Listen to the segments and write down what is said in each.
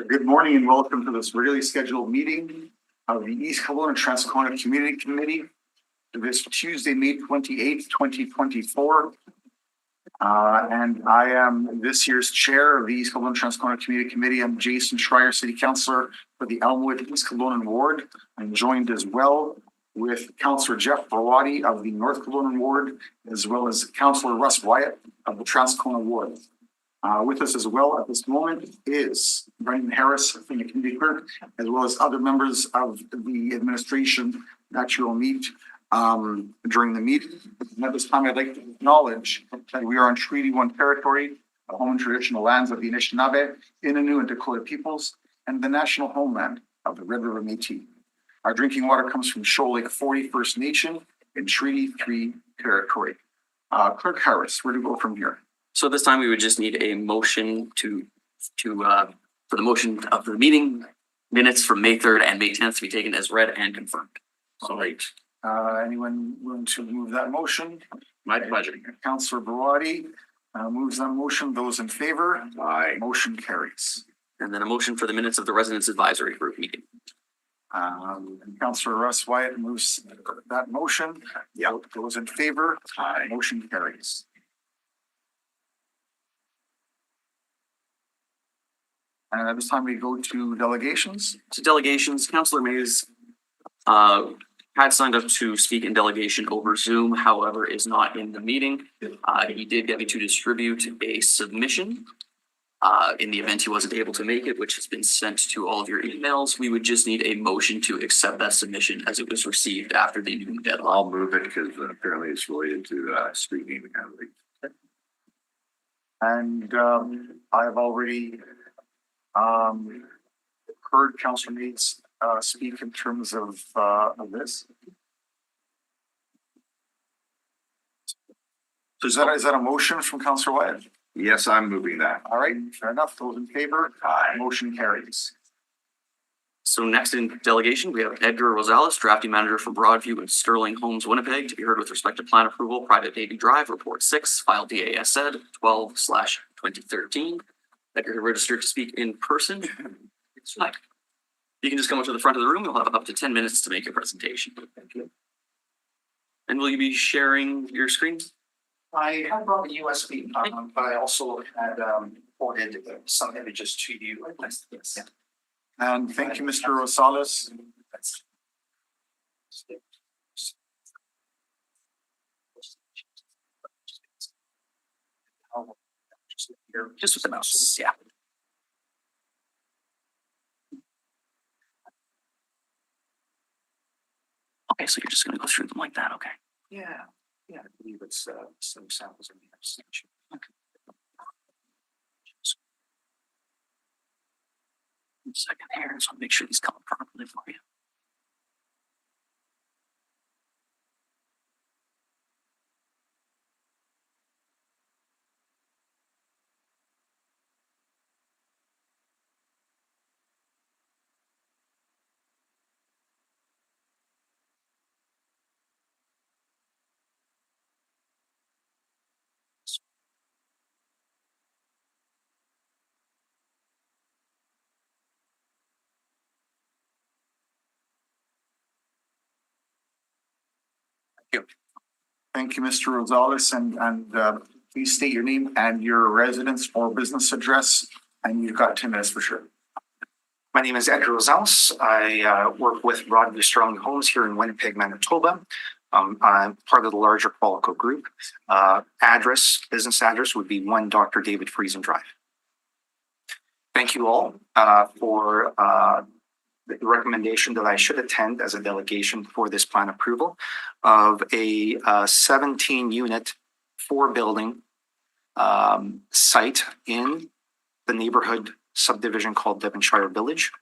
Good morning and welcome to this regularly scheduled meeting of the East Kelowna Transcona Community Committee this Tuesday, May 28th, 2024. And I am this year's chair of the East Kelowna Transcona Community Committee. I'm Jason Schreier, City Councillor for the Elmwood East Kelowna Ward. I'm joined as well with Councillor Jeff Barwadi of the North Kelowna Ward, as well as Councillor Russ Wyatt of the Transcona Ward. With us as well at this moment is Brendan Harris from the committee clerk, as well as other members of the administration that you'll meet during the meeting. And at this time, I'd like to acknowledge that we are on Treaty 1 territory, the home and traditional lands of the Anishinaabe, Innu, and Dakota peoples, and the national homeland of the Red River Métis. Our drinking water comes from Shoal Lake 40 First Nation in Treaty 3 territory. Clerk Harris, where do we go from here? So this time we would just need a motion for the motion of the meeting minutes from May 3rd and May 10th to be taken as read and confirmed. All right. Anyone willing to move that motion? My pleasure. Councillor Barwadi moves that motion. Those in favor? Aye. Motion carries. And then a motion for the minutes of the Residents Advisory Group meeting. Councillor Russ Wyatt moves that motion. Yeah. Those in favor? Aye. Motion carries. And at this time we go to delegations. So delegations, Councillor Mays had signed up to speak in delegation over Zoom, however, is not in the meeting. He did get me to distribute a submission in the event he wasn't able to make it, which has been sent to all of your emails. We would just need a motion to accept that submission as it was received after the noon deadline. I'll move it because apparently it's related to screening. And I've already heard Councillor Meads speak in terms of this. So is that a motion from Councillor Wyatt? Yes, I'm moving that. All right, fair enough. Those in favor? Aye. Motion carries. So next in delegation, we have Edgar Rosales, drafting manager for Broadview and Sterling Homes, Winnipeg, to be heard with respect to plan approval, private Navy Drive, report 6, file DASZ 12/2013. Edgar registered to speak in person. It's fine. You can just come up to the front of the room. You'll have up to 10 minutes to make your presentation. Thank you. And will you be sharing your screen? I have brought the USB, but I also had forwarded some images to you. Yes. And thank you, Mr. Rosales. Just with the mouse, yeah. Okay, so you're just gonna go through them like that, okay? Yeah, I believe it's some samples in the extension. Second here, so make sure these come properly for you. Thank you, Mr. Rosales, and please state your name and your residence or business address, and you've got 10 minutes for sure. My name is Edgar Rosales. I work with Broadview Sterling Homes here in Winnipeg, Manitoba. I'm part of the larger Qualico group. Business address would be 1 Dr. David Friesen Drive. Thank you all for the recommendation that I should attend as a delegation for this plan approval of a 17-unit 4-building site in the neighborhood subdivision called Devonshire Village.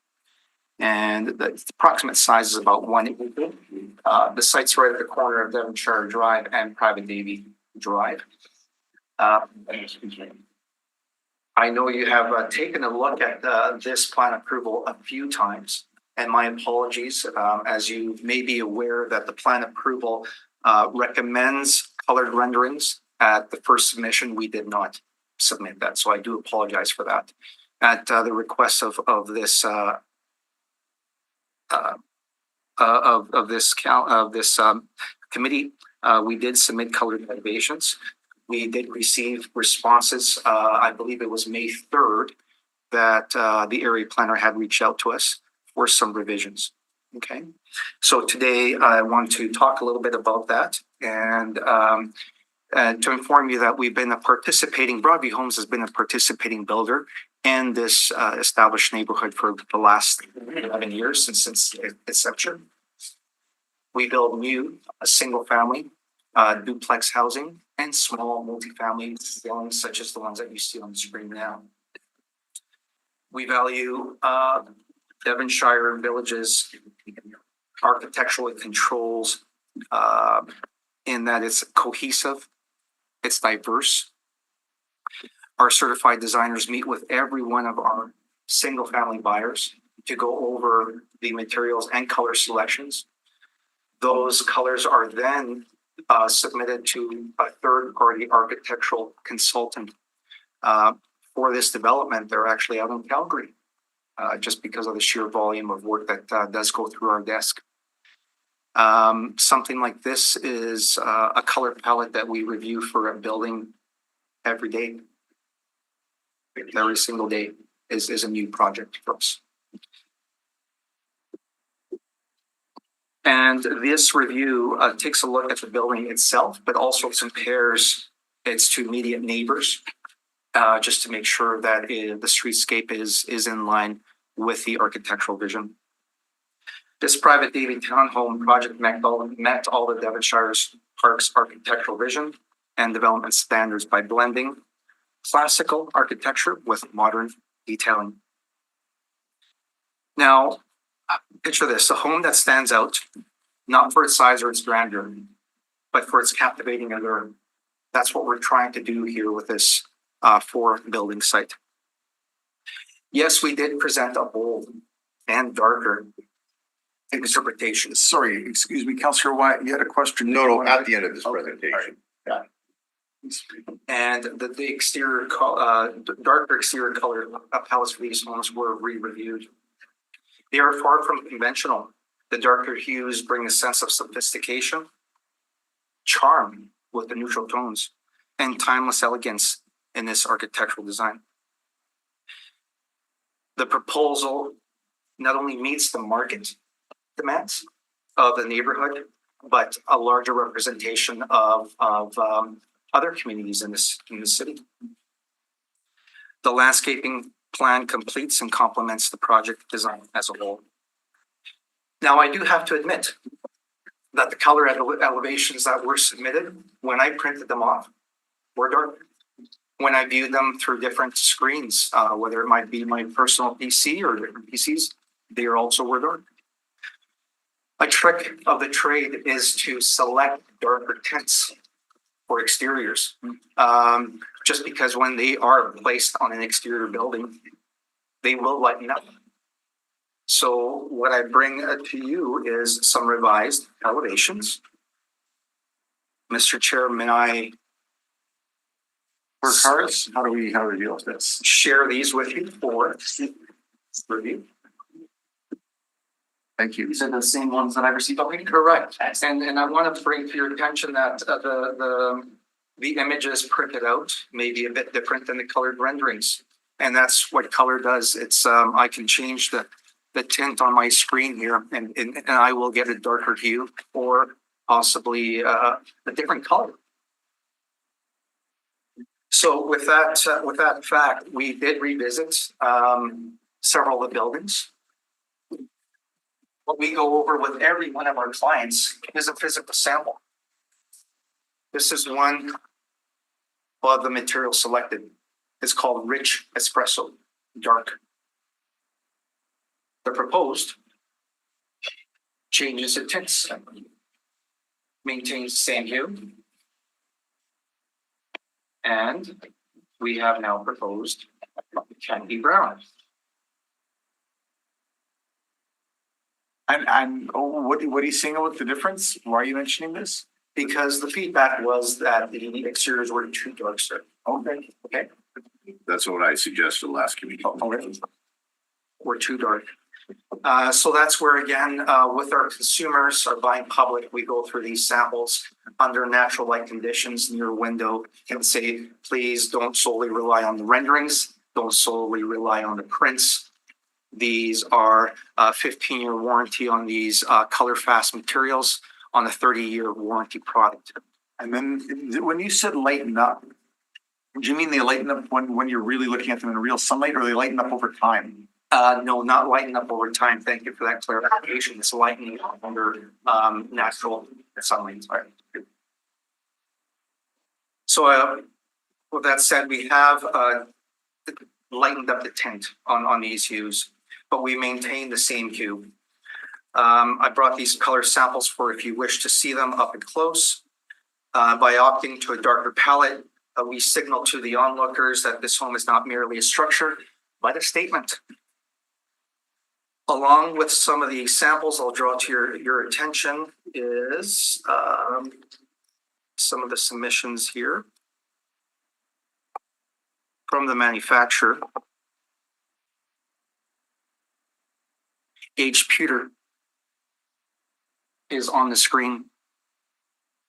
And the approximate size is about 1 acre. The site's right at the corner of Devonshire Drive and Private Navy Drive. I know you have taken a look at this plan approval a few times, and my apologies, as you may be aware that the plan approval recommends colored renderings. At the first submission, we did not submit that, so I do apologize for that. at the request of this of this committee, we did submit colored elevations. We did receive responses. I believe it was May 3rd that the area planner had reached out to us for some revisions. Okay, so today I want to talk a little bit about that and to inform you that we've been Broadview Homes has been a participating builder in this established neighborhood for the last 11 years since its inception. We build new single family duplex housing and small multifamily dwellings such as the ones that you see on the screen now. We value Devonshire Villages architectural controls in that it's cohesive, it's diverse. Our certified designers meet with every one of our single family buyers to go over the materials and color selections. Those colors are then submitted to a third-party architectural consultant. For this development, they're actually out in Calgary, just because of the sheer volume of work that does go through our desk. Something like this is a color palette that we review for a building every day. Every single day is a new project for us. And this review takes a look at the building itself, but also compares its to immediate neighbors, just to make sure that the streetscape is in line with the architectural vision. This private Davie townhome project met all the Devonshire's Parks architectural vision and development standards by blending classical architecture with modern detailing. Now, picture this, a home that stands out, not for its size or its grandeur, but for its captivating allure. That's what we're trying to do here with this 4-building site. Yes, we did present a bold and darker interpretation. Sorry, excuse me, Councillor Wyatt, you had a question? No, at the end of this presentation. And the exterior, darker exterior color palettes for these homes were re-reviewed. They are far from conventional. The darker hues bring a sense of sophistication, charm with the neutral tones, and timeless elegance in this architectural design. The proposal not only meets the market demands of the neighborhood, but a larger representation of other communities in the city. The landscaping plan completes and complements the project design as a whole. Now, I do have to admit that the color elevations that were submitted, when I printed them off, were dark. When I viewed them through different screens, whether it might be my personal PC or different PCs, they also were dark. A trick of the trade is to select darker tints for exteriors, just because when they are placed on an exterior building, they will lighten up. So what I bring to you is some revised elevations. Mr. Chairman, I For cars, how do we deal with this? share these with you for review. Thank you. These are the same ones that I received already? Correct. And I want to bring to your attention that the images printed out may be a bit different than the colored renderings. And that's what color does. It's I can change the tint on my screen here and I will get a darker hue or possibly a different color. So with that fact, we did revisit several of the buildings. What we go over with every one of our clients is a physical sample. This is one of the materials selected. It's called Rich Espresso Dark. The proposed changes the tints, maintains the same hue. And we have now proposed Candy Brown. And what are you saying about the difference? Why are you mentioning this? Because the feedback was that the exteriors were too dark, sir. Okay. Okay. That's what I suggested last committee. Or too dark. So that's where, again, with our consumers, our buying public, we go through these samples under natural light conditions near a window and say, please don't solely rely on the renderings, don't solely rely on the prints. These are 15-year warranty on these color fast materials on a 30-year warranty product. And then when you said lighten up, do you mean they lighten up when you're really looking at them in real sunlight, or they lighten up over time? No, not lighting up over time. Thank you for that clarification. It's lightening up under natural sunlight. So with that said, we have lightened up the tint on these hues, but we maintain the same hue. I brought these color samples for if you wish to see them up and close. By opting to a darker palette, we signal to the onlookers that this home is not merely a structure, but a statement. Along with some of the samples I'll draw to your attention is some of the submissions here from the manufacturer. Gage Pewter is on the screen.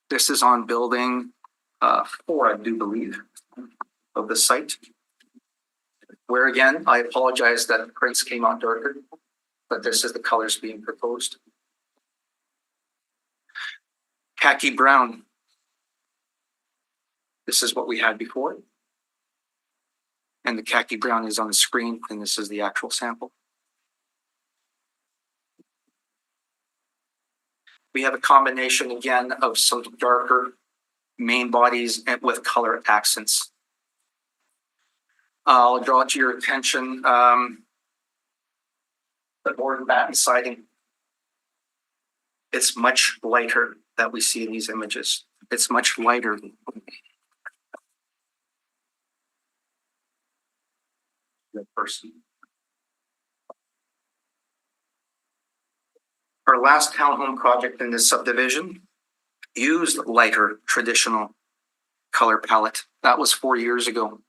This is on building 4, I do believe, of the site. Where again, I apologize that the prints came out darker, but this is the colors being proposed. Khaki brown. This is what we had before. And the khaki brown is on the screen, and this is the actual sample. We have a combination again of some darker main bodies and with color accents. I'll draw to your attention the board batten siding. It's much lighter that we see in these images. It's much lighter. The person. Our last townhome project in this subdivision used lighter traditional color palette. That was 4 years ago.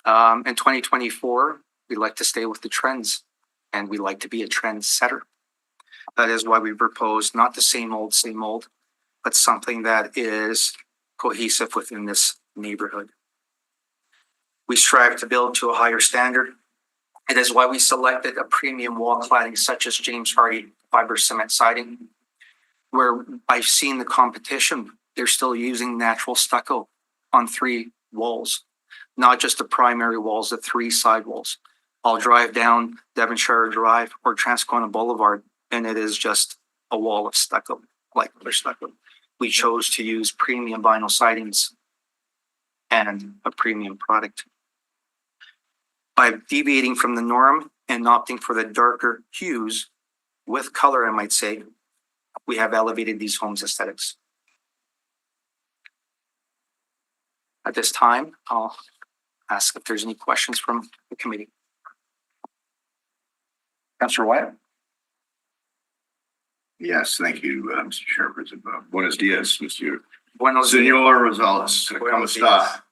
In 2024, we like to stay with the trends and we like to be a trend setter. That is why we proposed not the same old, but something that is cohesive within this neighborhood. We strive to build to a higher standard. It is why we selected a premium wall cladding such as James Hardie fiber cement siding, where I've seen the competition, they're still using natural stucco on 3 walls, not just the primary walls, the 3 side walls. I'll drive down Devonshire Drive or Transcona Boulevard, and it is just a wall of stucco, like other stucco. We chose to use premium vinyl sidings and a premium product. By deviating from the norm and opting for the darker hues with color, I might say, we have elevated these homes' aesthetics. At this time, I'll ask if there's any questions from the committee. Councillor Wyatt? Yes, thank you, Mr. Chairperson. Buenos dias, Mr. Buenos dias. Senor Rosales. ¿Cómo Buenos está?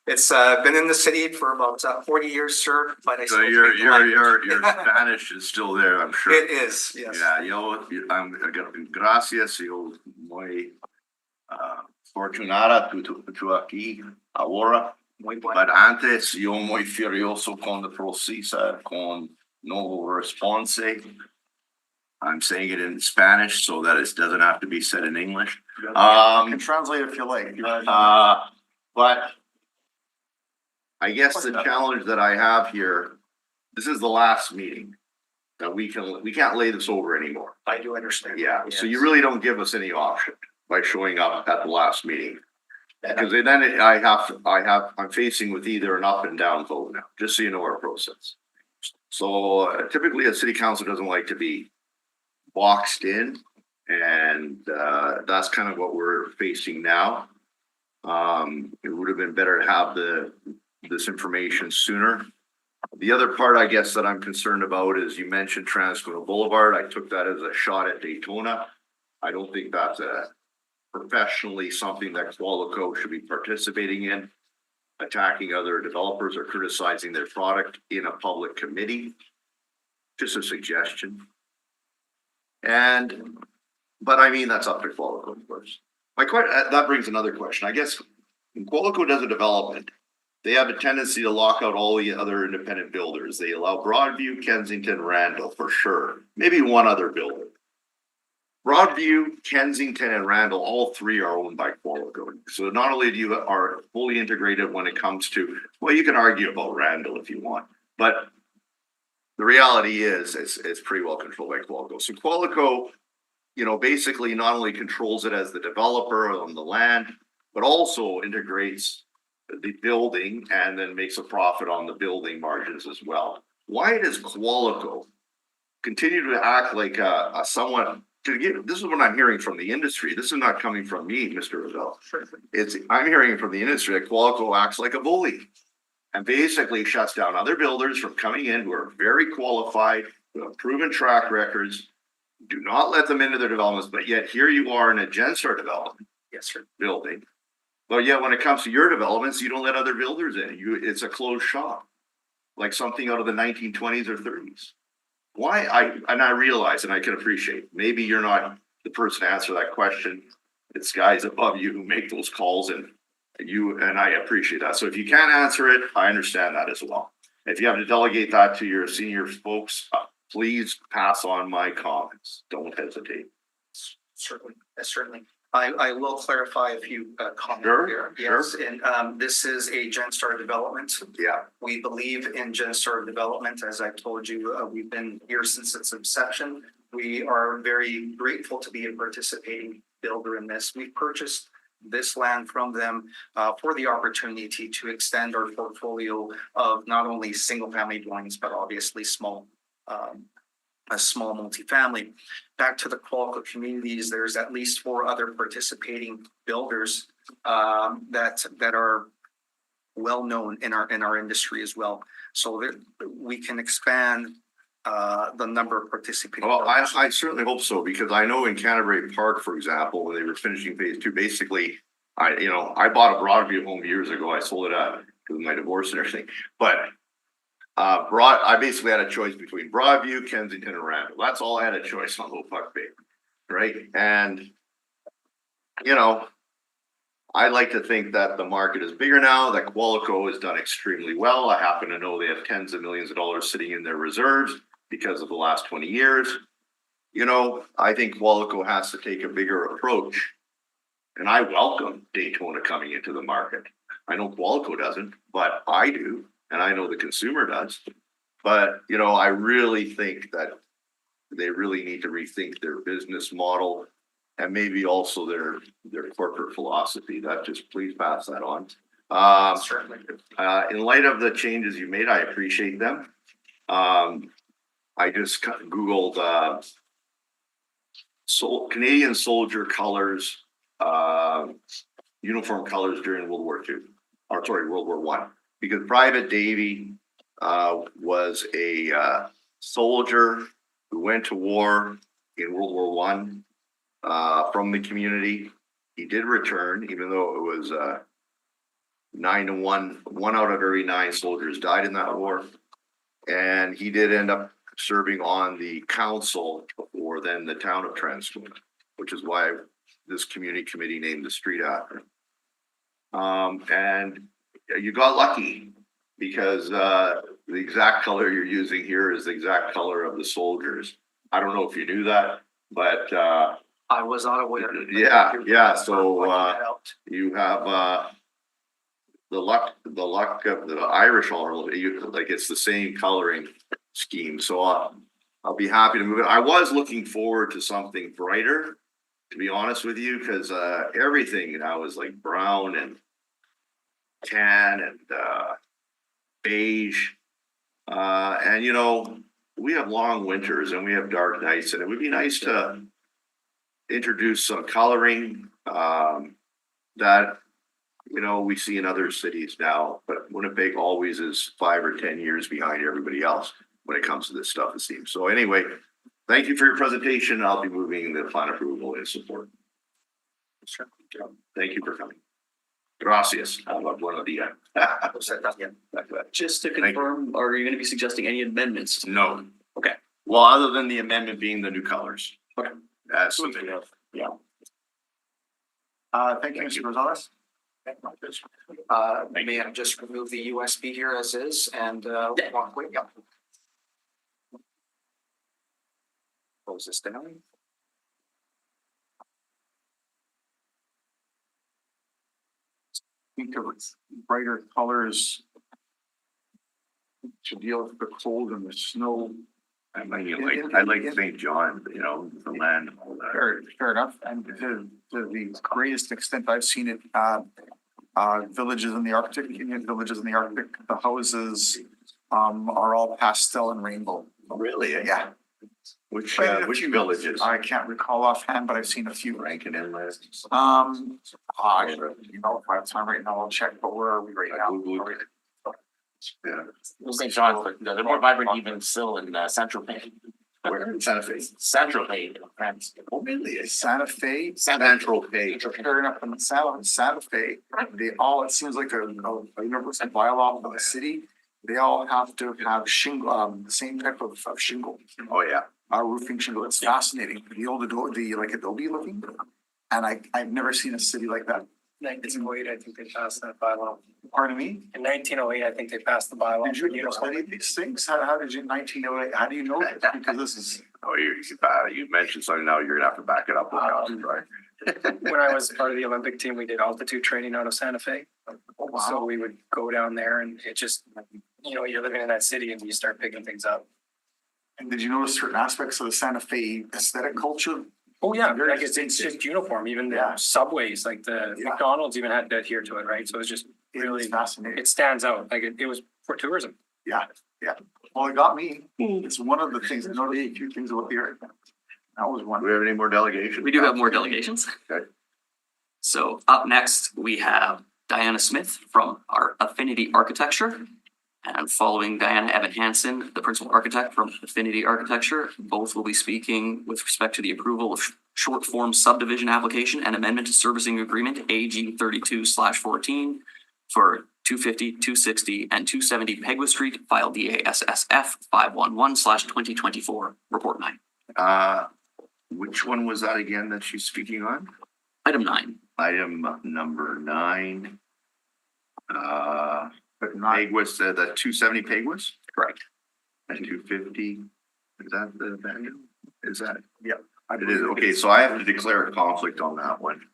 It's been in the city for about 40 years, sir. But I So still your speak the language. Spanish is still there, I'm sure. It is, yes. Yeah, gracias, yo muy fortunada tu aquí ahora. Muy bueno. But antes, yo muy furioso con the proceso, con no response. I'm saying it in Spanish so that it doesn't have to be said in English. I can translate if you like. But I guess the challenge that I have here, this is the last meeting that we can't lay this over anymore. I do understand. Yeah, so you really don't give us any option by showing up at the last meeting. Because then I'm facing with either an up and down vote now, just so you know our process. So typically a city council doesn't like to be boxed in, and that's kind of what we're facing now. It would have been better to have this information sooner. The other part, I guess, that I'm concerned about is you mentioned Transcona Boulevard. I took that as a shot at Daytona. I don't think that's professionally something that Qualico should be participating in. attacking other developers or criticizing their product in a public committee. Just a suggestion. But I mean, that's up to Qualico, of course. That brings another question. I guess when Qualico does a development, they have a tendency to lock out all the other independent builders. They allow Broadview, Kensington, Randall for sure. Maybe one other builder. Broadview, Kensington, and Randall, all three are owned by Qualico. So not only are fully integrated when it comes to, well, you can argue about Randall if you want, but the reality is it's pretty well controlled by Qualico. So Qualico, basically not only controls it as the developer on the land, but also integrates the building and then makes a profit on the building margins as well. Why does Qualico continue to act like a somewhat, this is what I'm hearing from the industry. This is not coming from me, Mr. Rosell. I'm hearing from the industry that Qualico acts like a bully and basically shuts down other builders from coming in who are very qualified, who have proven track records, do not let them into their developments, but yet here you are in a Genstar development. Yes, sir. Building. But yet when it comes to your developments, you don't let other builders in. It's a closed shop, like something out of the 1920s or 30s. Why? I realize and I can appreciate, maybe you're not the person to answer that question. It's guys above you who make those calls and I appreciate that. So if you can't answer it, I understand that as well. If you have to delegate that to your senior folks, please pass on my comments. Don't hesitate. Certainly. I will clarify a few comments Sure, here. sure. Yes, and this is a Genstar development. Yeah. We believe in Genstar development. As I told you, we've been here since its inception. We are very grateful to be a participating builder in this. We purchased this land from them for the opportunity to extend our portfolio of not only single family dwellings, but obviously a small multifamily. Back to the Qualico communities, there's at least 4 other participating builders that are well known in our industry as well. So that we can expand the number of participating. Well, I certainly hope so, because I know in Canterbury Park, for example, when they were finishing phase 2, basically, I bought a Broadview home years ago. I sold it out because of my divorce and everything. But I basically had a choice between Broadview, Kensington, and Randall. That's all I had a choice on Little Puck Bay, right? And I like to think that the market is bigger now, that Qualico has done extremely well. I happen to know they have tens of millions of dollars sitting in their reserves because of the last 20 years. I think Qualico has to take a bigger approach. And I welcome Daytona coming into the market. I know Qualico doesn't, but I do. And I know the consumer does. But, I really think that they really need to rethink their business model and maybe also their corporate philosophy. That just please pass that on. Certainly. In light of the changes you made, I appreciate them. I just Googled Canadian soldier colors, uniform colors during World War I. Because Private Davy was a soldier who went to war in World War I from the community. He did return, even though it was 9-1. 1 out of every 9 soldiers died in that war. And he did end up serving on the council for then the town of Transcona, which is why this community committee named the street after him. And you got lucky because the exact color you're using here is the exact color of the soldiers. I don't know if you knew that, but I was not aware. yeah. So you have the luck of the Irish all like it's the same coloring scheme. So I'll be happy to move it. I was looking forward to something brighter, to be honest with you, because everything now is like brown and tan and beige. And we have long winters and we have dark nights, and it would be nice to introduce some coloring that we see in other cities now, but Winnipeg always is 5 or 10 years behind everybody else when it comes to this stuff, it seems. So anyway, thank you for your presentation. I'll be moving the plan approval in support. Sure. Thank you for coming. Gracias. Buenos dias. Just to Thank you. confirm, are you gonna be suggesting any amendments? No. Okay. Well, other than the amendment being the new colors. Okay. That's. Thank you, Mr. Rosales. May I just remove the USB here as is and walk away? Yep. Close this down. Think of brighter colors to deal with the cold and the snow. I like St. John, you know, the land. And all that. Fair enough. And to the greatest extent I've seen it, villages in the Arctic, Indian villages in the Arctic, the houses are all pastel and rainbow. Really? Yeah. Which A few. villages? I can't recall offhand, but I've seen a few. Rankin Inlet. You know, if I have time right now, I'll check, but where are we right now? Google. Yeah. St. John's, but they're more vibrant even still in Central Maine. Where in Santa Fe? Central Maine, France. Oh, really? Santa Fe. Central Fe. Fair enough, in Santa Fe, they all, it seems like a universal bylaw for the city. They all have to have shingle, the same type of shingle, Oh, yeah. roofing shingle. It's fascinating. The old Adobe, like Adobe looking. And I've never seen a city like that. 1908, I think they passed that bylaw. Pardon me? In 1908, I think they passed the bylaw. Did you study these things? How did you, 1908, how do you know this? Because this is, Oh, you mentioned something now, you're gonna have to back it up. with us, right? When I was part of the Olympic team, we did altitude training out of Santa Fe. oh So wow. we would go down there and it just, you know, you're living in that city and you start picking things up. And did you notice certain aspects of the Santa Fe aesthetic culture? Oh, yeah, Very like it's distinctive. just uniform, even Yeah. the subways, like the Yeah. McDonald's even had to adhere to it, right? So it's just It was really, fascinating. it stands out, like it was for tourism. Yeah. Well, it got me. It's one of the things, I noticed a few things about the area. That was Do one. we have any more delegations? We do have more delegations. Okay. So up next, we have Diana Smith from our Affinity Architecture. And following Diana, Evan Hansen, the principal architect from Affinity Architecture. Both will be speaking with respect to the approval of short form subdivision application and amendment to servicing agreement AG 32/14 for 250, 260, and 270 Pegwood Street, file DASSF 511/2024, report 9. Which one was that again that she's speaking on? Item 9. Item number 9. But not, Pegwas, the 270 Pegwas Correct. and 250. Is that the value? Is that? I It is, believe okay, so I have to declare a conflict on that one.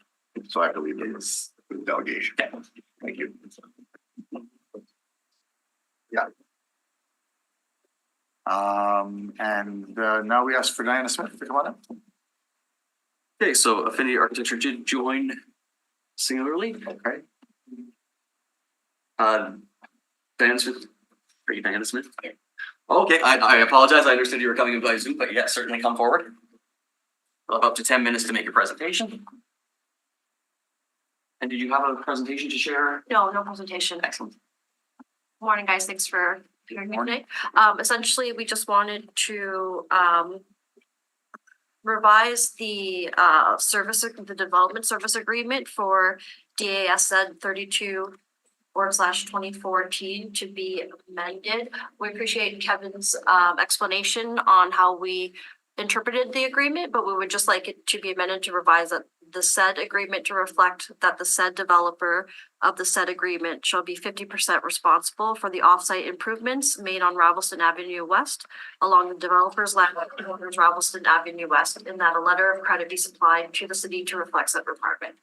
So I have to leave it with the delegation. Thank you. And now we ask for Diana Smith to come on up. Okay, so Affinity Architecture did join singularly. Okay. Diana Smith, are you Diana Smith? Okay, I apologize. I understood you were coming in by Zoom, but yes, certainly come forward. We'll have up to 10 minutes to make your presentation. And did you have a presentation to share? No, no presentation. Excellent. Morning, guys. Thanks for hearing me today. Essentially, we just wanted to revise the the development service agreement for DAS 32/2014 to be amended. We appreciate Kevin's explanation on how we interpreted the agreement, but we would just like it to be amended to revise the said agreement to reflect that the said developer of the said agreement shall be 50% responsible for the offsite improvements made on Ravelston Avenue West along the developer's land owners Ravelston Avenue West, and that a letter of credit be supplied to the city to reflect said requirement.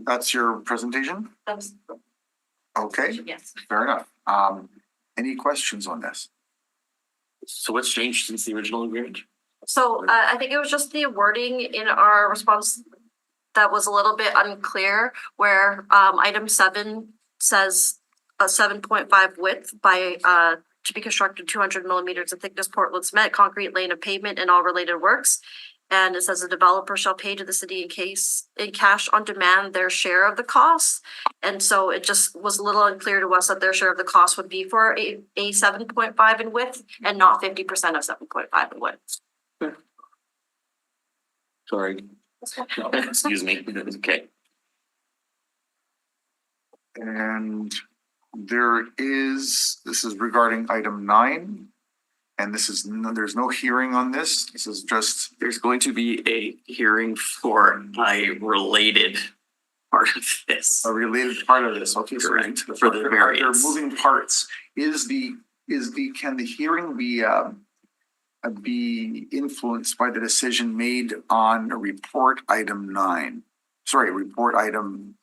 That's your presentation? That's, Okay, yes. fair enough. Any questions on this? So what's changed since the original agreement? So I think it was just the wording in our response that was a little bit unclear, where item 7 says a 7.5 width by to be constructed 200 millimeters of thickness Portland cement, concrete lane of pavement and all related works. And it says the developer shall pay to the city in cash on demand their share of the costs. And so it just was a little unclear to us that their share of the cost would be for a 7.5 in width and not 50% of 7.5 in width. Sorry. Excuse me. Okay. And this is regarding item 9. And there's no hearing on this. This is just, There's going to be a hearing for a related part of this. a related part of this. Okay, so Correct, for the there variance. are moving parts. Can the hearing be influenced by the decision made on report item 9? Sorry, report item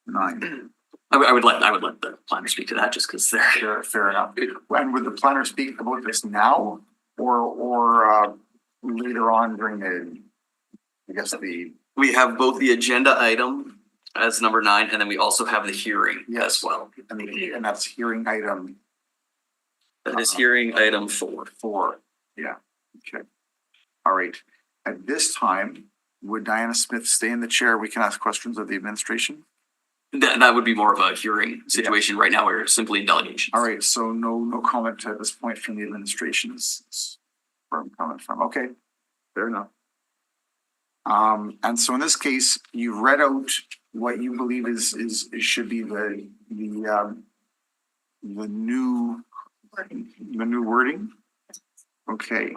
9. I would let the planner speak to that just because they're. Fair enough. And would the planner speak about this now or later on during the We have both the agenda item as number 9, and then we also have the hearing as well. and that's hearing item That is hearing item 4. 4. Yeah, okay. All right. At this time, would Diana Smith stay in the chair? We can ask questions of the administration. That would be more of a hearing situation. Right now, we're simply in delegation. All right, so no comment at this point from the administration is comment from, okay, fair enough. And so in this case, you read out what you believe should be the new wording. Okay,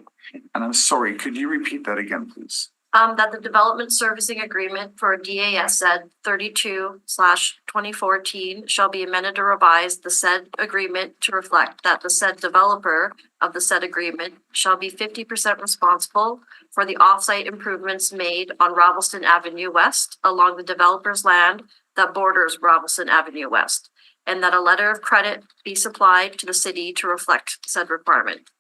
and I'm sorry, could you repeat that again, please? That the development servicing agreement for DAS said 32/2014 shall be amended or revised the said agreement to reflect that the said developer of the said agreement shall be 50% responsible for the offsite improvements made on Ravelston Avenue West along the developer's land that borders Ravelston Avenue West, and that a letter of credit be supplied to the city to reflect said requirement.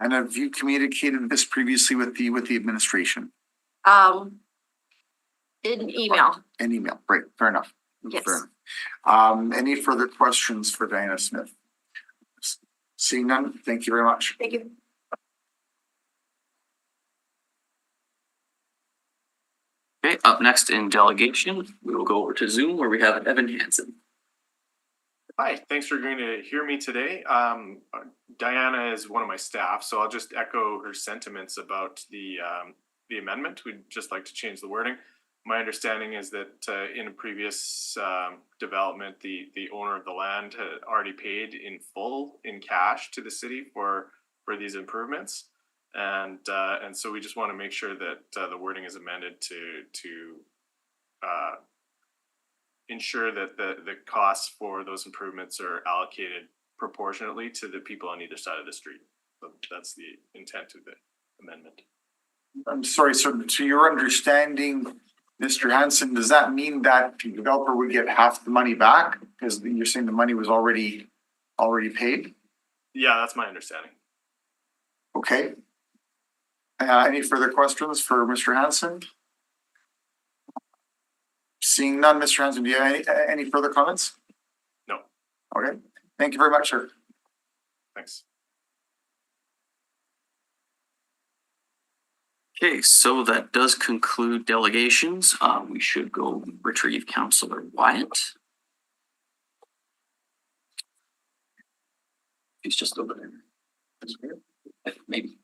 And have you communicated this previously with the administration? In email, An email, right, fair enough. yes. Fair enough. Any further questions for Diana Smith? Seeing none, thank you very much. Thank you. Okay, up next in delegation, we will go over to Zoom where we have Evan Hansen. Hi, thanks for agreeing to hear me today. Diana is one of my staff, so I'll just echo her sentiments about the amendment. We'd just like to change the wording. My understanding is that in a previous development, the owner of the land had already paid in full in cash to the city for these improvements, and so we just want to make sure that the wording is amended to ensure that the costs for those improvements are allocated proportionately to the people on either side of the street. So that's the intent of the amendment. I'm sorry, so to your understanding, Mr. Hansen, does that mean that the developer would get half the money back? Because you're saying the money was already paid? Yeah, that's my understanding. Okay. Any further questions for Mr. Hansen? Seeing none, Mr. Hansen, do you have any further comments? No. Okay, thank you very much, sir. Thanks. Okay, so that does conclude delegations. We should go retrieve Councillor Wyatt. He's just over there. Maybe.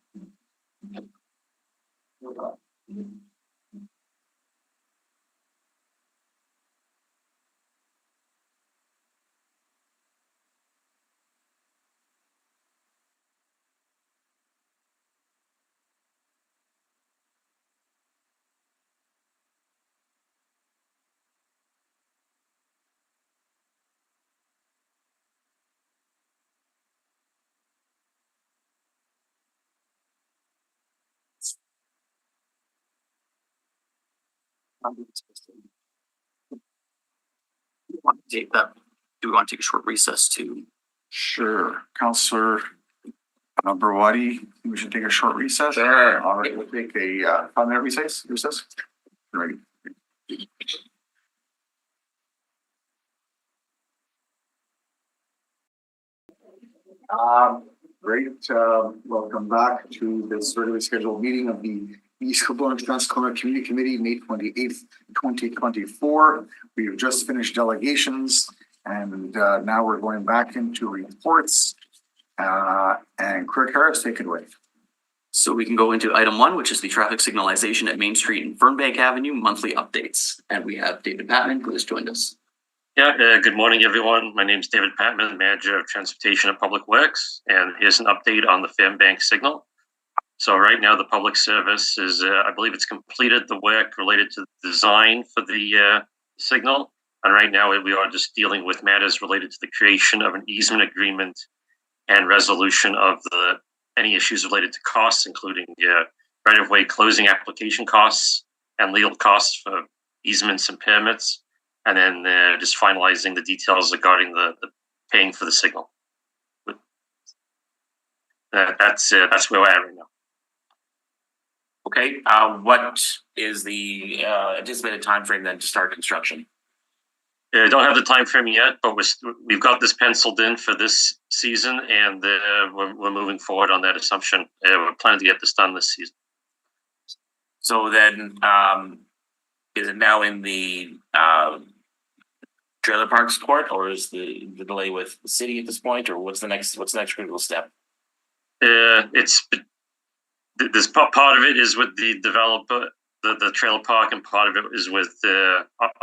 Do we want to take a short recess to? Sure, Councillor Barwadi, we should take a short recess. Sure. All right, we'll take a 5-minute recess. Ready. Great, welcome back to this regularly scheduled meeting of the East Kelowna Transcona Community Committee, May 28th, 2024. We have just finished delegations and now we're going back into reports. And Craig Harris, take it away. So we can go into item 1, which is the traffic signalization at Main Street and Fernbank Avenue monthly updates. And we have David Patman, who has joined us. Yeah, good morning, everyone. My name is David Patman, Manager of Transportation and Public Works, and here's an update on the Fernbank signal. So right now, the public service is, I believe it's completed the work related to the design for the signal. And right now, we are just dealing with matters related to the creation of an easement agreement and resolution of any issues related to costs, including right-of-way closing application costs and legal costs for easements and permits, and then just finalizing the details regarding the paying for the signal. That's where we're at right now. Okay, what is the anticipated timeframe then to start construction? I don't have the time frame yet, but we've got this penciled in for this season, and we're moving forward on that assumption. We're planning to get this done this season. So then, is it now in the trailer parks court, or is the delay with the city at this point, or what's the next critical step? It's this part of it is with the developer, the trailer park, and part of it is with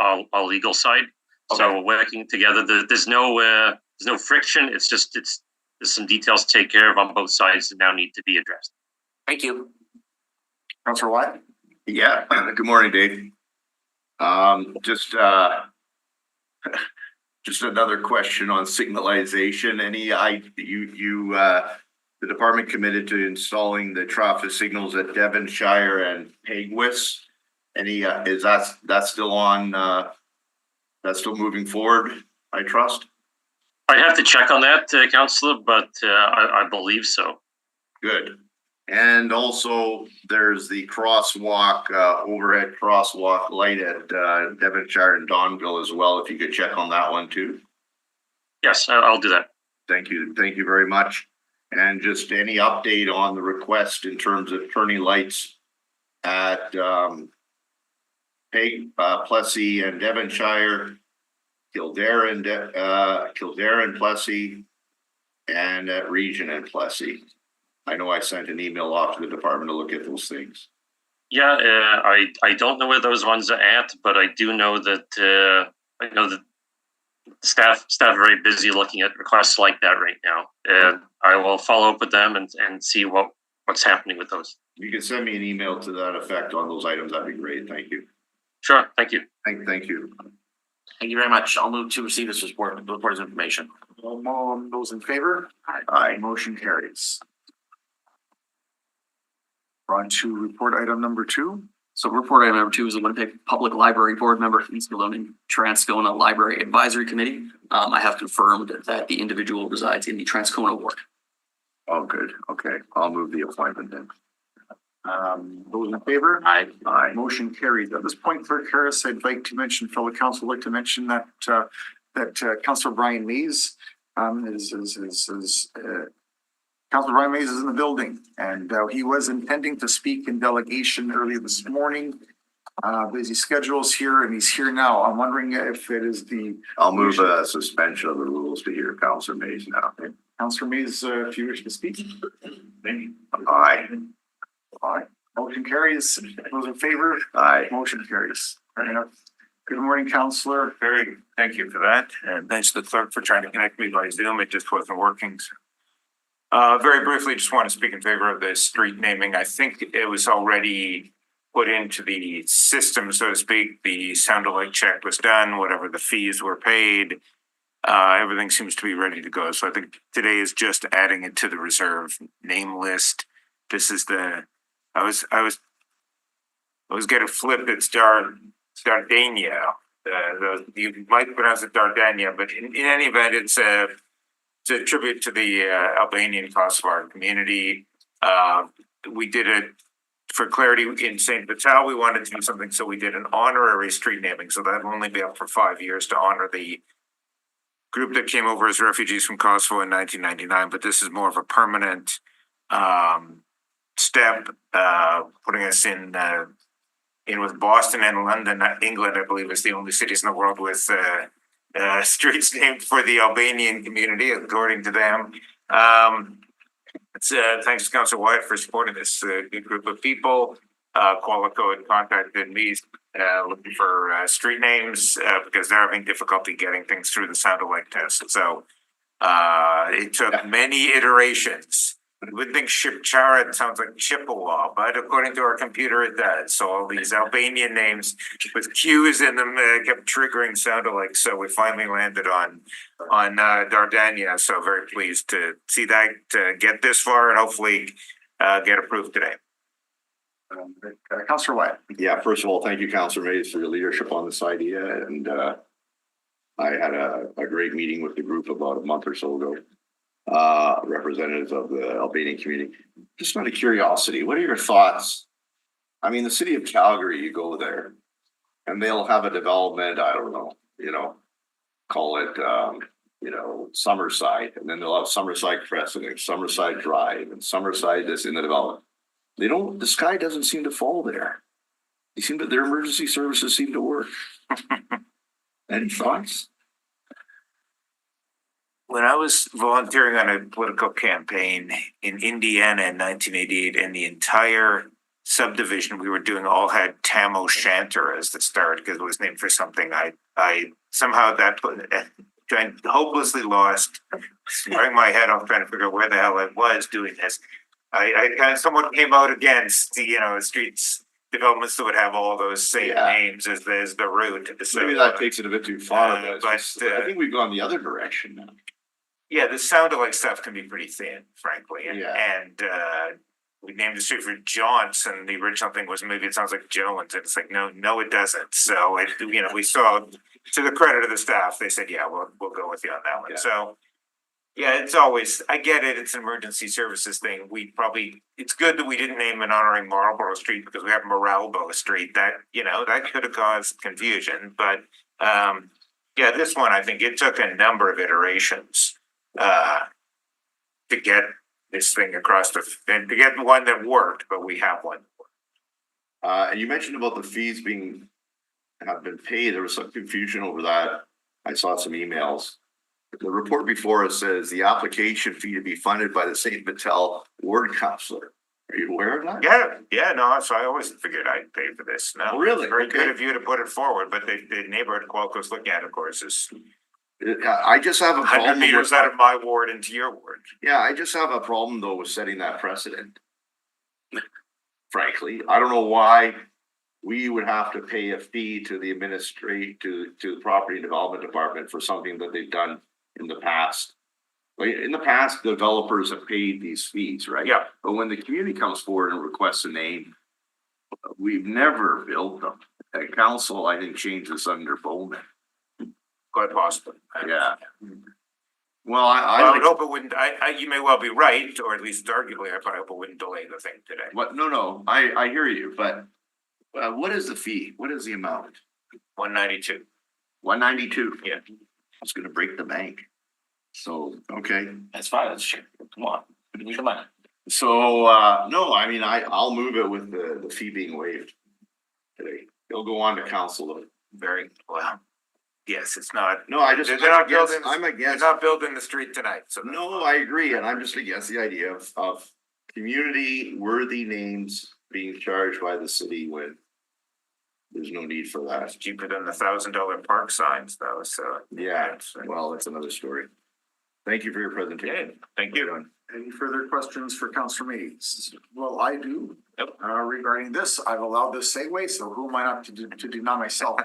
our legal side. Okay. So we're working together. There's no friction. It's just there's some details to take care of on both sides that now need to be addressed. Thank you. Councillor Watt? Yeah, good morning, Dave. Just another question on signalization. The department committed to installing the traffic signals at Devonshire and Pegwis. Is that still on? That's still moving forward, I trust? I have to check on that, Councillor, but I believe so. Good. And also, there's the crosswalk, overhead crosswalk light at Devonshire and Donville as well, if you could check on that one too. Yes, I'll do that. Thank you very much. And just any update on the request in terms of turning lights at Plessy and Devonshire, Kildare and Plessy, and at Region and Plessy. I know I sent an email off to the department to look at those things. Yeah, I don't know where those ones are at, but I do know that I know that staff are very busy looking at requests like that right now, and I will follow up with them and see what's happening with those. You can send me an email to that effect on those items. That'd be great. Thank you. Sure, thank you. Thank you. Thank you very much. I'll move to receive this report of information. Those in favor? Aye. Motion carries. We're on to report item number 2. So report item number 2 is the Winnipeg Public Library Board member for East Kelowna and Transcona Library Advisory Committee. I have confirmed that the individual resides in the Transcona ward. Oh, good. Okay. I'll move the appointment then. Those in favor? Aye. Aye. Motion carried. At this point, Clerk Harris, I'd like to mention, fellow council, would like to mention that Councillor Brian Mays Councillor Brian Mays is in the building, and he was intending to speak in delegation early this morning. Busy schedules here, and he's here now. I'm wondering if it is the. I'll move a suspension of the rules to hear Councillor Mays now. Councillor Mays, if you wish to speak. Aye. Aye. Motion carries. Those in favor? Aye. Motion carries. Fair enough. Good morning, Councillor. Thank you for that. And thanks to the clerk for trying to connect me by Zoom. It just wasn't working. Very briefly, just want to speak in favor of the street naming. I think it was already put into the system, so to speak. The sound alike check was done, whatever the fees were paid. Everything seems to be ready to go. So I think today is just adding it to the reserve name list. This is I was getting flipped. It's Dardania. You might pronounce it Dardania, but in any event, it's a tribute to the Albanian Kosovar community. We did it for clarity in St. Vital. We wanted to do something, so we did an honorary street naming. So that'll only be up for 5 years to honor the group that came over as refugees from Kosovo in 1999. But this is more of a permanent step, putting us in with Boston and London. England, I believe, is the only cities in the world with streets named for the Albanian community, according to them. It's, thanks to Council Wyatt for supporting this good group of people. Qualico had contacted me looking for street names because they're having difficulty getting things through the sound alike test. So it took many iterations. You would think Shipchara sounds like Chippewa, but according to our computer, it does. So all these Albanian names with Q's in them kept triggering sound alike. So we finally landed on Dardania. So very pleased to see that get this far and hopefully get approved today. Councillor Wyatt. Yeah, first of all, thank you, Councillor Mays, for your leadership on this idea. And I had a great meeting with the group about a month or so ago. Representatives of the Albanian community. Just out of curiosity, what are your thoughts? I mean, the city of Calgary, you go there and they'll have a development, I don't know, call it, Summerside, and then they'll have Summerside Crescent, Summerside Drive, and Summerside this in the development. The sky doesn't seem to fall there. Their emergency services seem to work. Any thoughts? When I was volunteering on a political campaign in Indiana in 1988, and the entire subdivision we were doing all had Tam O'Shanter as the start because it was named for something. I somehow hopelessly lost, swearing my head off trying to figure out where the hell I was doing this. I kind of somewhat came out against the streets developments that would have all those same names as the route. So, maybe that takes it a bit too far, but I think we've gone the other direction now. Yeah, the sound alike stuff can be pretty thin, frankly. And we named the street for Johnson. The original thing was maybe it sounds like Jones. And it's like, no, it doesn't. So we saw, to the credit of the staff, they said, yeah, we'll go with you on that one. Yeah. So yeah, it's always, I get it. It's an emergency services thing. It's good that we didn't name it honoring Marlborough Street because we have Moralbo Street. That could have caused confusion. But this one, I think it took a number of iterations to get this thing across and to get one that worked, but we have one. And you mentioned about the fees have been paid. There was some confusion over that. I saw some emails. The report before us says the application fee to be funded by the St. Vital ward councillor. Are you aware of that? Yeah, no, so I always figured I'd pay for this. No, really? Very good of you to put it forward, but the neighborhood Qualco's looking at, of course, is I just have a 100 problem meters out of my ward into your ward. Yeah, I just have a problem though with setting that precedent. Frankly, I don't know why we would have to pay a fee to the to the property development department for something that they've done in the past. In the past, developers have paid these fees, right? Yeah. But when the community comes forward and requests a name, we've never billed them. And council, I think, changed this under Bowman. Quite possibly. Yeah. Well, I would hope it wouldn't. You may well be right, or at least arguably, I hope it wouldn't delay the thing today. What? No. I hear you, but what is the fee? What is the amount? 192. 192. Yeah. It's going to break the bank. So okay. That's fine. That's cheap. Come on. So no, I mean I'll move it with the fee being waived today. It'll go on to council. Very well. Yes, it's not. No, they're not building. I'm against. They're not building the street tonight. So no, I agree, and I'm just against the idea of community worthy names being charged by the city when there's no need for that. It's cheaper than the $1,000 park signs, though. So yeah, well, that's another story. Thank you for your presentation. Yeah, thank you. Any further questions for Councillor Mays? Well, I do. Yep. Regarding this, I've allowed this segue, so who am I not to deny myself?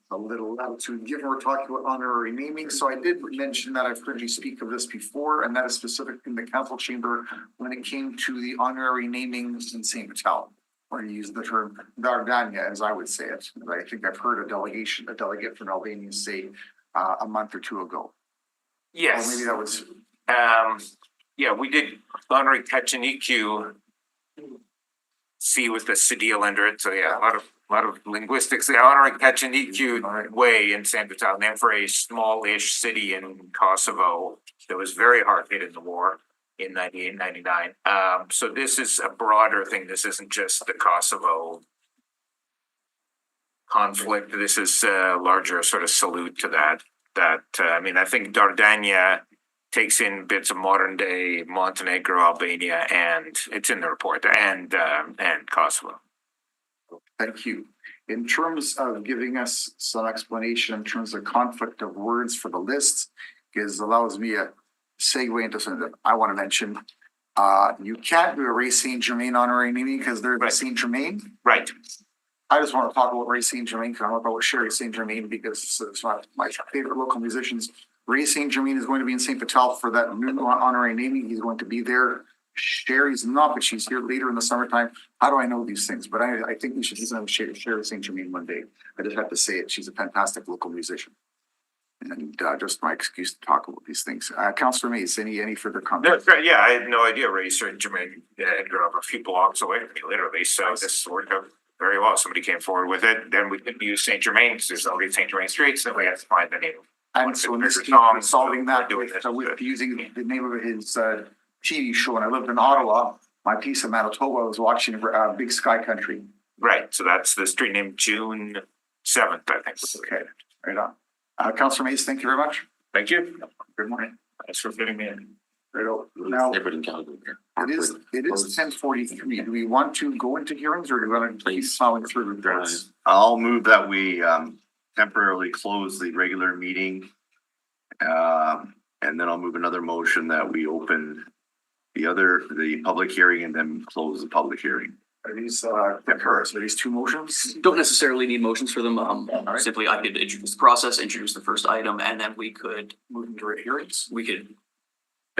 A little latitude given we're talking about honorary naming. So I did mention that I've heard you speak of this before, and that is specific in the council chamber when it came to the honorary namings in St. Vital, or you use the term Dardania, as I would say it. I think I've heard a delegate from Albania say a month or two ago. Yes. Or maybe that was. Yeah, we did honorary Kachiniku C with the Cedille under it. So yeah, a lot of linguistics. The honoring Kachiniku Way in San Vital, named for a small-ish city in Kosovo that was very hard hit in the war in 98-99. So this is a broader thing. This isn't just the Kosovo conflict. This is a larger sort of salute to that. I mean, I think Dardania takes in bits of modern day Montenegro, Albania, and it's in the report, and Kosovo. Thank you. In terms of giving us some explanation in terms of conflict of words for the lists, gives allows me a segue into something that I want to mention. You can't do a Ray Saint Germain honorary naming because they're the Right. Saint Germain. Right. I just want to talk about Ray Saint Germain because I want to talk about Sherry Saint Germain because it's one of my favorite local musicians. Ray Saint Germain is going to be in St. Patel for that new honorary naming. He's going to be there. Sherry's not, but she's here later in the summertime. How do I know these things? But I think we should listen to Sherry Saint Germain one day. I just have to say it. She's a fantastic local musician. And just my excuse to talk about these things. Councillor Mays, any further comments? Yeah, I had no idea Ray Saint Germain had grown up a few blocks away from me, literally. So this worked out very well. Somebody came forward with it. Then we couldn't use Saint Germain because there's already Saint Germain streets. Then we had to find the name. And so in this case, we're solving that with using the name of his TV show. And I lived in Ottawa. My piece of Manitoba was watching Big Sky Country. Right. So that's the street name, June 7th, I think. Okay, right on. Councillor Mays, thank you very much. Thank you. Good morning. Thanks for fitting me in. Right on. Now, Everybody in Calgary here. it is 10:43. Do we want to go into hearings or do we want to keep plowing through this? I'll move that we temporarily close the regular meeting. And then I'll move another motion that we open the public hearing and then close the public hearing. Are these concurrent? Are these two motions? Don't necessarily need motions for them. right. Simply I could introduce the process, introduce the first item, and then we could, Move into hearings?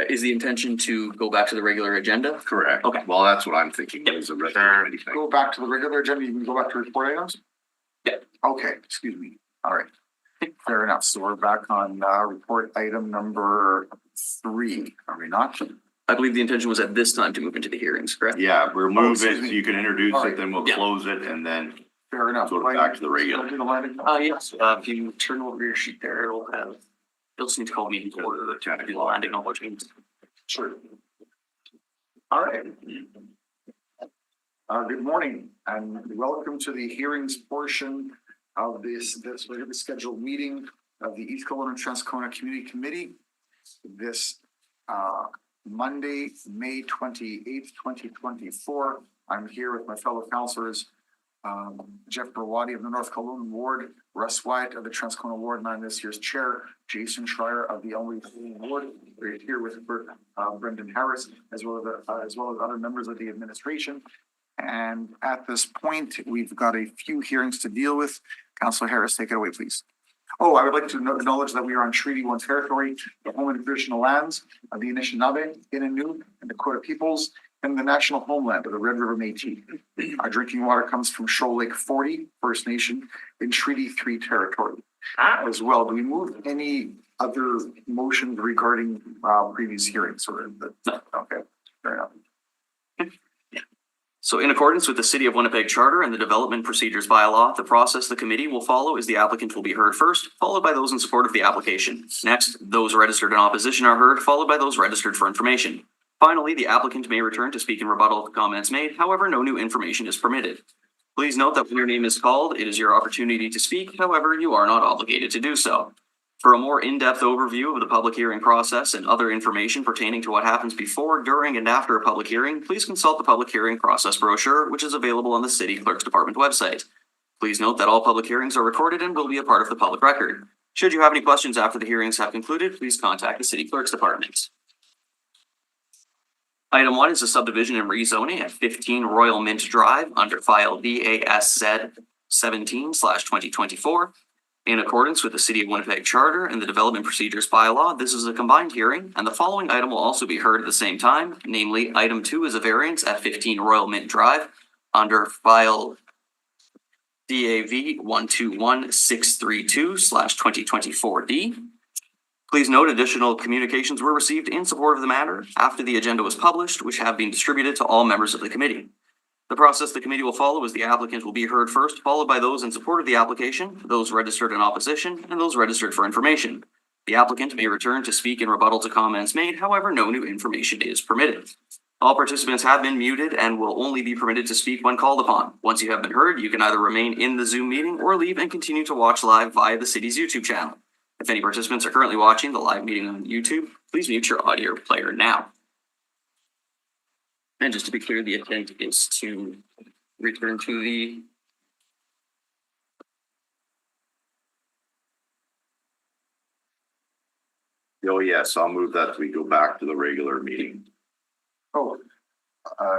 is the intention to go back to the regular agenda? Correct. Okay. Well, that's what I'm thinking. Is a regular committee thing. Go back to the regular agenda. You can go back to report items? Yeah. Okay, excuse me. All right. Fair enough. So we're back on report item number 3, are we not? I believe the intention was at this time to move into the hearings, correct? Yeah, remove excuse it, me. you can introduce All right. it, then we'll Yeah. close it and then Fair enough. go back to the regular. Yes, if you turn over your sheet there, you'll just need to call me to order to do the land acknowledgement. Sure. All right. Good morning and welcome to the hearings portion of this regularly scheduled meeting of the East Kelowna and Transcona Community Committee. This Monday, May 28th, 2024. I'm here with my fellow councillors, Jeff Berwadi of the North Kelowna Ward, Russ Wyatt of the Transcona Ward, and I'm this year's chair, Jason Schreier of the Elmwood Ward. We're here with Brendan Harris, as well as other members of the administration. And at this point, we've got a few hearings to deal with. Councillor Harris, take it away, please. Oh, I would like to acknowledge that we are on Treaty 1 territory, the home and traditional lands of the Anishinaabe, Innu, and Dakota peoples, and the national homeland of the Red River Métis. Our drinking water comes from Shoal Lake 40 First Nation in Treaty 3 territory. As well, do we move any other motions regarding previous hearings or No. Okay, fair enough. So in accordance with the City of Winnipeg Charter and the Development Procedures Bylaw, the process the committee will follow is the applicant will be heard first, followed by those in support of the application. Next, those registered in opposition are heard, followed by those registered for information. Finally, the applicant may return to speak in rebuttal to comments made, however, no new information is permitted. Please note that when your name is called, it is your opportunity to speak, however, you are not obligated to do so. For a more in-depth overview of the public hearing process and other information pertaining to what happens before, during, and after a public hearing, please consult the public hearing process brochure, which is available on the City Clerk's Department website. Please note that all public hearings are recorded and will be a part of the public record. Should you have any questions after the hearings have concluded, please contact the City Clerk's Department. Item 1 is a subdivision and rezoning at 15 Royal Mint Drive under file DASZ 17/2024. In accordance with the City of Winnipeg Charter and the Development Procedures Bylaw, this is a combined hearing, and the following item will also be heard at the same time. Namely, item 2 is a variance at 15 Royal Mint Drive under file DAV 121632/2024D. Please note additional communications were received in support of the matter after the agenda was published, which have been distributed to all members of the committee. The process the committee will follow is the applicant will be heard first, followed by those in support of the application, those registered in opposition, and those registered for information. The applicant may return to speak in rebuttal to comments made, however, no new information is permitted. All participants have been muted and will only be permitted to speak when called upon. Once you have been heard, you can either remain in the Zoom meeting or leave and continue to watch live via the city's YouTube channel. If any participants are currently watching the live meeting on YouTube, please mute your audio player now. And just to be clear, the intent is to return to the Oh, yes, I'll move that we go back to the regular meeting. Oh,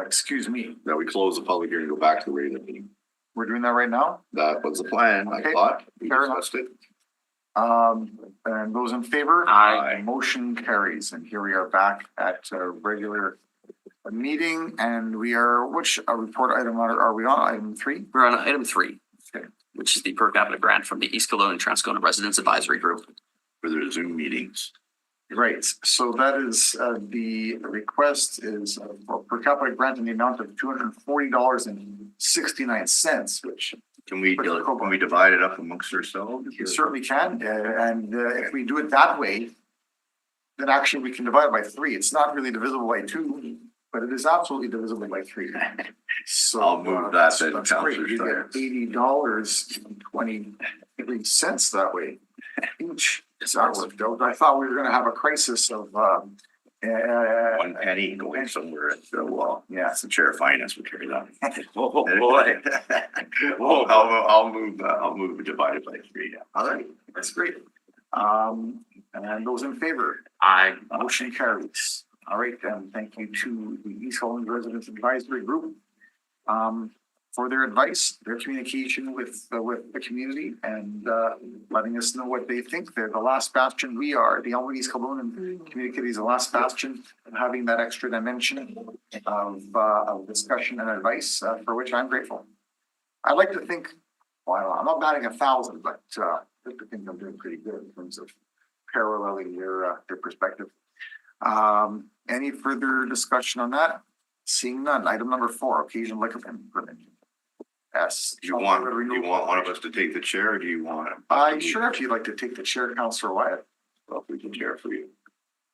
excuse me, That we close the public hearing and go back to the regular meeting. we're doing that right now? That was the plan, I Okay, thought. We fair enough. discussed it. And those in favor? Aye. Motion carries, and here we are back at a regular meeting, and we are, which report item are we on? Item 3? We're on item 3, Okay. which is the per capita grant from the East Kelowna and Transcona Residents Advisory Group. For their Zoom meetings. Right, so that is, the request is for per capita grant in the amount of $240.69, which Can we divide it up amongst ourselves? you certainly can, and if we do it that way, then actually we can divide it by 3. It's not really divisible by 2, but it is absolutely divisible by 3. So I'll move that then, that's great. Councillor You Steiner. get $80.23 that way each. That worked out. I thought we were gonna have a crisis of One penny going somewhere at the wall. yeah. The chair of finance would carry that. Oh, boy. I'll move divided by 3. Yeah. All right, that's great. And those in favor? Aye. Motion carries. All right, and thank you to the East Holland Residents Advisory Group for their advice, their communication with the community, and letting us know what they think. They're the last bastion. We are, the Elmwood East Kelowna community is the last bastion, and having that extra dimension of discussion and advice, for which I'm grateful. I'd like to think, well, I'm not batting 1,000, but I think I'm doing pretty good in terms of paralleling their perspective. Any further discussion on that? Seeing none. Item number 4, occasional liquor permit. Yes. Do you want one of us to take the chair or do you want? Sure, if you'd like to take the chair, Councillor Wyatt. Well, we can chair for you.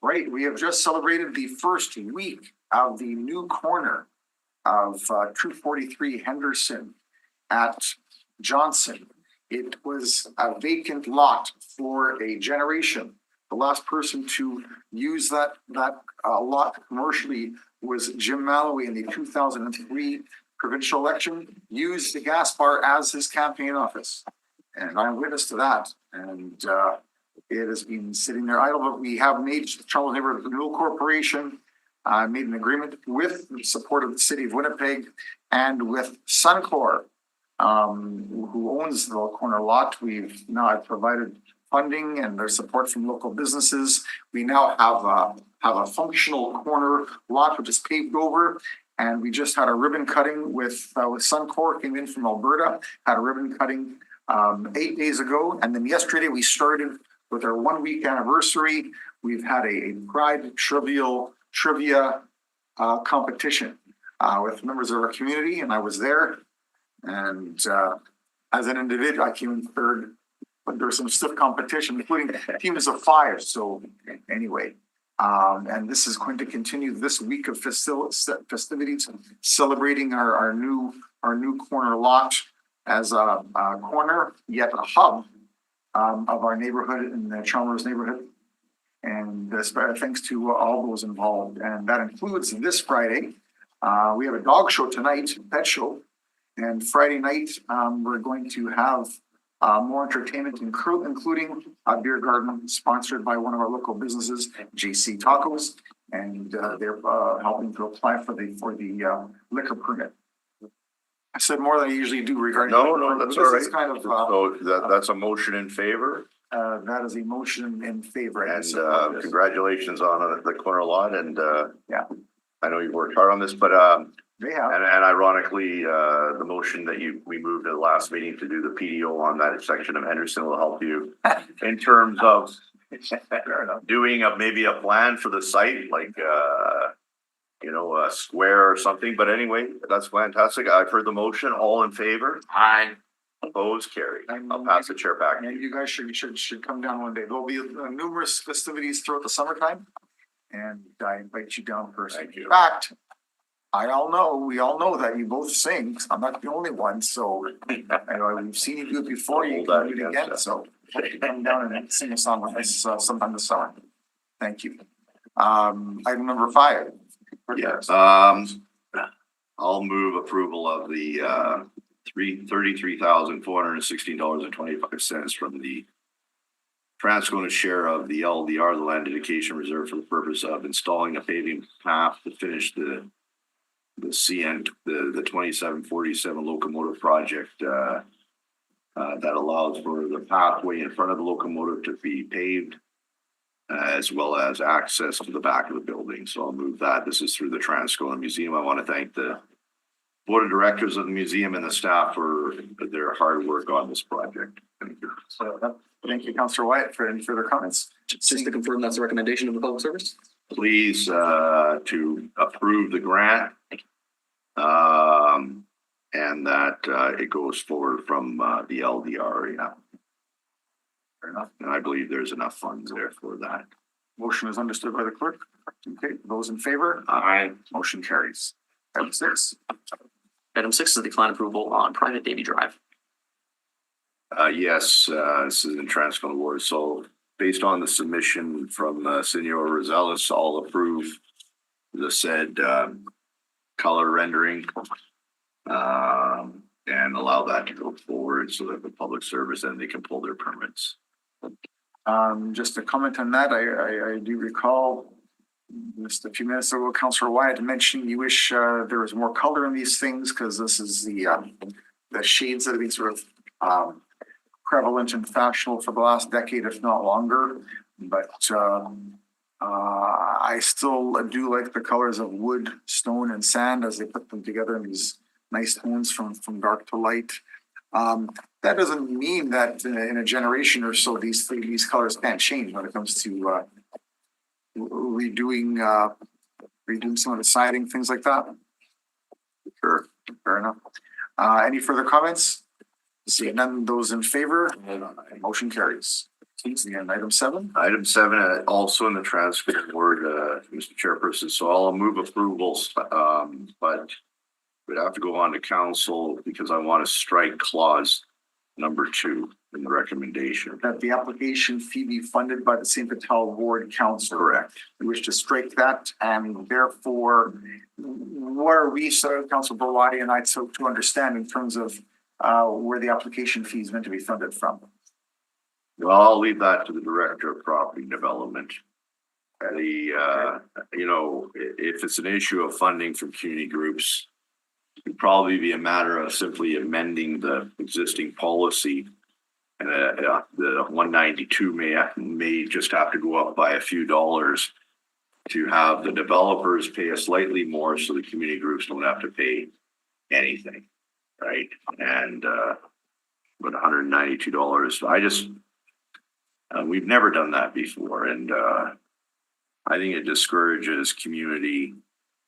Right, we have just celebrated the first week of the new corner of 243 Henderson at Johnson. It was a vacant lot for a generation. The last person to use that lot commercially was Jim Malloway in the 2003 provincial election, used the gas bar as his campaign office. And I'm witness to that. And it has been sitting there idle, but we have made Charles Neighborhood Renewal Corporation made an agreement with the support of the city of Winnipeg and with Suncor, who owns the corner lot. We've now provided funding and their support from local businesses. We now have a functional corner lot which is paved over, and we just had a ribbon cutting with Suncor, came in from Alberta, had a ribbon cutting 8 days ago, and then yesterday we started with our 1 week anniversary. We've had a Pride trivia competition with members of our community, and I was there. And as an individual, I came in third, but there was some stiff competition, including teams of 5. So anyway, and this is going to continue this week of festivities, celebrating our new corner lot as a corner, yet a hub of our neighborhood in the Chalmers neighborhood. And thanks to all those involved. And that includes this Friday. We have a dog show tonight, pet show. And Friday night, we're going to have more entertainment, including a beer garden sponsored by one of our local businesses, JC Tacos. And they're helping to apply for the liquor permit. I said more than I usually do regarding. No, that's all right. This is kind of, So that's a motion in favor. that is a motion in favor. And congratulations on the corner lot. And Yeah. I know you worked hard on this, but They have. and ironically, the motion that we moved at the last meeting to do the PDO on that section of Henderson will help you in terms of Fair enough. doing maybe a plan for the site, like a square or something. But anyway, that's fantastic. I've heard the motion. All in favor? Aye. Opposed? Carried. I'll pass the chair back to And you. you guys should come down one day. There'll be numerous festivities throughout the summertime. And I invite you down personally. Thank you. In fact, we all know that you both sing. I'm not the only one, so I know we've seen you do it before. You Hold can that do it against again, that. so Come down and sing a song with us sometime this summer. Thank you. Item number 5. Yes, I'll move approval of the $33,416.25 from the Transcona share of the LDR, the Land Dedication Reserve, for the purpose of installing a paving path to finish the CN, the 2747 locomotive project, that allows for the pathway in front of the locomotive to be paved, as well as access to the back of the building. So I'll move that. This is through the Transcona Museum. I want to thank the board of directors of the museum and the staff for their hard work on this project. Thank you. So, thank you, Councillor Wyatt. For any further comments? Just to confirm, that's the recommendation of the public service? Please, to approve the grant. And that, it goes forward from, the LDR, yeah. Fair enough. And I believe there's enough funds there for that. Motion is understood by the clerk. Okay, those in favor? Motion carries. Item 6. Item 6 is decline approval on private Davy Drive. Yes, this is in Transcona Ward. So based on the submission from, Senor Rosales, I'll approve the said, color rendering. And allow that to go forward so that the public service, then they can pull their permits. Just a comment on that, I do recall just a few minutes ago, Councillor Wyatt mentioned you wish there was more color in these things because this is the shades that have been sort of prevalent and fashionable for the last decade, if not longer. But I still do like the colors of wood, stone, and sand as they put them together in these nice tones from dark to light. That doesn't mean that in a generation or so these colors can't change when it comes to redoing some of the siding, things like that. Sure, fair enough. Any further comments? Seeing none, those in favor, motion carries. And item 7. Item 7, also in the transcript word, Mr. Chairperson. So I'll move approvals, but we'd have to go on to council because I want to strike clause number 2 in the recommendation. That the application fee be funded by the St. Vital Ward Council. Correct. We wish to strike that, and therefore, what are we, so Council Bellotti and I, so to understand in terms of where the application fee is meant to be funded from? Well, I'll leave that to the Director of Property Development. If it's an issue of funding from community groups, it'd probably be a matter of simply amending the existing policy. And the 192 may just have to go up by a few dollars to have the developers pay a slightly more so the community groups don't have to pay anything, right? And but $192, we've never done that before, and I think it discourages community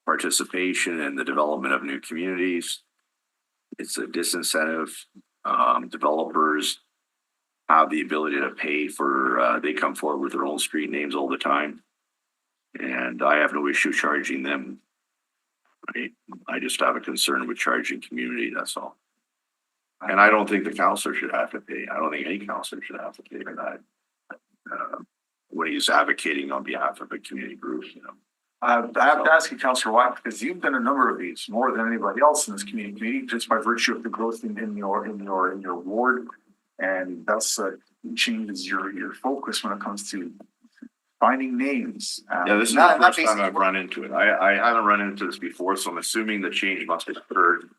participation in the development of new communities. It's a disincentive. Developers have the ability to pay for, they come forward with their own street names all the time. And I have no issue charging them. Right? I just have a concern with charging community, that's all. And I don't think the counselor should have to pay. I don't think any counselor should have to pay for that. When he's advocating on behalf of a community group, I have to ask you, Councillor White, because you've done a number of these, more than anybody else in this community, just by virtue of the growth in your ward, and thus changes your focus when it comes to finding names. Yeah, this is the first time I've run into it. I haven't run into this before, so I'm assuming the change must have occurred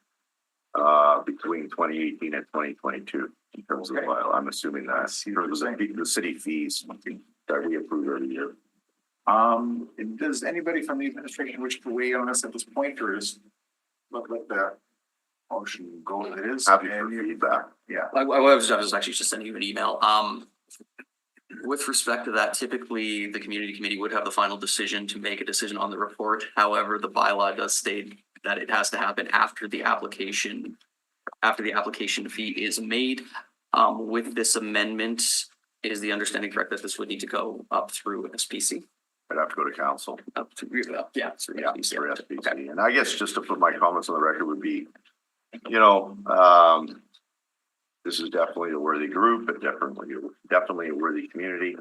between 2018 and 2022 in terms of the file. I'm assuming that for the city fees that we approve every year. Does anybody from the administration wish to weigh on this at this point, or is let the motion go as it is? Happy for feedback. Yeah. I was actually just sending you an email. With respect to that, typically the community committee would have the final decision to make a decision on the report. However, the bylaw does state that it has to happen after the application fee is made. With this amendment, is the understanding correct that this would need to go up through SPC? I'd have to go to council. Up to, through SPC. Through SPC. Okay. And I guess just to put my comments on the record would be, this is definitely a worthy group, but definitely a worthy community.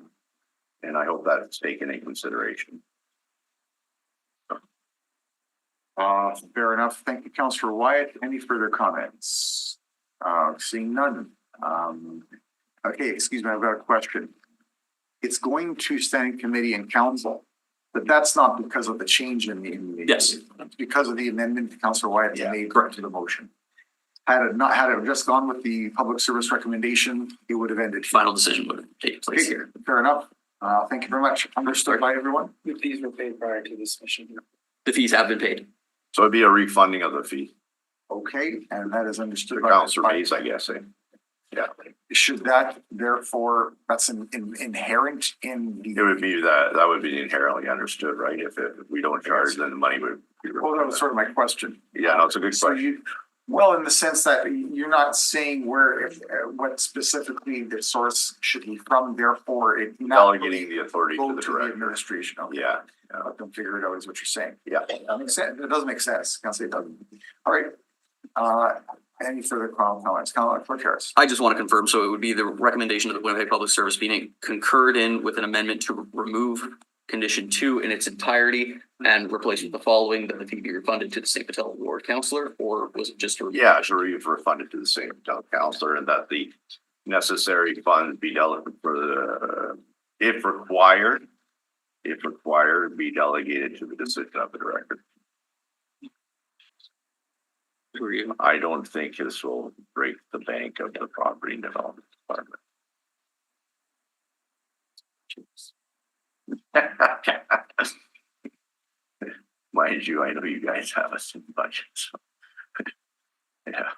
And I hope that's taken into consideration. Fair enough. Thank you, Councillor Wyatt. Any further comments? Seeing none. Okay, excuse me, I've got a question. It's going to standing committee and council, but that's not because of the change in the. Yes. It's because of the amendment Councillor Wyatt Yeah, made to the motion. Had it just gone with the public service recommendation, it would have ended. Final decision would take place Okay, here. fair enough. Thank you very much. Understood by everyone? The fees were paid prior to this mission. The fees have been paid. So it'd be a refunding of the fee. Okay, and that is understood. The by- Councillor Mays, I guess, eh? Yeah, Should that therefore, that's inherent in it the, would be that would be inherently understood, right? If we don't charge, then the money would. be well, that was sort of my question. Yeah, no, it's a good So question. you, well, in the sense that you're not saying where, what specifically the source should be from, therefore it not Delegating the authority to go the to the director. administration. Okay. Yeah, Let them figure it out is what you're saying. yeah. That makes sense. It does make sense. Can't say it doesn't. All right. Any further comments? Clerk Harris. I just want to confirm, so it would be the recommendation of the Winnipeg Public Service being concurred in with an amendment to remove condition 2 in its entirety and replace with the following, that the fee be refunded to the St. Patel Ward Councillor, or was it just a? Yeah, so we've refunded to the same town councillor and that the necessary funds be delegated for the, if required, be delegated to the decision of the director. Who are you? I don't think this will break the bank of the property development department. Mind you, I know you guys have a budget, so. Yeah.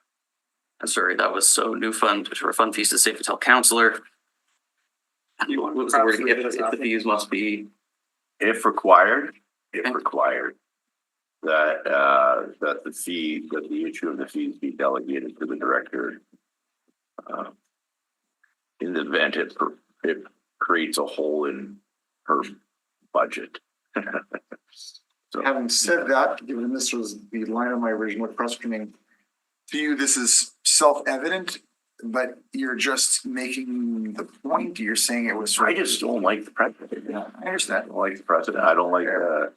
Sorry, that was so new fund to refund fees to St. Patel Councillor. What was the wording? If the fees must be, If required, Okay. that the issue of the fees be delegated to the director. In the event it creates a hole in her budget. So, Having said that, given this was the line of my original questioning, to you, this is self-evident, but you're just making the point. You're saying it was. I just don't like the precedent. Yeah, I understand. I don't like the precedent. I don't like,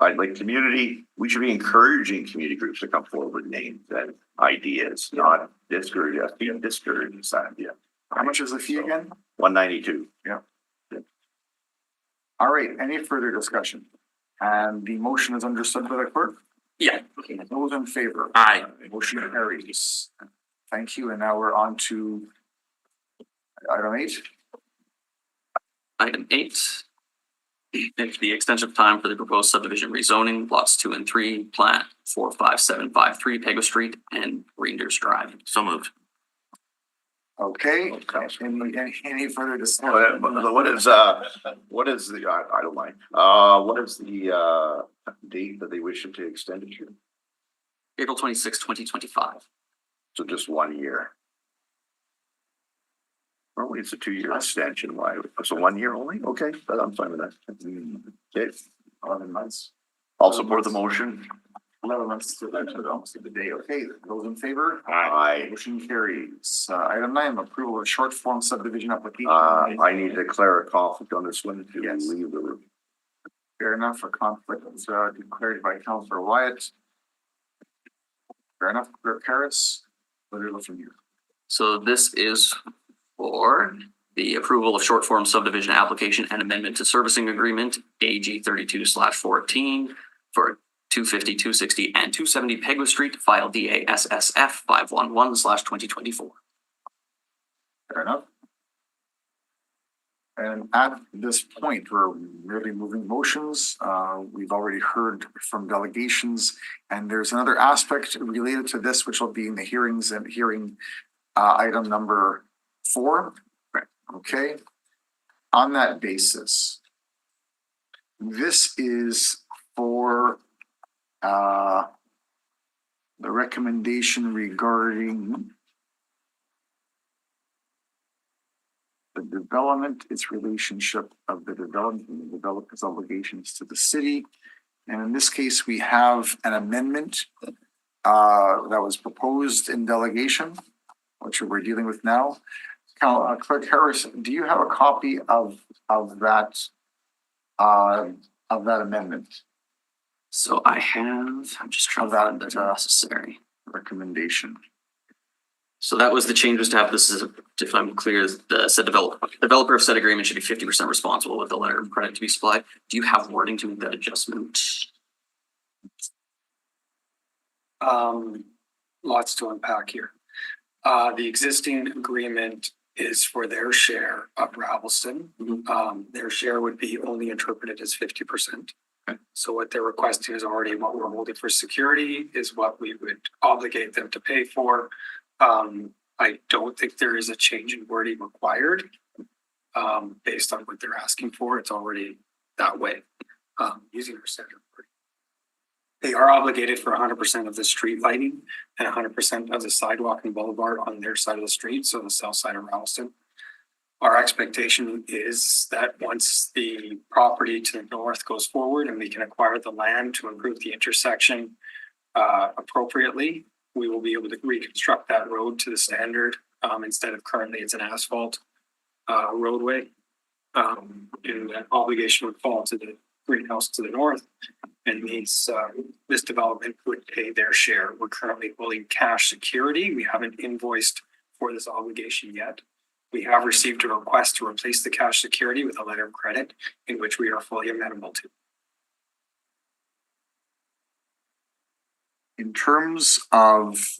I like community, we should be encouraging community groups to come forward with names and ideas, not discourage us, being discouraged this idea. How much is the fee again? 192. All right, any further discussion? And the motion is understood by the clerk? yeah, Those in favor? Aye. Motion carries. Thank you, and now we're on to item 8. item 8. It's the extension of time for the proposed subdivision rezoning, lots 2 and 3, plat 45753 Pego Street and Reinders Drive. So moved. Okay, any further discussion? What is the, I don't mind, what is the date that they wish to extend it to? April 26, 2025. So just 1 year. Normally it's a 2-year extension, why, so 1 year only, okay, but I'm fine with that. Okay, 11 months. I'll support the motion. 11 months to almost the day. Okay, those in favor? Aye. Motion carries. Item 9, approval of short form subdivision application. I need to declare a conflict on this one to Yes. leave the room. Fair enough, for conflict declared by Councillor Wyatt. Fair enough, Clerk Harris. What are you looking here? So this is for the approval of short form subdivision application and amendment to servicing agreement, AG 32/14 for 250, 260 and 270 Pegwood Street, file DASSF 511/2024. Fair enough. And at this point, we're merely moving motions. We've already heard from delegations, and there's another aspect related to this, which will be in the hearings and hearing item number 4. Okay. On that basis, this is for the recommendation regarding the development, its relationship of the development and the developer's obligations to the city. And in this case, we have an amendment that was proposed in delegation. which we're dealing with now. Clerk Harris, do you have a copy of that amendment, So I have, I'm just trying to find the necessary. recommendation? So that was the change was to have this is, if I'm clear, the said developer of said agreement should be 50% responsible with the letter of credit to be supplied. Do you have wording to make that adjustment? Lots to unpack here. The existing agreement is for their share of Ravelston. Their share would be only interpreted as 50%. Okay. So what they're requesting is already what we're holding for security is what we would obligate them to pay for. I don't think there is a change in wording required. Based on what they're asking for, it's already that way, using our standard wording. They are obligated for 100% of the street lighting and 100% of the sidewalk and boulevard on their side of the street, so the south side of Ravelston. Our expectation is that once the property to the north goes forward and we can acquire the land to improve the intersection appropriately, we will be able to reconstruct that road to the standard. Instead of currently it's an asphalt roadway. And that obligation would fall to the greenhouse to the north. And means this development would pay their share. We're currently holding cash security. We haven't invoiced for this obligation yet. We have received a request to replace the cash security with a letter of credit in which we are fully amenable to. In terms of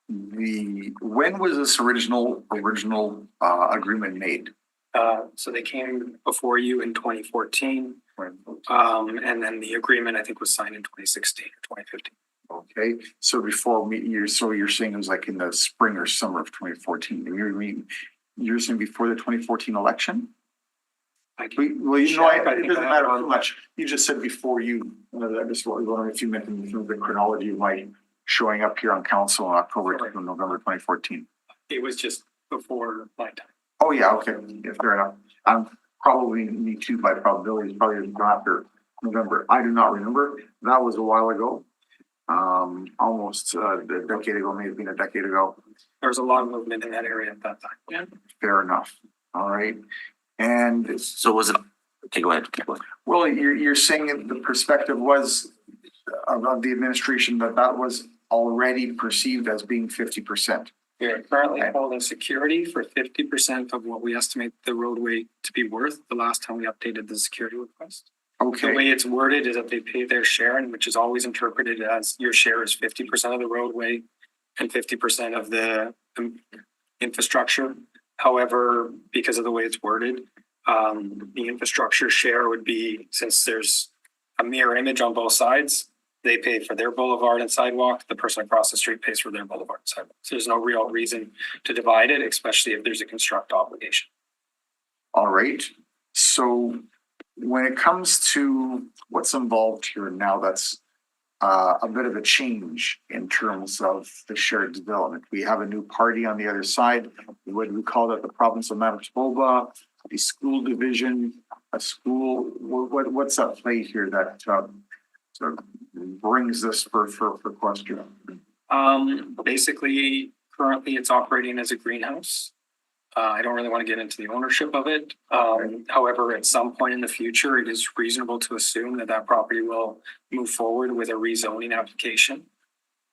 when was this original agreement made? So they came before you in 2014. And then the agreement, I think, was signed in 2016 or 2015. Okay, so you're saying it was like in the spring or summer of 2014. You're saying before the 2014 election? It doesn't matter how much. You just said before you. I just wondering if you meant in the chronology of my showing up here on council in October to November 2014. It was just before my time. Oh yeah, okay, yeah, fair enough. I'm probably me too by probability. It's probably after November. I do not remember. That was a while ago. Almost a decade ago, maybe a decade ago. There was a lot of movement in that area at that time. Yeah. Fair enough. All right. And So was it, okay, go ahead. well, you're saying that the perspective was of the administration that was already perceived as being 50%. We are currently holding security for 50% of what we estimate the roadway to be worth the last time we updated the security request. The Okay, way it's worded is that they pay their share, and which is always interpreted as your share is 50% of the roadway and 50% of the infrastructure. However, because of the way it's worded, the infrastructure share would be, since there's a mirror image on both sides, they pay for their boulevard and sidewalk. The person across the street pays for their boulevard and sidewalk. So there's no real reason to divide it, especially if there's a construct obligation. all right. So when it comes to what's involved here now, that's a bit of a change in terms of the shared development. We have a new party on the other side. What we call that the province of Manitoba, the school division, a school. What's at play here that sort of brings this for question? Basically, currently it's operating as a greenhouse. I don't really want to get into the ownership of it. However, at some point in the future, it is reasonable to assume that that property will move forward with a rezoning application.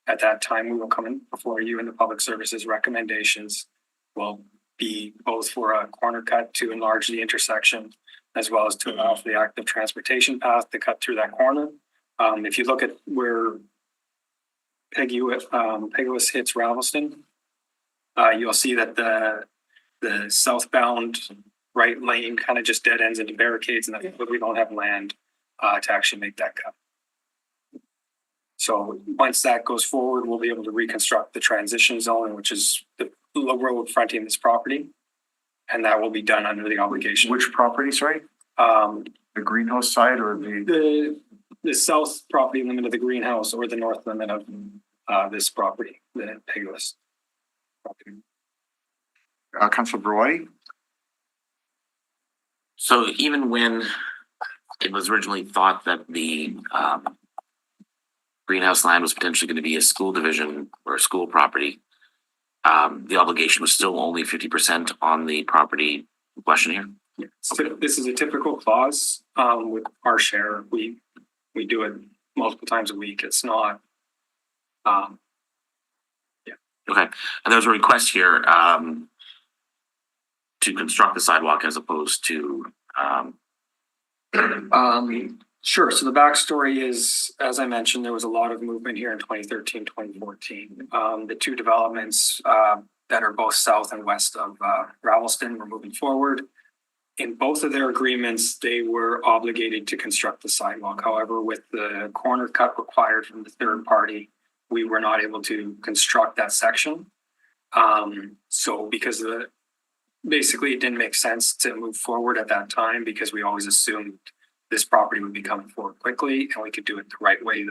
At that time, we will come in before you, and the Public Services recommendations will be both for a corner cut to enlarge the intersection, as well as to allow for the active transportation path to cut through that corner. If you look at where Pegulas hits Ravelston, you'll see that the southbound right lane kind of just dead ends into barricades, and that we don't have land to actually make that cut. So once that goes forward, we'll be able to reconstruct the transition zone, which is the road fronting this property, and that will be done under the obligation. Which property, sorry? The greenhouse side or The south property limit of the greenhouse, or the north limit of this property, the Pegulas property. Councilor Brody? So even when it was originally thought that the greenhouse land was potentially going to be a school division or a school property, the obligation was still only 50% on the property in question here? So this is a typical clause, with our share. We do it multiple times a week. It's not, Okay, and there's a request here to construct the sidewalk as opposed to sure. So the backstory is, as I mentioned, there was a lot of movement here in 2013, 2014. The two developments that are both south and west of Ravelston were moving forward. In both of their agreements, they were obligated to construct the sidewalk. However, with the corner cut required from the third party, we were not able to construct that section. So because basically it didn't make sense to move forward at that time because we always assumed this property would be coming forward quickly and we could do it the right way,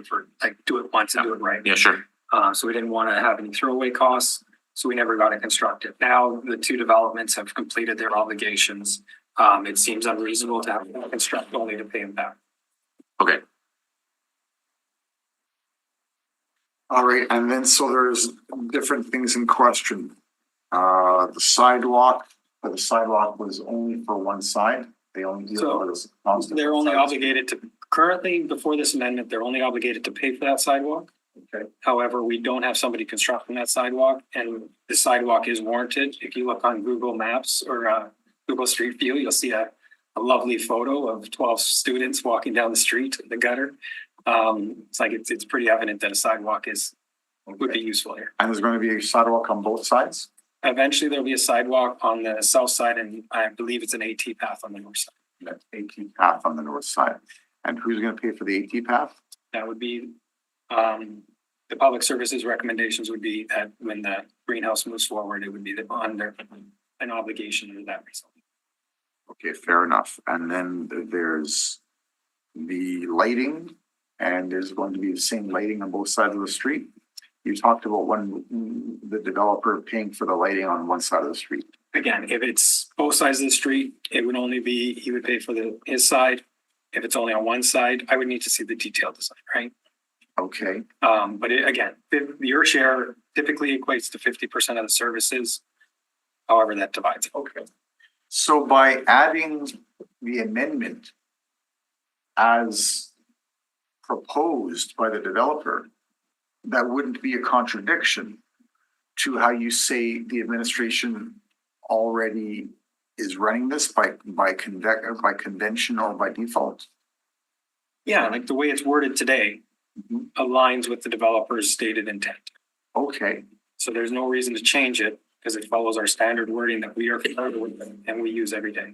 do it once and do it right. yeah, sure. So we didn't want to have any throwaway costs, so we never got to construct it. Now the two developments have completed their obligations. It seems unreasonable to have to construct only to pay them back. Okay. All right, and then so there's different things in question. The sidewalk was only for one side. They only deal with this. They're only obligated to, currently, before this amendment, they're only obligated to pay for that sidewalk. Okay. However, we don't have somebody constructing that sidewalk, and the sidewalk is warranted. If you look on Google Maps or Google Street View, you'll see a lovely photo of 12 students walking down the street, the gutter. It's like it's pretty evident that a sidewalk would be useful here. And there's going to be a sidewalk on both sides? Eventually, there'll be a sidewalk on the south side, and I believe it's an AT path on the north side. That's AT path on the north side. And who's going to pay for the AT path? That would be, the public services recommendations would be that when the greenhouse moves forward, it would be under an obligation under that result. Okay, fair enough. And then there's the lighting, and there's going to be the same lighting on both sides of the street. You talked about the developer paying for the lighting on one side of the street. Again, if it's both sides of the street, it would only be, he would pay for his side. If it's only on one side, I would need to see the detailed design, right? Okay, But again, your share typically equates to 50% of the services. However, that divides it. okay. So by adding the amendment as proposed by the developer, that wouldn't be a contradiction to how you say the administration already is running this by convention or by default? Yeah, like the way it's worded today aligns with the developer's stated intent. Okay, So there's no reason to change it because it follows our standard wording that we are familiar with and we use every day.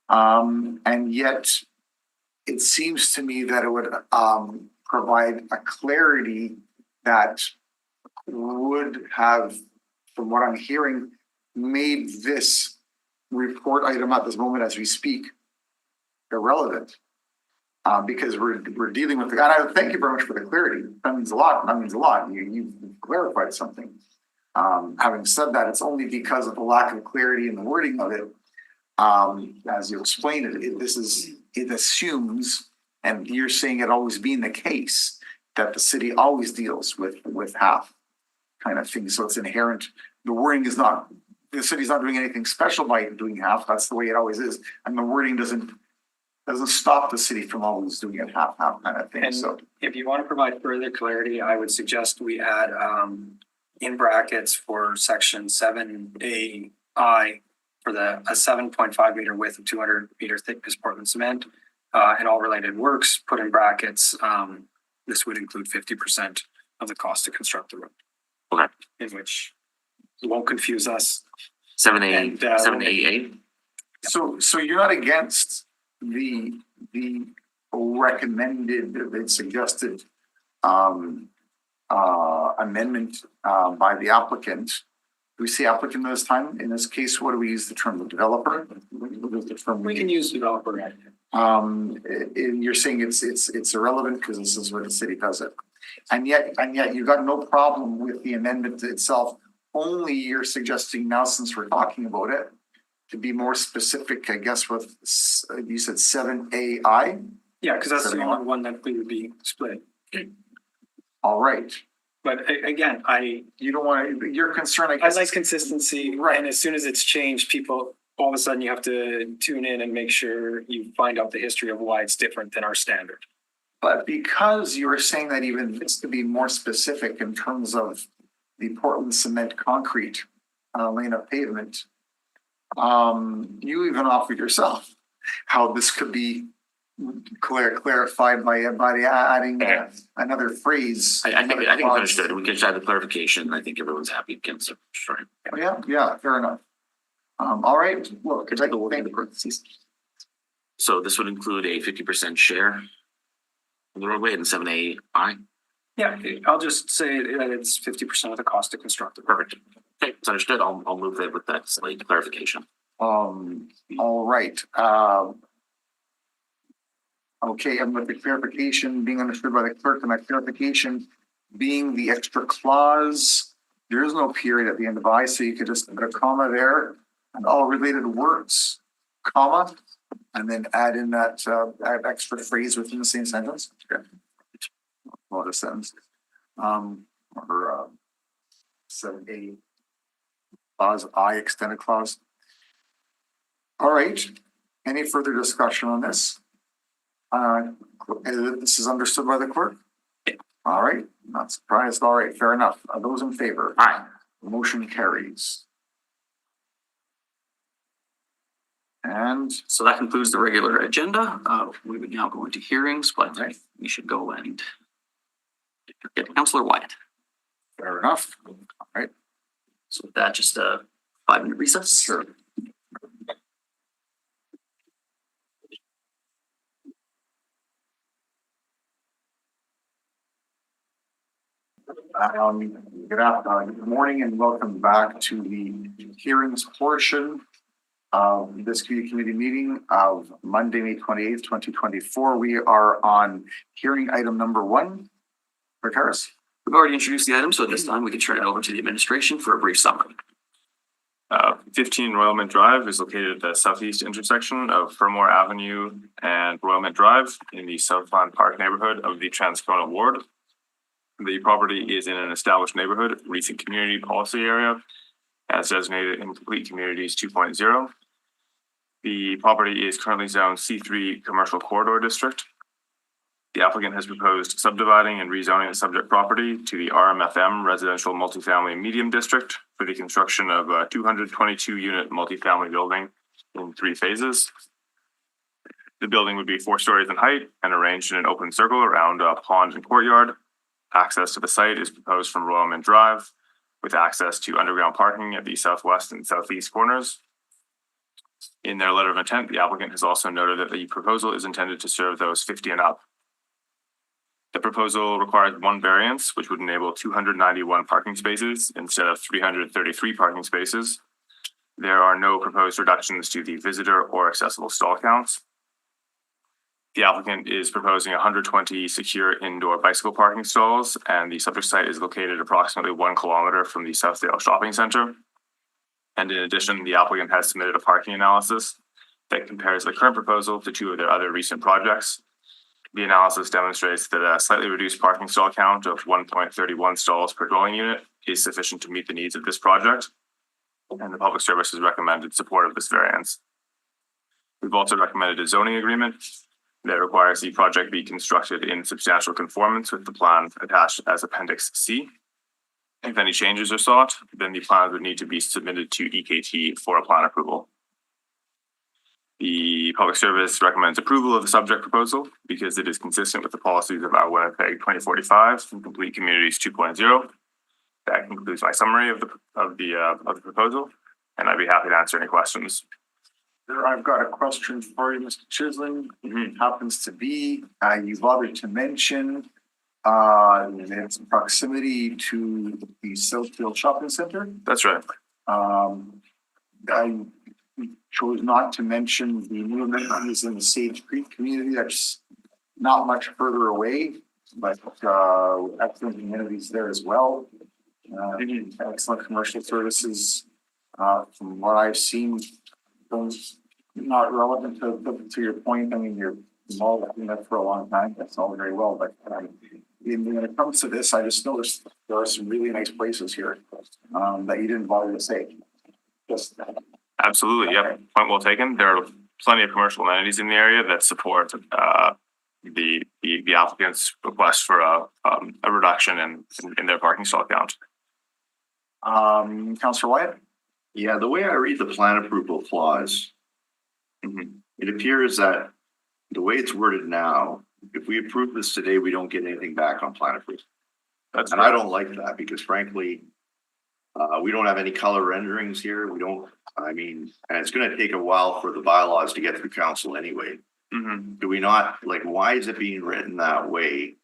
and yet it seems to me that it would provide a clarity that would have, from what I'm hearing, made this report item at this moment as we speak irrelevant. Because we're dealing with, and I thank you very much for the clarity. That means a lot. You've clarified something. Having said that, it's only because of the lack of clarity in the wording of it. As you explained it assumes, and you're saying it always being the case, that the city always deals with half kind of thing. So it's inherent. The wording is not, the city's not doing anything special by doing half. That's the way it always is. And the wording doesn't stop the city from always doing it half kind of thing. And So if you want to provide further clarity, I would suggest we add in brackets for section 7AI for a 7.5 meter width of 200 meter thickness Portland cement and all related works, put in brackets. This would include 50% of the cost to construct the road. Okay. In which it won't confuse us. 7A8. So you're not against the recommended, the suggested amendment by the applicant. Do we say applicant this time? In this case, what do we use the term, the developer? We can use developer. You're saying it's irrelevant because this is where the city does it. And yet you've got no problem with the amendment itself. Only you're suggesting now, since we're talking about it, to be more specific, I guess, with, you said 7AI? Yeah, because that's the only one that we would be split. All right. But again, You don't want, your concern, I I guess. like consistency, right? And as soon as it's changed, people, all of a sudden you have to tune in and make sure you find out the history of why it's different than our standard. But because you were saying that even this to be more specific in terms of the Portland cement concrete lane of pavement, you even offered yourself how this could be clarified by adding another phrase. I think understood. We can just add the clarification. I think everyone's happy. Sure. Yeah, fair enough. All right, look, Could take the word in the parentheses. So this would include a 50% share of the roadway and 7A I. Yeah, I'll just say that it's 50% of the cost to construct it. Perfect. Okay, it's understood. I'll move that with that slight clarification. All right. Okay, and with the clarification being understood by the clerk and that clarification being the extra clause, there is no period at the end of I, so you could just put a comma there and all related words, comma, and then add in that extra phrase within the same sentence. Okay. A lot of sentences. Or 7A clause I extended clause. All right. Any further discussion on this? This is understood by the clerk? All right, not surprised. All right, fair enough. Are those in favor? Aye. Motion carries. And So that concludes the regular agenda. We would now go into hearings, but we should go and get Councillor Wyatt. fair enough. All right, So with that, just a 5-minute recess. sure. Good morning and welcome back to the hearings portion of this committee meeting of Monday, May 28th, 2024. We are on hearing item number 1. Clerk Harris. We've already introduced the item, so at this time we can turn it over to the administration for a brief summary. 15 Royal Mint Drive is located at the southeast intersection of Fermor Avenue and Royal Mint Drive in the Southland Park neighborhood of the Transcona Ward. The property is in an established neighborhood, recent community policy area, as designated in Complete Communities 2.0. The property is currently zoned C3 Commercial Corridor District. The applicant has proposed subdividing and rezoning the subject property to the RMFM Residential Multifamily Medium District for the construction of a 222-unit multifamily building in 3 phases. The building would be 4 stories in height and arranged in an open circle around a pond and courtyard. Access to the site is proposed from Royal Mint Drive, with access to underground parking at the southwest and southeast corners. In their letter of intent, the applicant has also noted that the proposal is intended to serve those 50 and up. The proposal requires 1 variance, which would enable 291 parking spaces instead of 333 parking spaces. There are no proposed reductions to the visitor or accessible stall counts. The applicant is proposing 120 secure indoor bicycle parking stalls, and the subject site is located approximately 1 kilometer from the Southdale Shopping Center. And in addition, the applicant has submitted a parking analysis that compares the current proposal to 2 of their other recent projects. The analysis demonstrates that a slightly reduced parking stall count of 1.31 stalls per dwelling unit is sufficient to meet the needs of this project, and the Public Service has recommended support of this variance. We've also recommended a zoning agreement that requires the project be constructed in substantial conformance with the plan attached as Appendix C. If any changes are sought, then the plans would need to be submitted to EKT for a plan approval. The Public Service recommends approval of the subject proposal because it is consistent with the policies of our Winnipeg 2045 and Complete Communities 2.0. That concludes my summary of the proposal, and I'd be happy to answer any questions. I've got a question for you, Mr. Chisholm. Happens to be, you bothered to mention its proximity to the Southfield Shopping Center. That's right. I chose not to mention the new amenities in the Sage Creek community. That's not much further away, but excellent amenities there as well. Excellent commercial services. From what I've seen, those not relevant to your point. I mean, you're all in that for a long time. That's all very well, but when it comes to this, I just noticed there are some really nice places here, that you didn't bother to say. Just, Absolutely, yeah. Point well taken. There are plenty of commercial amenities in the area that support the applicant's request for a reduction in their parking stall count. Councillor Wyatt? Yeah, the way I read the plan approval clause, it appears that the way it's worded now, if we approve this today, we don't get anything back on plan approval. That's And I don't like that because frankly, we don't have any color renderings here. We don't, and it's gonna take a while for the bylaws to get through council anyway. Do we not, like, why is it being written that way?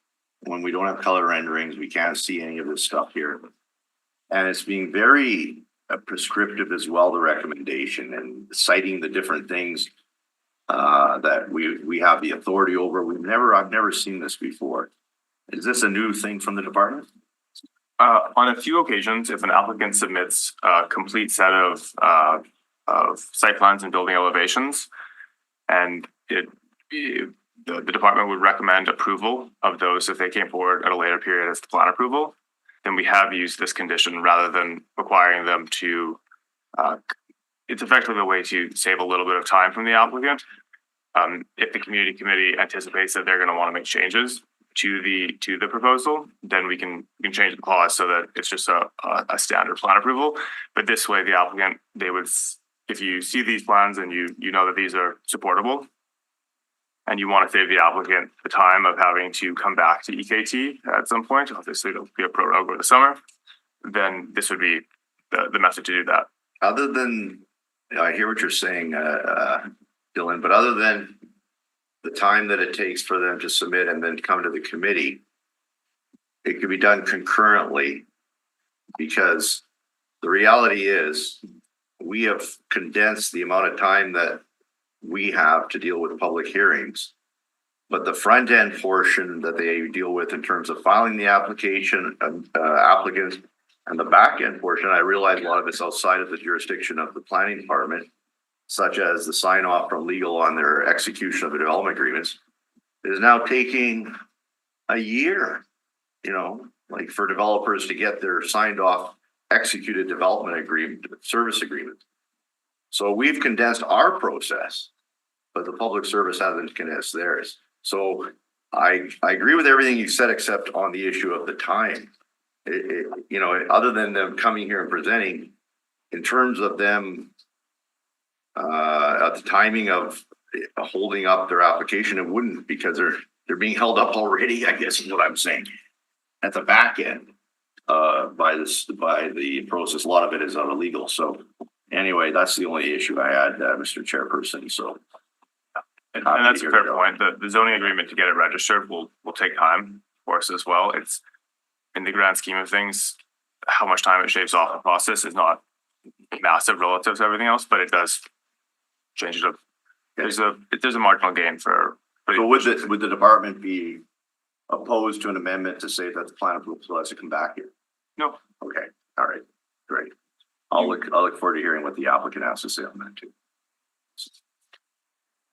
When we don't have color renderings, we can't see any of this stuff here. And it's being very prescriptive as well, the recommendation, and citing the different things that we have the authority over. I've never seen this before. Is this a new thing from the department? On a few occasions, if an applicant submits a complete set of site plans and building elevations, and the department would recommend approval of those if they came forward at a later period as the plan approval, then we have used this condition rather than requiring them to, it's effectively a way to save a little bit of time from the applicant. If the community committee anticipates that they're going to want to make changes to the proposal, then we can change the clause so that it's just a standard plan approval. But this way, the applicant, if you see these plans and you know that these are supportable, and you want to save the applicant the time of having to come back to EKT at some point, obviously it'll be a prorogue over the summer, then this would be the method to do that. Other than, I hear what you're saying, Dylan, but other than the time that it takes for them to submit and then come to the committee, it could be done concurrently, because the reality is we have condensed the amount of time that we have to deal with public hearings. But the front end portion that they deal with in terms of filing the application, applicants, and the back end portion, I realize a lot of it's outside of the jurisdiction of the planning department, such as the sign off from legal on their execution of the development agreements, is now taking a year, like for developers to get their signed off executed development agreement, service agreement. So we've condensed our process, but the public service hasn't condensed theirs. So I agree with everything you said, except on the issue of the time. Other than them coming here and presenting, in terms of them, at the timing of holding up their application, it wouldn't, because they're being held up already, I guess is what I'm saying. At the back end, by the process, a lot of it is illegal. So anyway, that's the only issue I had, Mr. Chairperson. So, and that's a fair point. The zoning agreement to get it registered will take time for us as well. It's, in the grand scheme of things, how much time it shaves off the process is not massive relative to everything else, but it does change it up. There's a marginal gain for. So would the department be opposed to an amendment to say that the plan approval has to come back here? No. Okay. All right. Great. I'll look forward to hearing what the applicant has to say on that too.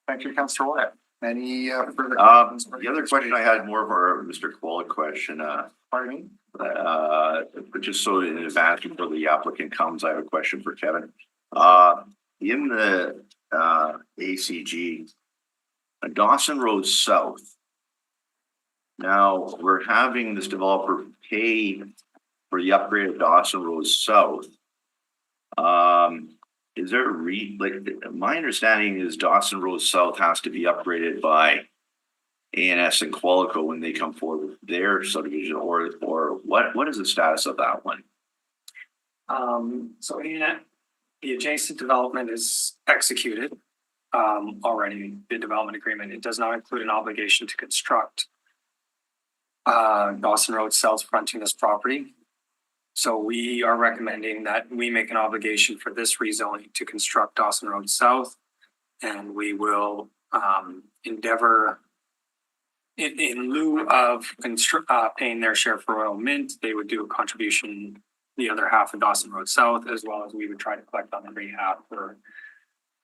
Thank you, Councillor Wyatt. Any further? The other question I had, more of our Mr. Koala question. Pardon me? But just so in advance before the applicant comes, I have a question for Kevin. In the ACG, Dawson Road South. Now we're having this developer pay for the upgrade of Dawson Road South. Is there my understanding is Dawson Road South has to be upgraded by ANS and Qualico when they come forward with their subdivision, or what is the status of that one? So the adjacent development is executed already, the development agreement. It does not include an obligation to construct Dawson Road South fronting this property. So we are recommending that we make an obligation for this rezoning to construct Dawson Road South, and we will endeavor in lieu of paying their share for Royal Mint, they would do a contribution, the other half of Dawson Road South, as well as we would try to collect on their behalf for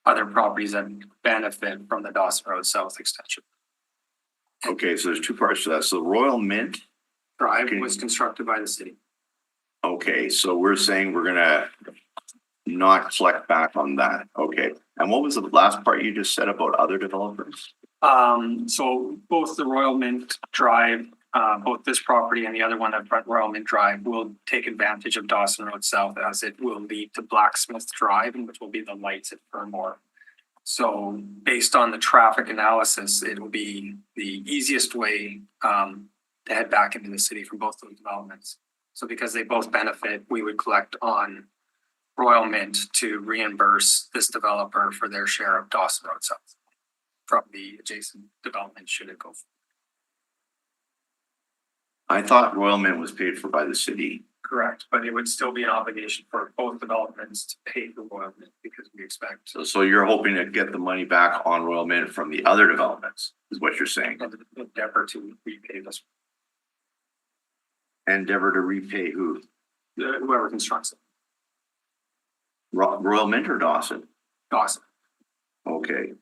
other properties that benefit from the Dawson Road South extension. Okay, so there's two parts to that. So Royal Mint Drive Okay. was constructed by the city. Okay, so we're saying we're gonna not collect back on that. Okay. And what was the last part you just said about other developers? So both the Royal Mint Drive, both this property and the other one at Front Royal Mint Drive will take advantage of Dawson Road South as it will lead to Blacksmith Drive, and which will be the lights at Fernmore. So based on the traffic analysis, it will be the easiest way to head back into the city from both those developments. So because they both benefit, we would collect on Royal Mint to reimburse this developer for their share of Dawson Road South from the adjacent development should it go. I thought Royal Mint was paid for by the city. Correct, but it would still be an obligation for both developments to pay for Royal Mint because we expect So you're hoping to get the money back on Royal Mint from the other developments, is what you're saying? endeavor to repay this, Endeavor to repay who? whoever constructs it. Royal Mint or Dawson? Dawson. Okay.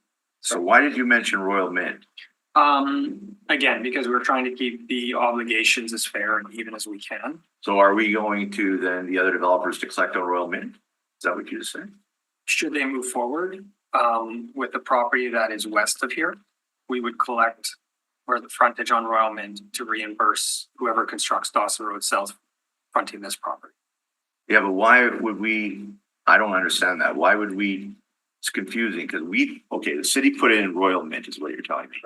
So why did you mention Royal Mint? Again, because we're trying to keep the obligations as fair and even as we can. So are we going to then the other developers to collect on Royal Mint? Is that what you just said? Should they move forward, with the property that is west of here, we would collect or the frontage on Royal Mint to reimburse whoever constructs Dawson Road South fronting this property. Yeah, but why would we, I don't understand that. Why would we, it's confusing because the city put in Royal Mint is what you're telling me.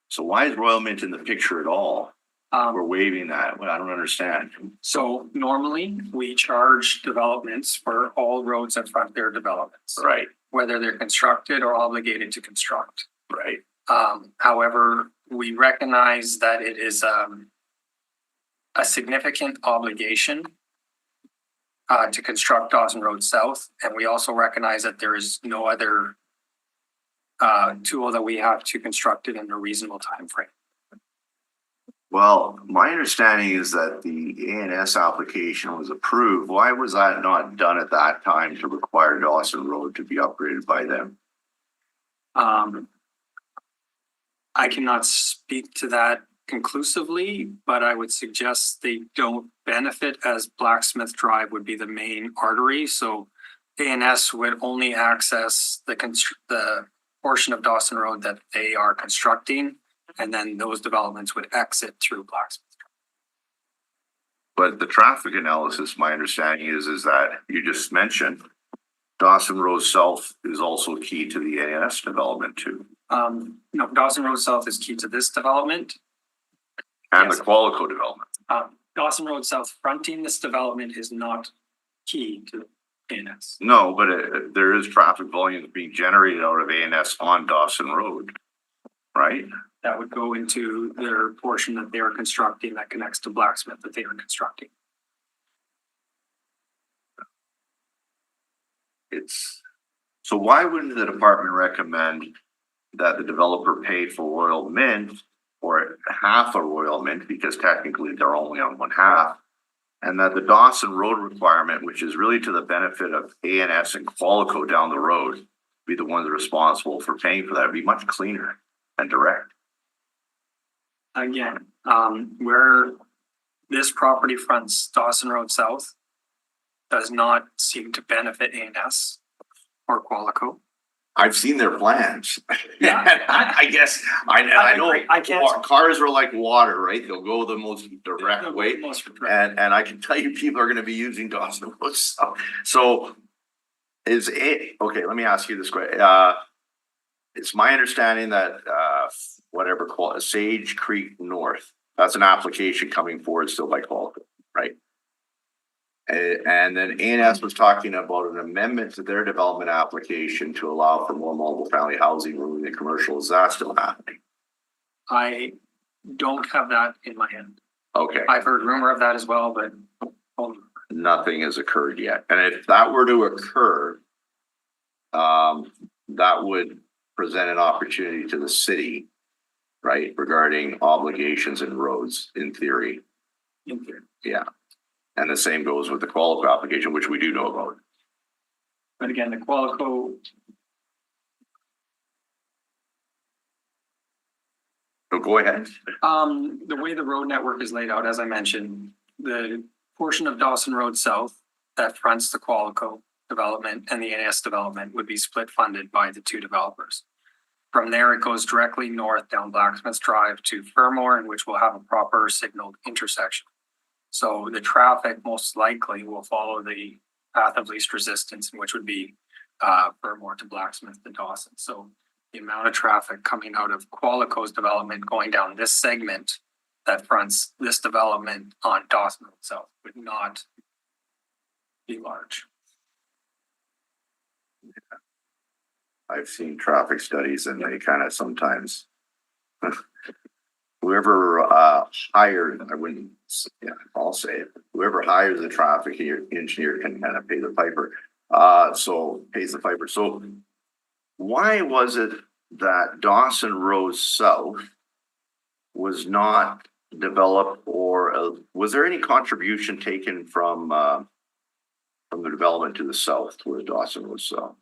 So why is Royal Mint in the picture at all? We're waiving that. Well, I don't understand. So normally we charge developments for all roads that front their developments. Right, Whether they're constructed or obligated to construct. right. However, we recognize that it is a significant obligation to construct Dawson Road South, and we also recognize that there is no other tool that we have to construct it in a reasonable time frame. Well, my understanding is that the ANS application was approved. Why was that not done at that time to require Dawson Road to be upgraded by them? I cannot speak to that conclusively, but I would suggest they don't benefit as Blacksmith Drive would be the main artery. So ANS would only access the portion of Dawson Road that they are constructing, and then those developments would exit through Blacksmith. But the traffic analysis, my understanding is that you just mentioned Dawson Road South is also key to the ANS development too. No, Dawson Road South is key to this development. And Yes. the Qualico development. Dawson Road South fronting this development is not key to ANS. No, but there is traffic volume being generated out of ANS on Dawson Road, right? That would go into their portion that they are constructing that connects to Blacksmith that they are constructing. So why wouldn't the department recommend that the developer pay for Royal Mint or half a Royal Mint, because technically they're only on one half, and that the Dawson Road requirement, which is really to the benefit of ANS and Qualico down the road, be the ones responsible for paying for that? It'd be much cleaner and direct. Again, where this property fronts Dawson Road South does not seem to benefit ANS or Qualico. I've seen their plans. Yeah. I guess, I know I can't- cars are like water, right? They'll go the most direct way. Most direct. And I can tell you people are gonna be using Dawson Road South. So is it, okay, let me ask you this question. It's my understanding that, whatever, Sage Creek North, that's an application coming forward still by Qualico, right? And then ANS was talking about an amendment to their development application to allow for more multiple family housing, room in commercial. Is that still happening? I don't have that in my hand. Okay, I've heard rumor of that as well, but nothing has occurred yet. And if that were to occur, that would present an opportunity to the city, right, regarding obligations and roads in theory. Yeah. And the same goes with the Qualico application, which we do know about. But again, the Qualico, So go ahead. The way the road network is laid out, as I mentioned, the portion of Dawson Road South that fronts the Qualico development and the NS development would be split funded by the two developers. From there, it goes directly north down Blacksmith Drive to Fermor, in which we'll have a proper signaled intersection. So the traffic most likely will follow the path of least resistance, which would be Fermor to Blacksmith to Dawson. So the amount of traffic coming out of Qualico's development going down this segment that fronts this development on Dawson itself would not be large. I've seen traffic studies and they kind of sometimes whoever hired, I wouldn't, yeah, I'll say it, whoever hires the traffic engineer can kind of pay the piper. So pays the piper. So why was it that Dawson Road South was not developed, or was there any contribution taken from the development to the south towards Dawson Road South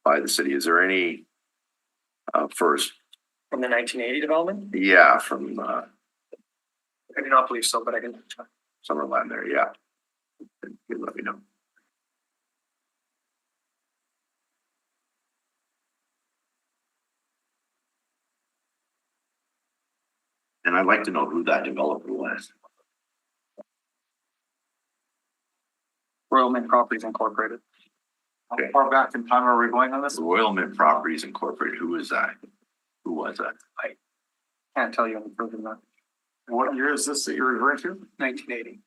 by the city? Is there any first? From the 1980 development? Yeah, from I do not believe so, but I can. Summerland there, yeah. You let me know. And I'd like to know who that developer was. Royal Mint Properties Incorporated. How far back in time are we going on this? Royal Mint Properties Incorporated, who is that? Who was that? Can't tell you any further than that. What year is this that you're referring to? 1980.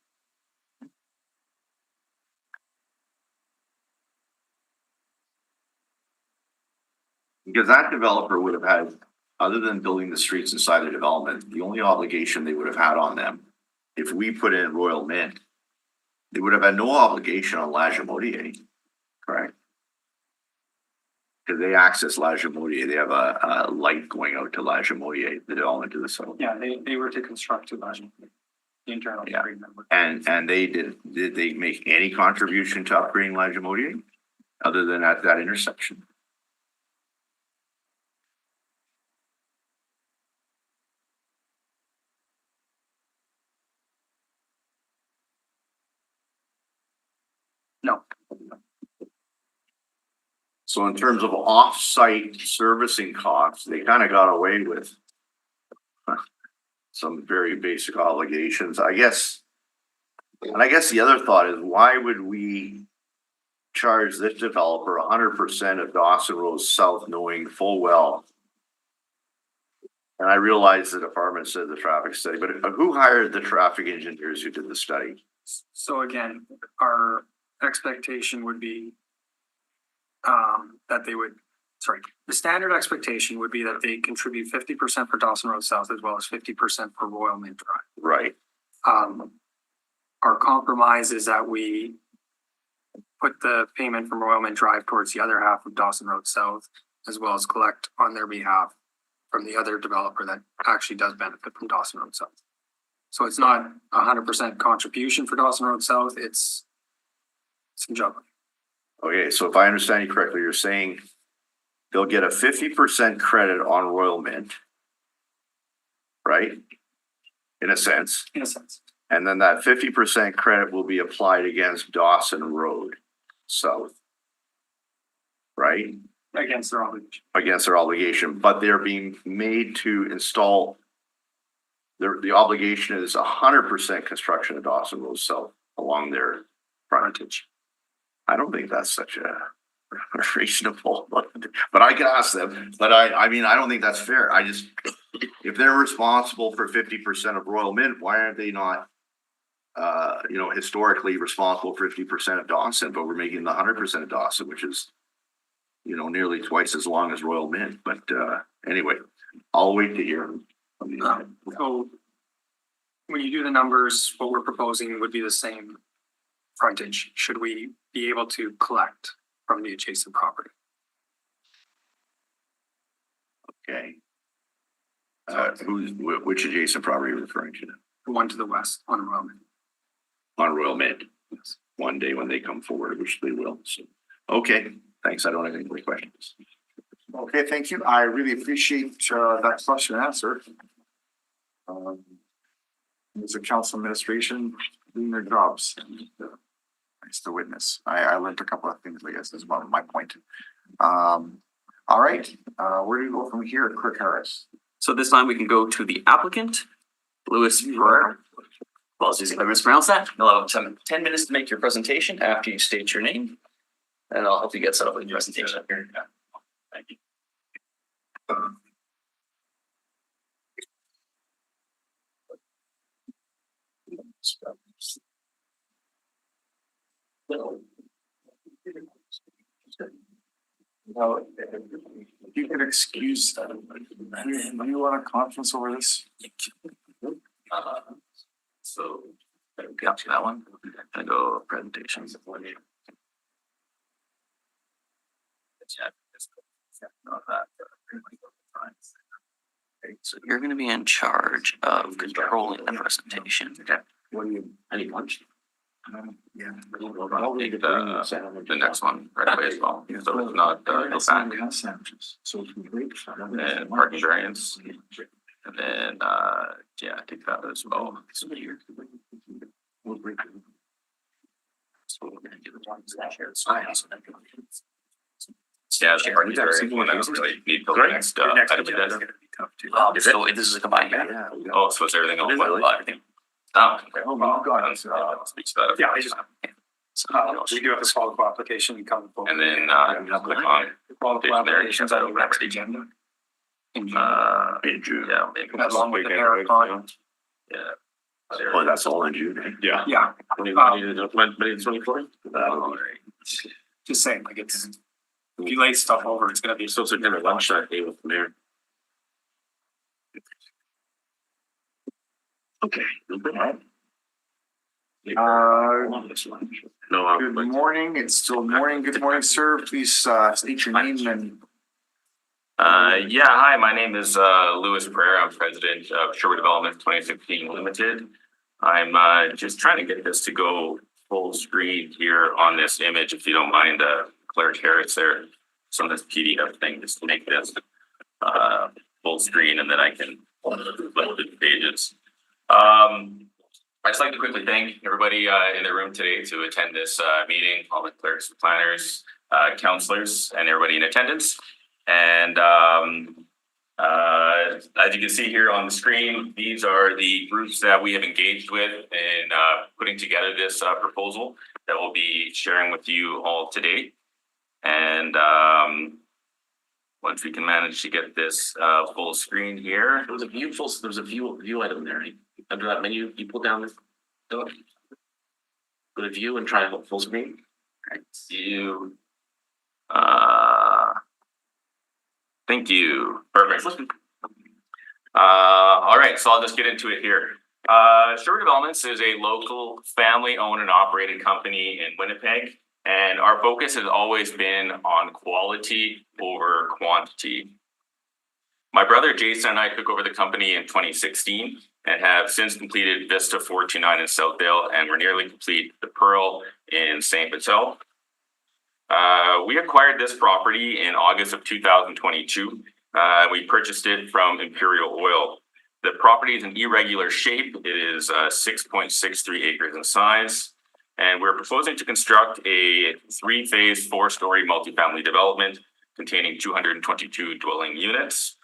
Because that developer would have had, other than building the streets inside the development, the only obligation they would have had on them, if we put in Royal Mint, they would have had no obligation on La Jamodier, correct? Because they access La Jamodier, they have a light going out to La Jamodier, the development to the south. Yeah, they were to construct two versions. The internal Yeah. trade network. And they did they make any contribution to upgrading La Jamodier other than at that intersection? No. So in terms of off-site servicing costs, they kind of got away with some very basic obligations, I guess. And I guess the other thought is, why would we charge this developer 100% of Dawson Road South, knowing full well? And I realize the department said the traffic study, but who hired the traffic engineers who did the study? So again, our expectation would be that they would, the standard expectation would be that they contribute 50% for Dawson Road South as well as 50% for Royal Mint Drive. Right. Our compromise is that we put the payment from Royal Mint Drive towards the other half of Dawson Road South, as well as collect on their behalf from the other developer that actually does benefit from Dawson Road South. So it's not 100% contribution for Dawson Road South, it's some juggling. Okay, so if I understand you correctly, you're saying they'll get a 50% credit on Royal Mint, right? In a sense. In a sense. And then that 50% credit will be applied against Dawson Road South. Right? Against their obligation. Against their obligation, but they're being made to install. The obligation is 100% construction of Dawson Road South along their frontage. I don't think that's such a reasonable, but I can ask them, but I mean, I don't think that's fair. I just, if they're responsible for 50% of Royal Mint, why aren't they not, historically responsible for 50% of Dawson, but we're making the 100% of Dawson, which is, nearly twice as long as Royal Mint. But anyway, I'll wait to hear from you. So when you do the numbers, what we're proposing would be the same frontage, should we be able to collect from the adjacent property. Okay. Which adjacent property are you referring to? The one to the west on Royal Mint. On Royal Mint. Yes. One day when they come forward, which they will. So, okay, thanks. I don't have any more questions. Okay, thank you. I really appreciate that question and answer. As a council administration doing their jobs. Nice to witness. I learned a couple of things, I guess, is my point. All right, where do you go from here, Clerk Harris? So this time we can go to the applicant, Louis Pereira. Apologies if I mispronounced that. You'll have 10 minutes to make your presentation after you state your name. And I'll help you get set up with your presentation up here. Thank you. Now, if you could excuse, are you on a conference over this? So, got to that one. Gonna go presentations. So you're gonna be in charge of controlling the presentation. Okay. What do you? I need lunch. Yeah. Take the next one right away as well. So it's not, no back. Sandwiches. So it's great. And parking variance. And then, yeah, take that as well. We'll break it. So we're gonna do the ones that share sign. Yeah, the parking variance one that was really need for the next, item agenda. So this is a combined. Yeah. Oh, so it's everything on one, everything. Oh, okay. Oh, my God. Speaks to that. Yeah, I just, we do have a Qualico application you come. And then, click on. Qualico applications on the next agenda. In June. Yeah. maybe Along with the marathon. Yeah. Well, that's all in June. Yeah. Yeah, Maybe 24th? just saying, like it's, if you lay stuff over, it's gonna be. So it's a dinner lunch that day with the mayor. Okay. No, Good morning. It's still morning. Good morning, sir. Please state your name and. Yeah, hi, my name is Louis Pereira. I'm president of Sherwood Development 2016 Limited. I'm just trying to get this to go full screen here on this image, if you don't mind, Clerk Harris there. So this PDF thing, just to make this full screen, and then I can flip the pages. I'd just like to quickly thank everybody in the room today to attend this meeting, all the clerks, planners, counselors, and everybody in attendance. And as you can see here on the screen, these are the groups that we have engaged with in putting together this proposal that we'll be sharing with you all today. And once we can manage to get this full screen here. There was a view item there. Under that menu, you pull down this. Go to view and try full screen. Right, view. Thank you. Perfect. All right, so I'll just get into it here. Sherwood Developments is a local family-owned and operated company in Winnipeg, and our focus has always been on quality over quantity. My brother Jason and I took over the company in 2016 and have since completed Vista 429 in Southdale, and we're nearly complete the Pearl in St. Patel. We acquired this property in August of 2022. We purchased it from Imperial Oil. The property is in irregular shape. It is 6.63 acres in size. And we're proposing to construct a 3-phase, 4-story multifamily development containing 222 dwelling units.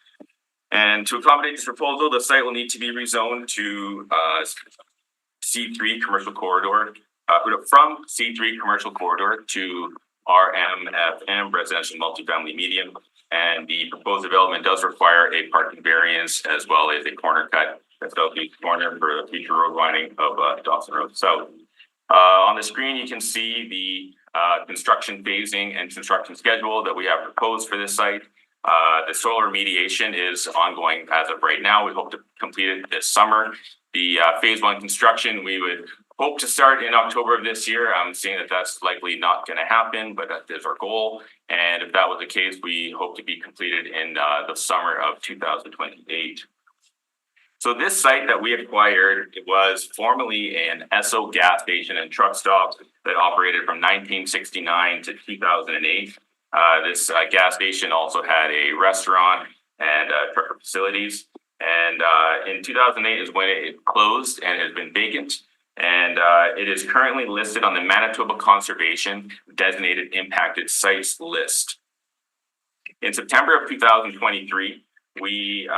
And to accommodate this proposal, the site will need to be rezoned to C3 commercial corridor, from C3 commercial corridor to RMFM residential multifamily medium. And the proposed development does require a parking variance as well as a corner cut at southeast corner for the future road winding of Dawson Road South. On the screen, you can see the construction phasing and construction schedule that we have proposed for this site. The soil remediation is ongoing as of right now. We hope to complete it this summer. The phase 1 construction, we would hope to start in October of this year. I'm seeing that that's likely not going to happen, but that is our goal. And if that was the case, we hope to be completed in the summer of 2028. So this site that we acquired, it was formerly an Esso gas station and truck stop that operated from 1969 to 2008. This gas station also had a restaurant and trucker facilities. And in 2008 is when it closed and has been vacant. And it is currently listed on the Manitoba Conservation Designated Impacted Sites list. In September of 2023, we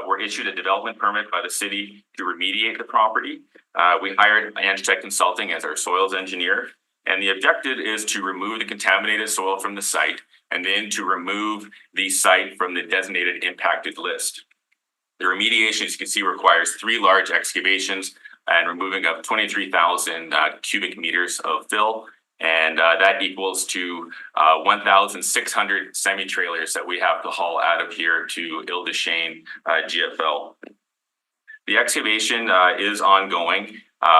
were issued a development permit by the city to remediate the property. We hired Angtech Consulting as our soils engineer. And the objective is to remove the contaminated soil from the site and then to remove the site from the designated impacted list. The remediation, as you can see, requires 3 large excavations and removing of 23,000 cubic meters of fill. And that equals to 1,600 semi-trailers that we have to haul out of here to Ile-des-Chênes GFL. The excavation is ongoing.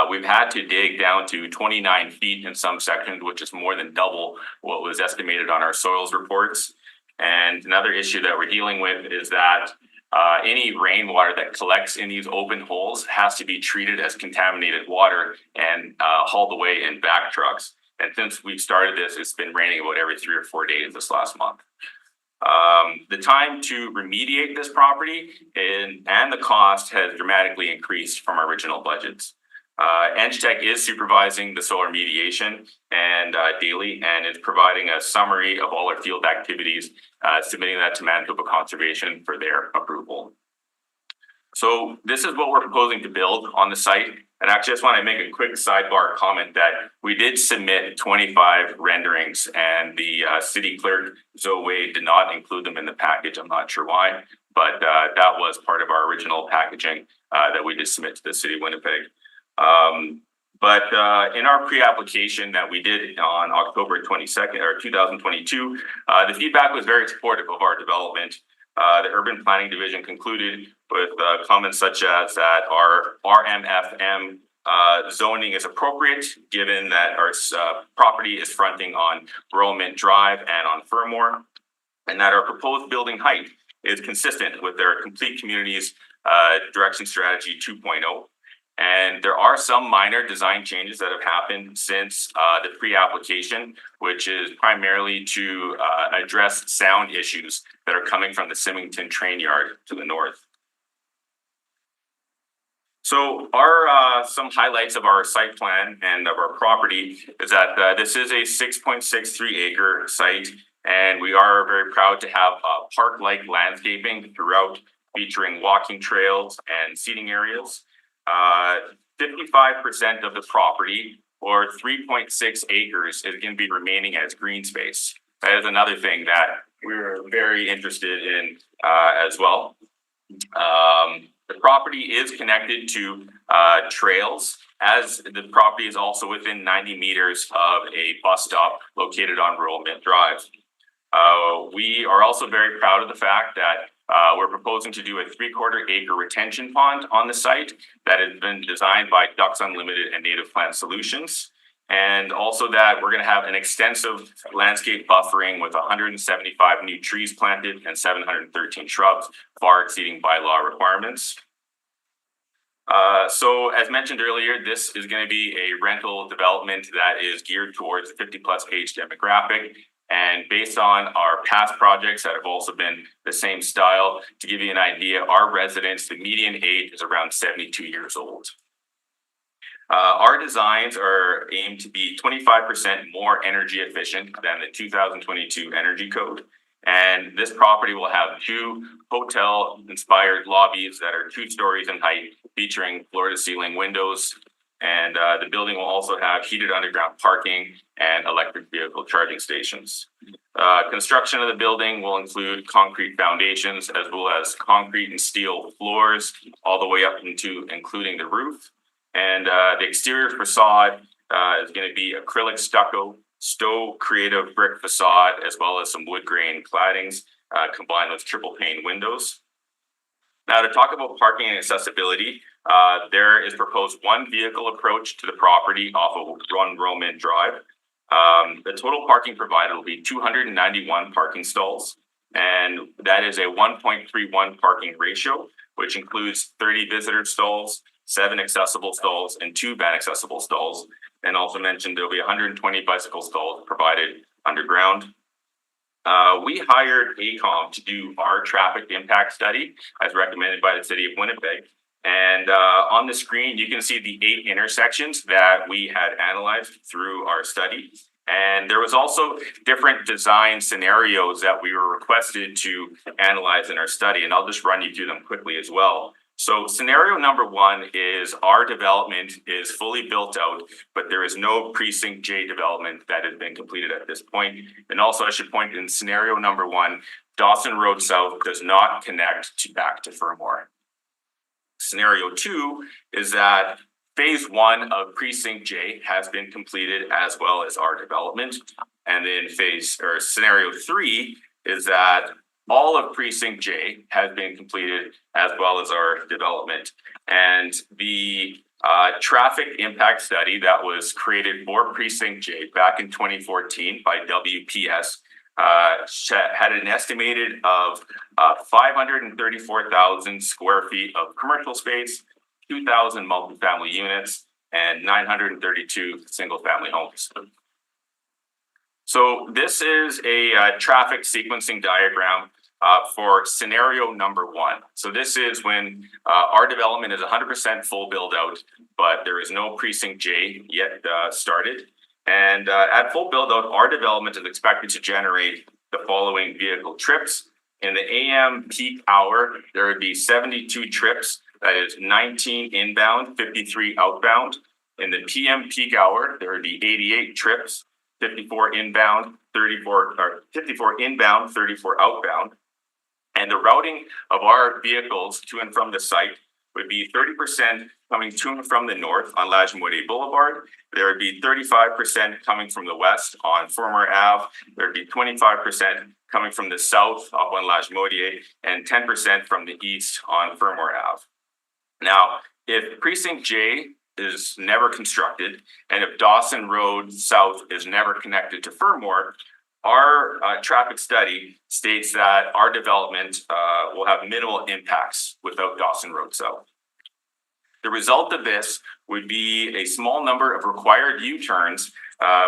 We've had to dig down to 29 feet in some sections, which is more than double what was estimated on our soils reports. And another issue that we're dealing with is that any rainwater that collects in these open holes has to be treated as contaminated water and hauled away in back trucks. And since we've started this, it's been raining about every 3 or 4 days this last month. The time to remediate this property and the cost has dramatically increased from our original budgets. Angtech is supervising the soil remediation and daily, and is providing a summary of all our field activities, submitting that to Manitoba Conservation for their approval. So this is what we're proposing to build on the site. And actually, I just want to make a quick sidebar comment that we did submit 25 renderings, and the city clerk, Zoe Wade, did not include them in the package. I'm not sure why, but that was part of our original packaging that we did submit to the city of Winnipeg. But in our pre-application that we did on October 22nd or 2022, the feedback was very supportive of our development. The Urban Planning Division concluded with comments such as that our RMFM zoning is appropriate, given that our property is fronting on Royal Mint Drive and on Fermor, and that our proposed building height is consistent with their Complete Communities Direction Strategy 2.0. And there are some minor design changes that have happened since the pre-application, which is primarily to address sound issues that are coming from the Symington train yard to the north. So our some highlights of our site plan and of our property is that this is a 6.63 acre site, and we are very proud to have park-like landscaping throughout, featuring walking trails and seating areas. 55% of the property, or 3.6 acres, is going to be remaining as green space. That is another thing that we're very interested in as well. The property is connected to trails, as the property is also within 90 meters of a bus stop located on Royal Mint Drive. We are also very proud of the fact that we're proposing to do a 3/4 acre retention pond on the site that has been designed by Ducks Unlimited and Native Plant Solutions. And also that we're going to have an extensive landscape buffering with 175 new trees planted and 713 shrubs, far exceeding bylaw requirements. So as mentioned earlier, this is going to be a rental development that is geared towards 50+ age demographic. And based on our past projects that have also been the same style, to give you an idea, our residents, the median age is around 72 years old. Our designs are aimed to be 25% more energy efficient than the 2022 Energy Code. And this property will have 2 hotel-inspired lobbies that are 2 stories in height, featuring floor-to-ceiling windows. And the building will also have heated underground parking and electric vehicle charging stations. Construction of the building will include concrete foundations as well as concrete and steel floors all the way up into including the roof. And the exterior facade is going to be acrylic stucco, Stowe creative brick facade, as well as some wood grain claddings combined with triple pane windows. Now, to talk about parking and accessibility, there is proposed 1 vehicle approach to the property off of Royal Mint Drive. The total parking provided will be 291 parking stalls, and that is a 1.31 parking ratio, which includes 30 visitor stalls, 7 accessible stalls, and 2 van accessible stalls. And also mentioned there will be 120 bicycle stalls provided underground. We hired AECOM to do our traffic impact study as recommended by the city of Winnipeg. And on the screen, you can see the 8 intersections that we had analyzed through our study. And there was also different design scenarios that we were requested to analyze in our study. And I'll just run you through them quickly as well. So scenario number 1 is our development is fully built out, but there is no precinct J development that has been completed at this point. And also I should point in scenario number 1, Dawson Road South does not connect back to Fermor. Scenario 2 is that phase 1 of precinct J has been completed as well as our development. And then scenario 3 is that all of precinct J has been completed as well as our development. And the traffic impact study that was created for precinct J back in 2014 by WPS had an estimated of 534,000 square feet of commercial space, 2,000 multifamily units, and 932 single family homes. So this is a traffic sequencing diagram for scenario number 1. So this is when our development is 100% full build out, but there is no precinct J yet started. And at full build out, our development is expected to generate the following vehicle trips. In the AM peak hour, there would be 72 trips. That is 19 inbound, 53 outbound. In the PM peak hour, there would be 88 trips, 54 inbound, 34 outbound. And the routing of our vehicles to and from the site would be 30% coming to and from the north on Lagimodiere Boulevard. There would be 35% coming from the west on Fermor Ave. There would be 25% coming from the south up on Lagimodiere and 10% from the east on Fermor Ave. Now, if precinct J is never constructed and if Dawson Road South is never connected to Fermor, our traffic study states that our development will have minimal impacts without Dawson Road South. The result of this would be a small number of required U-turns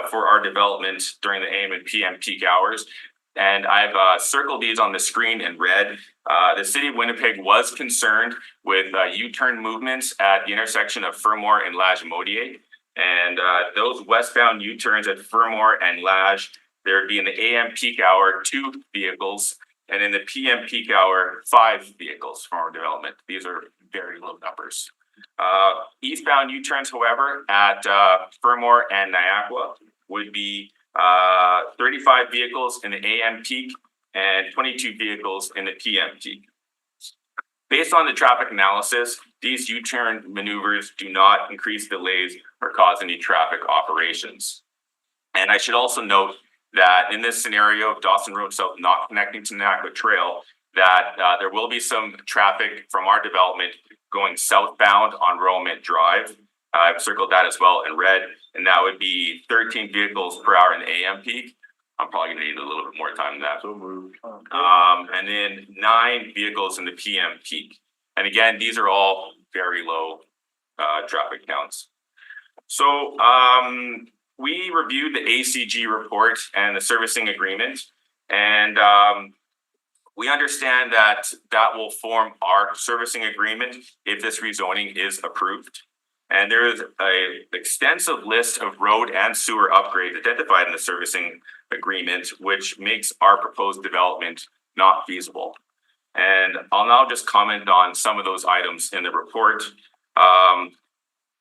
for our development during the AM and PM peak hours. And I've circled these on the screen in red. The city of Winnipeg was concerned with U-turn movements at the intersection of Fermor and Lagimodiere. And those westbound U-turns at Fermor and Lag, there would be in the AM peak hour 2 vehicles, and in the PM peak hour 5 vehicles from our development. These are very low numbers. Eastbound U-turns, however, at Fermor and Niagara would be 35 vehicles in the AM peak and 22 vehicles in the PM peak. Based on the traffic analysis, these U-turn maneuvers do not increase delays or cause any traffic operations. And I should also note that in this scenario of Dawson Road South not connecting to Niagara Trail, that there will be some traffic from our development going southbound on Royal Mint Drive. I've circled that as well in red, and that would be 13 vehicles per hour in the AM peak. I'm probably gonna need a little bit more time than that. And then 9 vehicles in the PM peak. And again, these are all very low traffic counts. So we reviewed the ACG report and the servicing agreement, and we understand that that will form our servicing agreement if this rezoning is approved. And there is an extensive list of road and sewer upgrades identified in the servicing agreement, which makes our proposed development not feasible. And I'll now just comment on some of those items in the report.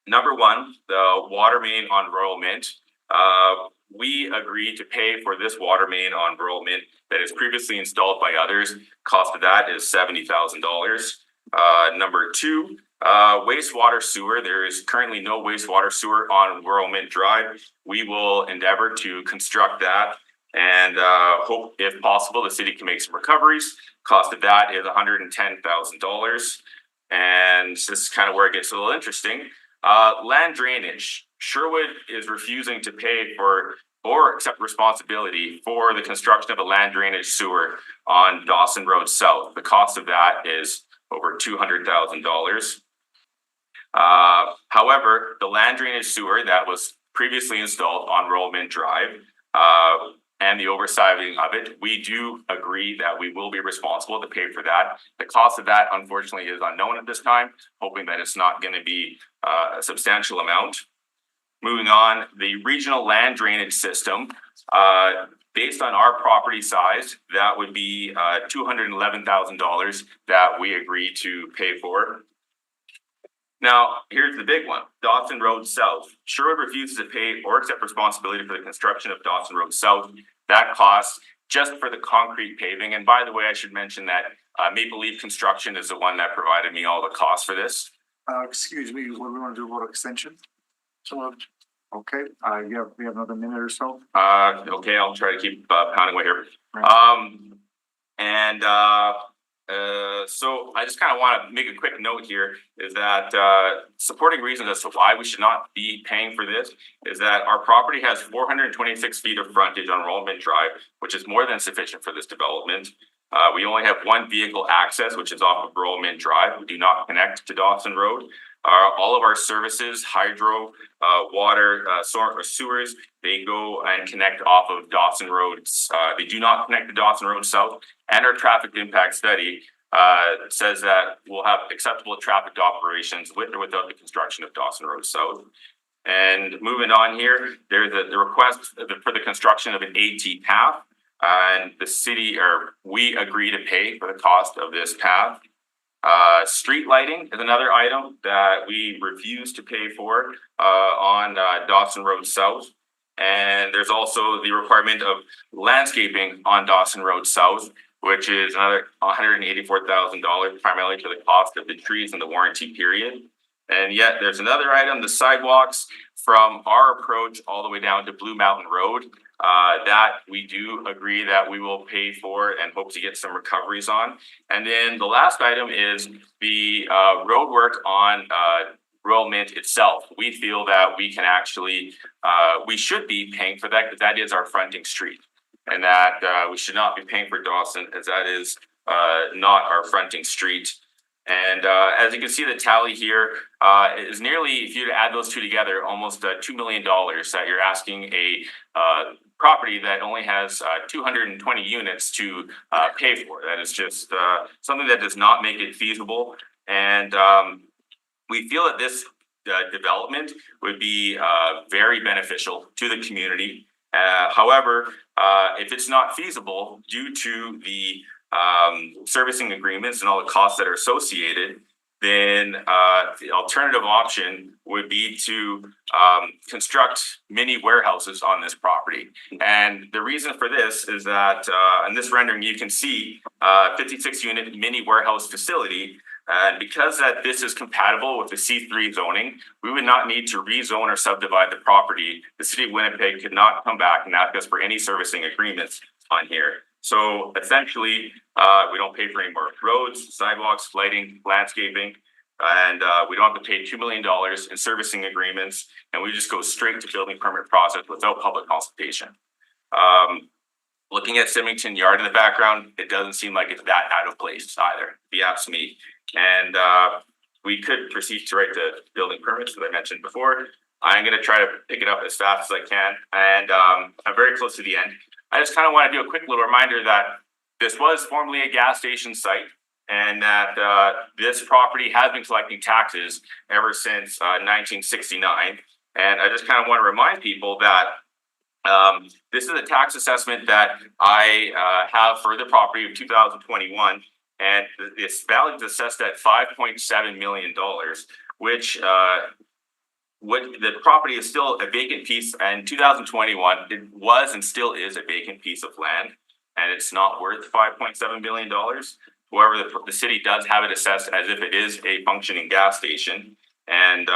Number 1, the water main on Royal Mint. We agreed to pay for this water main on Royal Mint that is previously installed by others. Cost of that is $70,000. Number 2, wastewater sewer. There is currently no wastewater sewer on Royal Mint Drive. We will endeavor to construct that and hope, if possible, the city can make some recoveries. Cost of that is $110,000. And this is kind of where it gets a little interesting. Land drainage. Sherwood is refusing to pay for or accept responsibility for the construction of a land drainage sewer on Dawson Road South. The cost of that is over $200,000. However, the land drainage sewer that was previously installed on Royal Mint Drive and the oversighting of it. We do agree that we will be responsible to pay for that. The cost of that unfortunately is unknown at this time, hoping that it's not going to be a substantial amount. Moving on, the regional land drainage system, based on our property size, that would be $211,000 that we agree to pay for. Now, here's the big one, Dawson Road South. Sherwood refuses to pay or accept responsibility for the construction of Dawson Road South. That costs just for the concrete paving. And by the way, I should mention that Maple Leaf Construction is the one that provided me all the costs for this. Excuse me, what do we want to do about extension? So, okay, we have another minute or so. Okay, I'll try to keep pounding away here. So I just kind of want to make a quick note here is that supporting reasons as to why we should not be paying for this is that our property has 426 feet of frontage on Rollman Drive, which is more than sufficient for this development. We only have one vehicle access, which is off of Rollman Drive. We do not connect to Dawson Road. All of our services, hydro, water, sewers, they go and connect off of Dawson Road. They do not connect to Dawson Road South. And our traffic impact study says that we'll have acceptable traffic operations with or without the construction of Dawson Road South. And moving on here, there's the request for the construction of an AT path. And the city, or we agree to pay for the cost of this path. Street lighting is another item that we refuse to pay for on Dawson Road South. And there's also the requirement of landscaping on Dawson Road South, which is another $184,000, primarily to the cost of the trees in the warranty period. And yet there's another item, the sidewalks from our approach all the way down to Blue Mountain Road. That we do agree that we will pay for and hope to get some recoveries on. And then the last item is the road work on Royal Mint itself. We feel that we can actually, we should be paying for that because that is our fronting street. And that we should not be paying for Dawson as that is not our fronting street. And as you can see, the tally here is nearly, if you add those two together, almost $2 million that you're asking a property that only has 220 units to pay for. That is just something that does not make it feasible. And we feel that this development would be very beneficial to the community. However, if it's not feasible due to the servicing agreements and all the costs that are associated, then the alternative option would be to construct mini warehouses on this property. And the reason for this is that in this rendering, you can see 56 unit mini warehouse facility. And because that this is compatible with the C3 zoning, we would not need to rezone or subdivide the property. The city of Winnipeg could not come back and ask us for any servicing agreements on here. So essentially, we don't pay for any more roads, sidewalks, lighting, landscaping, and we don't have to pay $2 million in servicing agreements, and we just go straight to building permit process without public consultation. Looking at Symington Yard in the background, it doesn't seem like it's that out of place either, if you ask me. And we could proceed to write the building permits, as I mentioned before. I'm going to try to pick it up as fast as I can, and I'm very close to the end. I just kind of want to do a quick little reminder that this was formerly a gas station site, and that this property has been collecting taxes ever since 1969. And I just kind of want to remind people that this is a tax assessment that I have for the property of 2021, and this value is assessed at $5.7 million, which the property is still a vacant piece. And 2021, it was and still is a vacant piece of land, and it's not worth $5.7 million. However, the city does have it assessed as if it is a functioning gas station. And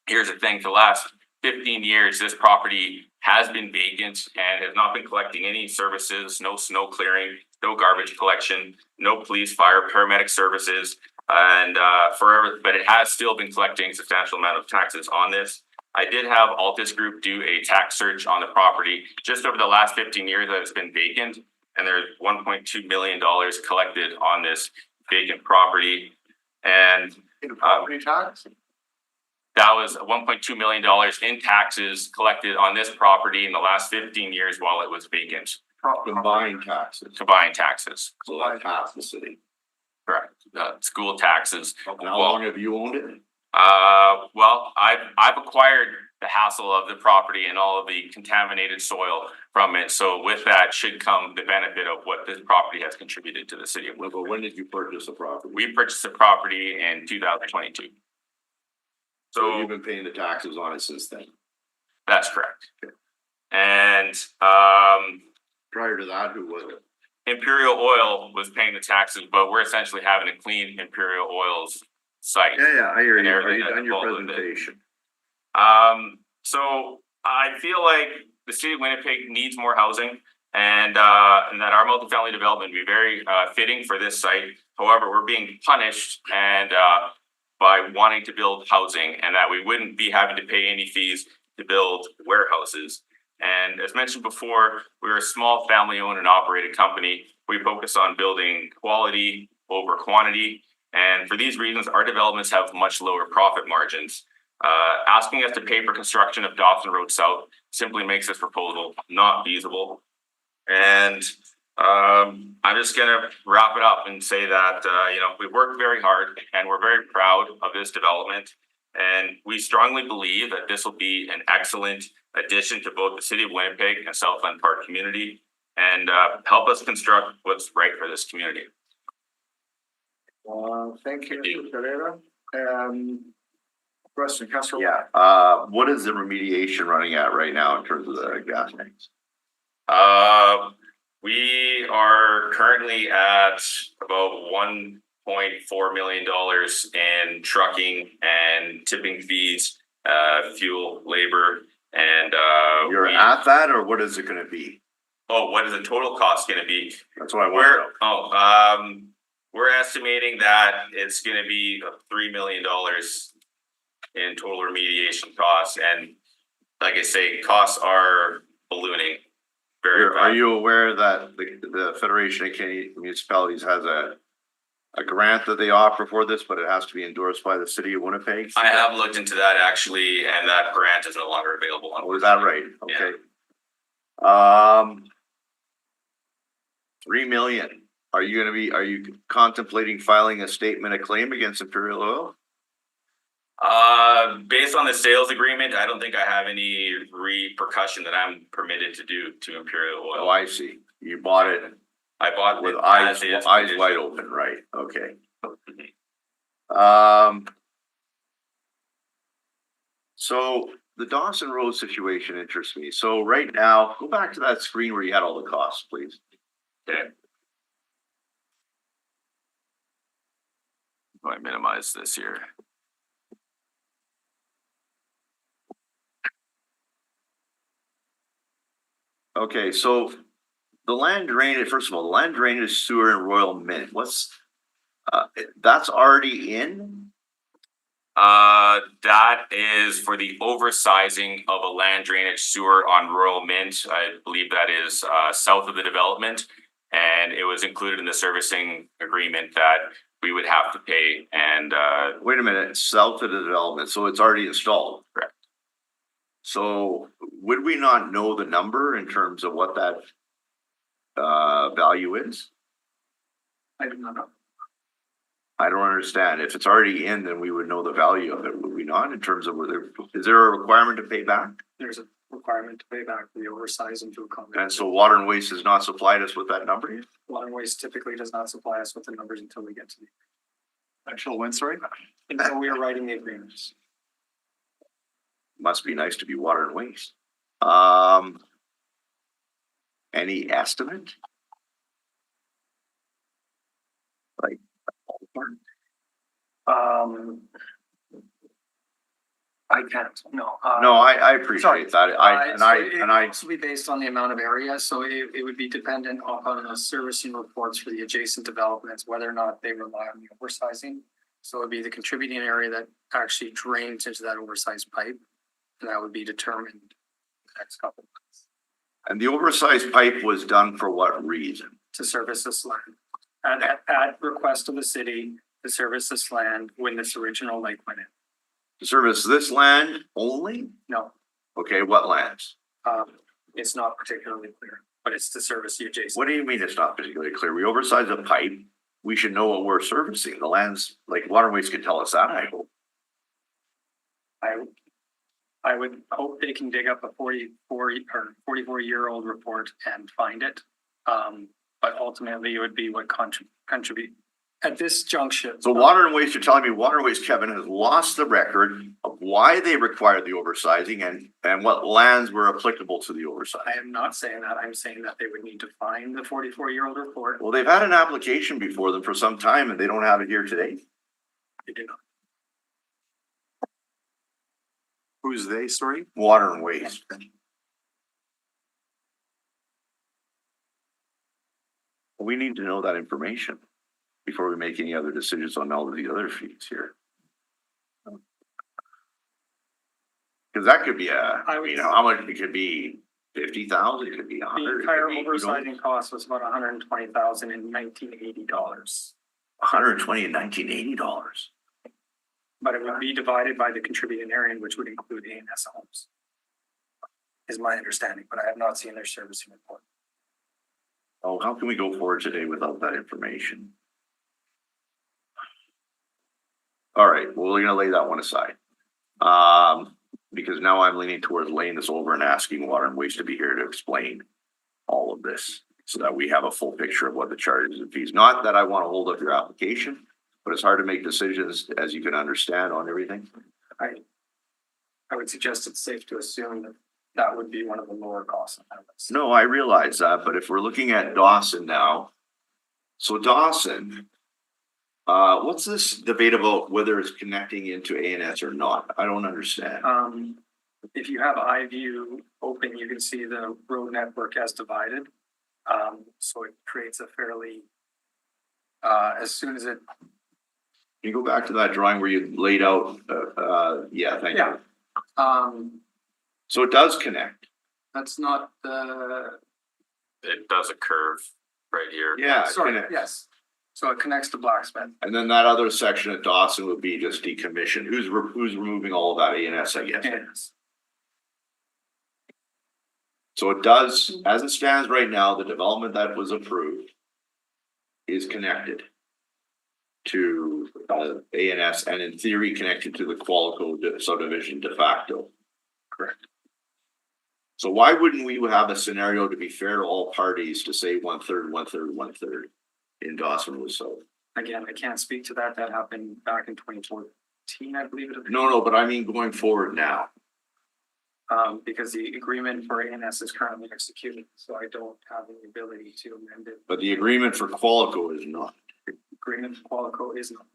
here's the thing, for the last 15 years, this property has been vacant and has not been collecting any services, no snow clearing, no garbage collection, no police, fire, paramedic services, and forever, but it has still been collecting a substantial amount of taxes on this. I did have Altus Group do a tax search on the property just over the last 15 years that it's been vacant, and there's $1.2 million collected on this vacant property. And in property tax? that was $1.2 million in taxes collected on this property in the last 15 years while it was vacant. Combined taxes, Combined taxes, so that's half the city. correct, school taxes. And how long have you owned it? Well, I've acquired the hassle of the property and all of the contaminated soil from it. So with that should come the benefit of what this property has contributed to the city of Well, Winnipeg. but when did you purchase the property? We purchased the property in 2022. So you've So been paying the taxes on it since then. that's correct. And Prior to that, who was it? Imperial Oil was paying the taxes, but we're essentially having a clean Imperial Oil's site. Yeah, I hear And you. Are everything you that done your involved with it. presentation? So I feel like the city of Winnipeg needs more housing and that our multifamily development would be very fitting for this site. However, we're being punished and by wanting to build housing and that we wouldn't be having to pay any fees to build warehouses. And as mentioned before, we're a small family owned and operated company. We focus on building quality over quantity. And for these reasons, our developments have much lower profit margins. Asking us to pay for construction of Dawson Road South simply makes this proposal not feasible. And I'm just gonna wrap it up and say that, we worked very hard and we're very proud of this development. And we strongly believe that this will be an excellent addition to both the city of Winnipeg and Southland Park community and help us construct what's right for this community. Thank you, Mr. Pereira. Question, Councilor. Yeah, what is the remediation running at right now in terms of the gas tanks? We are currently at about $1.4 million in trucking and tipping fees, fuel, labor, and You're at that, or what is it gonna be? oh, what is the total cost gonna be? That's what I want to know. We're estimating that it's gonna be $3 million in total remediation costs, and like I say, costs are ballooning. Are you aware that the Federation of Canadian Municipalities has a grant that they offer for this, but it has to be endorsed by the city of Winnipeg? I have looked into that actually, and that grant is no longer available. Oh, is that right? Okay. 3 million. Are you contemplating filing a statement of claim against Imperial Oil? Based on the sales agreement, I don't think I have any repercussion that I'm permitted to do to Imperial Oh, Oil. I see. You bought it I bought with it eyes as is wide condition. open, right? Okay. So the Dawson Road situation interests me. So right now, go back to that screen where you had all the costs, please. Okay. I minimize this here. Okay, so the land drainage, first of all, the land drainage sewer in Royal Mint, that's already in? That is for the oversizing of a land drainage sewer on Royal Mint. I believe that is south of the development. And it was included in the servicing agreement that we would have to pay and Wait a minute, south of the development, so it's already installed? Correct. So would we not know the number in terms of what that value is? I do not know. I don't understand. If it's already in, then we would know the value of it, would we not, in terms of is there a requirement to pay back? There's a requirement to pay back for the oversizing to accommodate. And so Water and Waste has not supplied us with that number yet? Water and Waste typically does not supply us with the numbers until we get to Until when, sorry? until we are writing the agreements. Must be nice to be Water and Waste. Any estimate? Like, I can't, no. no, I Sorry. appreciate that. It And I, would also be based on the amount of area, so it would be dependent upon the servicing reports for the adjacent developments, whether or not they rely on the oversizing. So it'd be the contributing area that actually drains into that oversized pipe, and that would be determined in the next couple of months and the oversized pipe was done for what reason? to service this land. At request of the city to service this land when this original lake went in. To service this land only? No, Okay, what lands? it's not particularly clear, but it's to service the adjacent. What do you mean it's not particularly clear? We oversize a pipe. We should know what we're servicing. The lands, like Waterways could tell us that, I hope. I would hope they can dig up a 44-year-old report and find it. But ultimately it would be what contribute at this junction. So Water and Waste, you're telling me Water and Waste, Kevin, has lost the record of why they required the oversizing and what lands were applicable to the oversize. I am not saying that. I'm saying that they would need to find the 44-year-old report. Well, they've had an application before them for some time and they don't have it here today. They do not. Who's they, sorry? Water and Waste. We need to know that information before we make any other decisions on all of the other fees here. Cause that could be how much, it could be 50,000, it could be The 100. entire oversizing cost was about $120,000 in $1980. $120 and $1980. But it would be divided by the contributing area, which would include A&S homes. Is my understanding, but I have not seen their servicing report. Oh, how can we go forward today without that information? All right, well, we're gonna lay that one aside. Because now I'm leaning towards laying this over and asking Water and Waste to be here to explain all of this so that we have a full picture of what the charges and fees. Not that I want to hold up your application, but it's hard to make decisions, as you can understand, on everything. I would suggest it's safe to assume that that would be one of the lower costs on that list. No, I realize that, but if we're looking at Dawson now, so Dawson, what's this debate about whether it's connecting into ANS or not? I don't understand. If you have iView open, you can see the road network as divided. So it creates a fairly, as soon as it. Can you go back to that drawing where you laid out, yeah, thank you. So it does connect. That's not the, It does a curve right here. Yeah, it sorry, connects. yes. So it connects to Blacksmith. And then that other section at Dawson would be just decommissioned. Who's removing all of that ANS, I guess? Yes. So it does, as it stands right now, the development that was approved is connected to ANS and in theory connected to the Qualico subdivision de facto. Correct. So why wouldn't we have a scenario, to be fair to all parties, to say 1/3, 1/3, 1/3 in Dawson was so? Again, I can't speak to that. That happened back in 2014, I believe it. No, but I mean going forward now. Because the agreement for ANS is currently executed, so I don't have the ability to amend it. But the agreement for Qualico is not. Agreement for Qualico is not.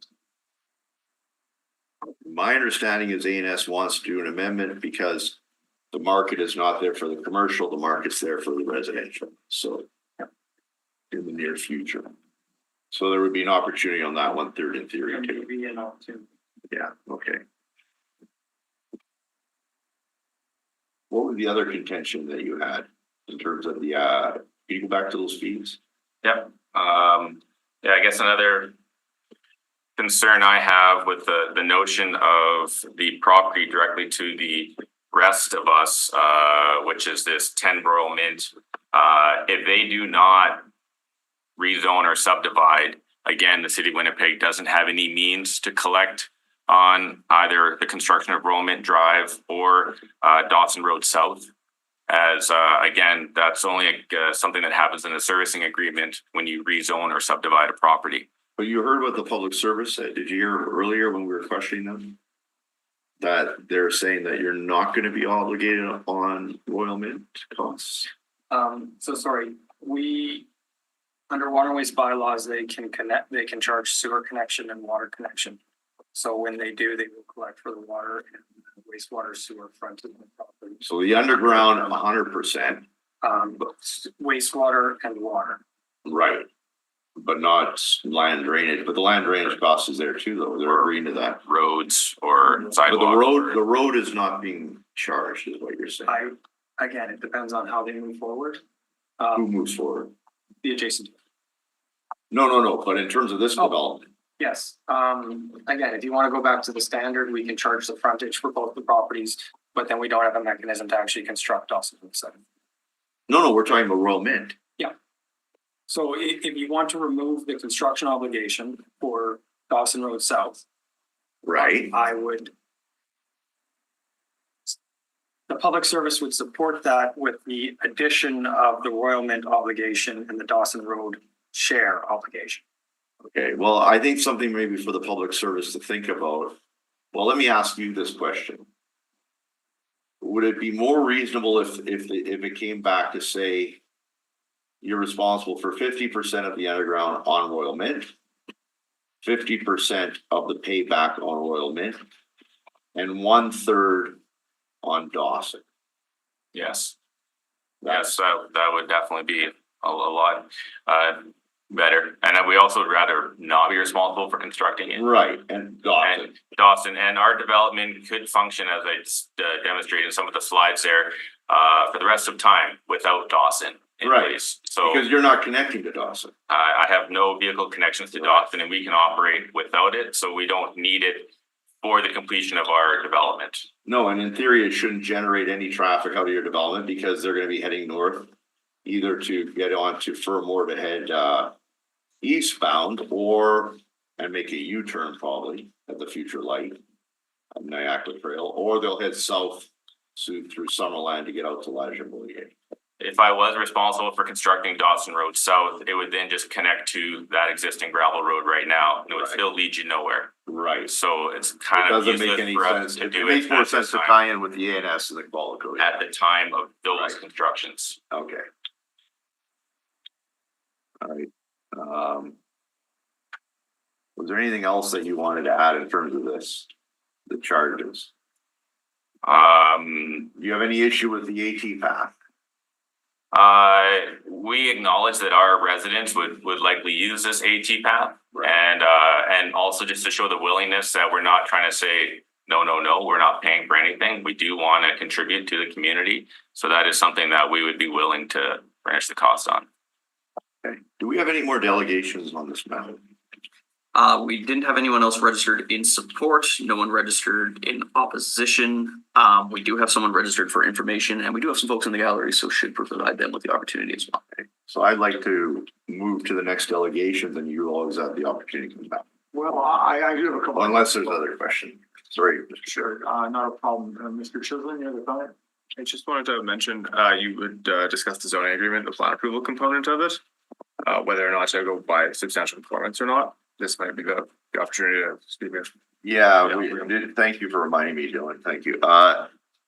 My understanding is ANS wants to do an amendment because the market is not there for the commercial, the market's there for the residential, so. In the near future. So there would be an opportunity on that 1/3 in theory There too. may be an opportunity. Yeah, okay. What was the other contention that you had in terms of the, can you go back to those fees? Yep. Yeah, I guess another concern I have with the notion of the property directly to the rest of us, which is this 10 Borough Mint, if they do not rezone or subdivide, again, the city of Winnipeg doesn't have any means to collect on either the construction of Borough Mint Drive or Dawson Road South. As again, that's only something that happens in a servicing agreement when you rezone or subdivide a property. But you heard what the public service said. Did you hear earlier when we were questioning them? That they're saying that you're not gonna be obligated on Royal Mint costs? So sorry, under water and waste bylaws, they can charge sewer connection and water connection. So when they do, they will collect for the water and wastewater sewer front of the property. So the underground, 100%, Wastewater and water. right? But not land drainage, but the land drainage cost is there too, though. They're agreeing to that. Roads or But sidewalks. the road is not being charged, is what you're saying. Again, it depends on how they move forward. Who moves forward? The adjacent. No, but in terms of this development, Yes, again, if you want to go back to the standard, we can charge the frontage for both the properties, but then we don't have a mechanism to actually construct Dawson Road South. No, we're talking about Royal Mint. So if you want to remove the construction obligation for Dawson Road South, Right. I would. The public service would support that with the addition of the Royal Mint obligation and the Dawson Road share obligation. Okay, well, I think something maybe for the public service to think about. Well, let me ask you this question. Would it be more reasonable if it came back to say you're responsible for 50% of the underground on Royal Mint, 50% of the payback on Royal Mint, and 1/3 on Dawson? Yes. Yes, that would definitely be a lot better. And we also would rather not be responsible for constructing it. Right, and Dawson. And Dawson, and our development could function as I demonstrated in some of the slides there, for the rest of time without Dawson in Right. place. So Because you're not connecting to Dawson. I have no vehicle connections to Dawson and we can operate without it, so we don't need it for the completion of our development. No, and in theory, it shouldn't generate any traffic out of your development because they're gonna be heading north. Either to get onto Furmore to head eastbound and make a U-turn probably at the future light of Niagara Trail, or they'll head south through Summerland to get out to Lajemoulier. If I was responsible for constructing Dawson Road South, it would then just connect to that existing gravel road right now, and it would Right. still lead you nowhere. Right. So it's It kind of doesn't make useless any for us sense. to It do makes it more at sense the to time, tie in with the ANS and the Qualico. at the time of those Right. constructions. Okay. All right. Was there anything else that you wanted to add in terms of this, the charges? Do you have any issue with the AT path? We acknowledge that our residents would likely use this AT path. Right. And also just to show the willingness that we're not trying to say, no, we're not paying for anything. We do want to contribute to the community. So that is something that we would be willing to furnish the cost on. Okay. Do we have any more delegations on this matter? We didn't have anyone else registered in support, no one registered in opposition. We do have someone registered for information and we do have some folks in the gallery, so should provide them with the opportunity as well. So I'd like to move to the next delegation, then you always have the opportunity to come back. Well, I do have a couple. Unless there's other questions. Sorry, Mr. Sure, not a problem. Mr. Chisholm, you have a comment? I just wanted to mention, you would discuss the zoning agreement, the plan approval component of it. Whether or not to go by substantial performance or not. This might be the opportunity to speak with. Yeah, we did. Thank you for reminding me, Dylan. Thank you.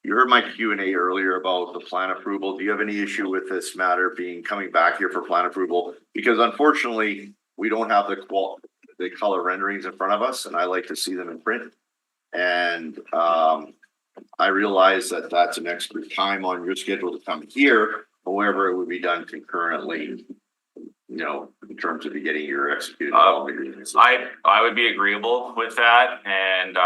You heard my Q&A earlier about the plan approval. Do you have any issue with this matter coming back here for plan approval? Because unfortunately, we don't have the color renderings in front of us, and I like to see them in print. And I realize that that's an extra time on your schedule to come here. However, it would be done concurrently, in terms of getting your executed. I would be agreeable with that and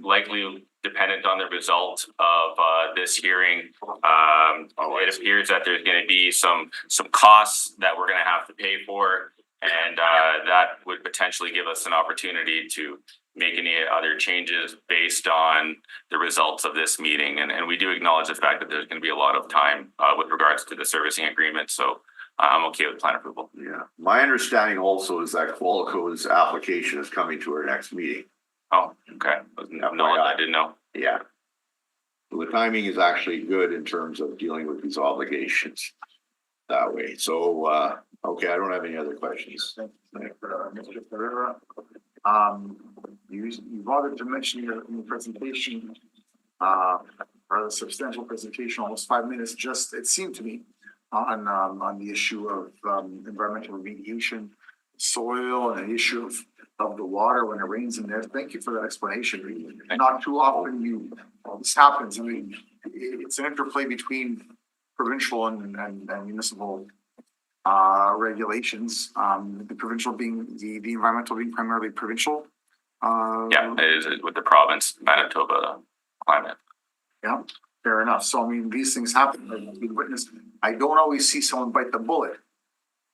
likely dependent on the result of this hearing. It appears that there's going to be some costs that we're going to have to pay for, and that would potentially give us an opportunity to make any other changes based on the results of this meeting. And we do acknowledge the fact that there's going to be a lot of time with regards to the servicing agreement. So I'm okay with plan approval. Yeah, my understanding also is that Qualico's application is coming to our next meeting. Oh, okay. No, I didn't know. Yeah. So the timing is actually good in terms of dealing with these obligations that way. So, okay, I don't have any other questions. Thank you, Mr. Ferreira. You bothered to mention in the presentation, rather substantial presentation, almost 5 minutes, just, it seemed to me, on the issue of environmental remediation, soil, and the issue of the water when it rains in there. Thank you for that explanation. Not too often this happens. I mean, it's an interplay between provincial and municipal regulations. The provincial being the environmental being primarily provincial. Yeah, it is with the province, Manitoba climate. Yeah, fair enough. So I mean, these things happen. I've been witnessed. I don't always see someone bite the bullet,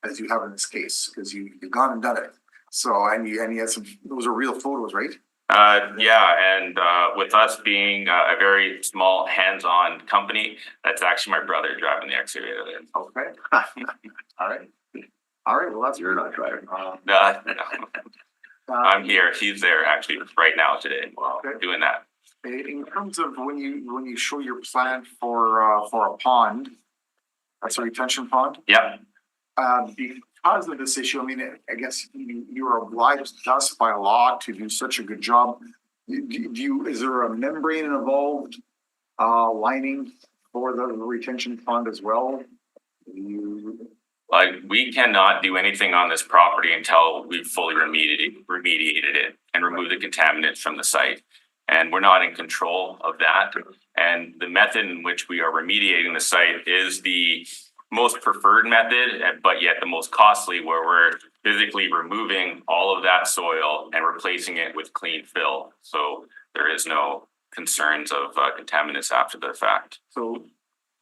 as you have in this case, because you've gone and done it. So, and you had some, those are real photos, right? Yeah, and with us being a very small hands-on company, that's actually my brother driving the excavator there. Okay. All right. All right, well, that's. You're not driving. I'm here, he's there actually right now today, doing that. In terms of when you show your plan for a pond, that's a retention pond. Yeah, Because of this issue, I mean, I guess you are obliged to us by law to do such a good job. Is there a membrane involved, lining for the retention pond as well? like we cannot do anything on this property until we've fully remediated it and removed the contaminants from the site. And we're not in control of that. And the method in which we are remediating the site is the most preferred method, but yet the most costly, where we're physically removing all of that soil and replacing it with clean fill. So there is no concerns of contaminants after the fact. So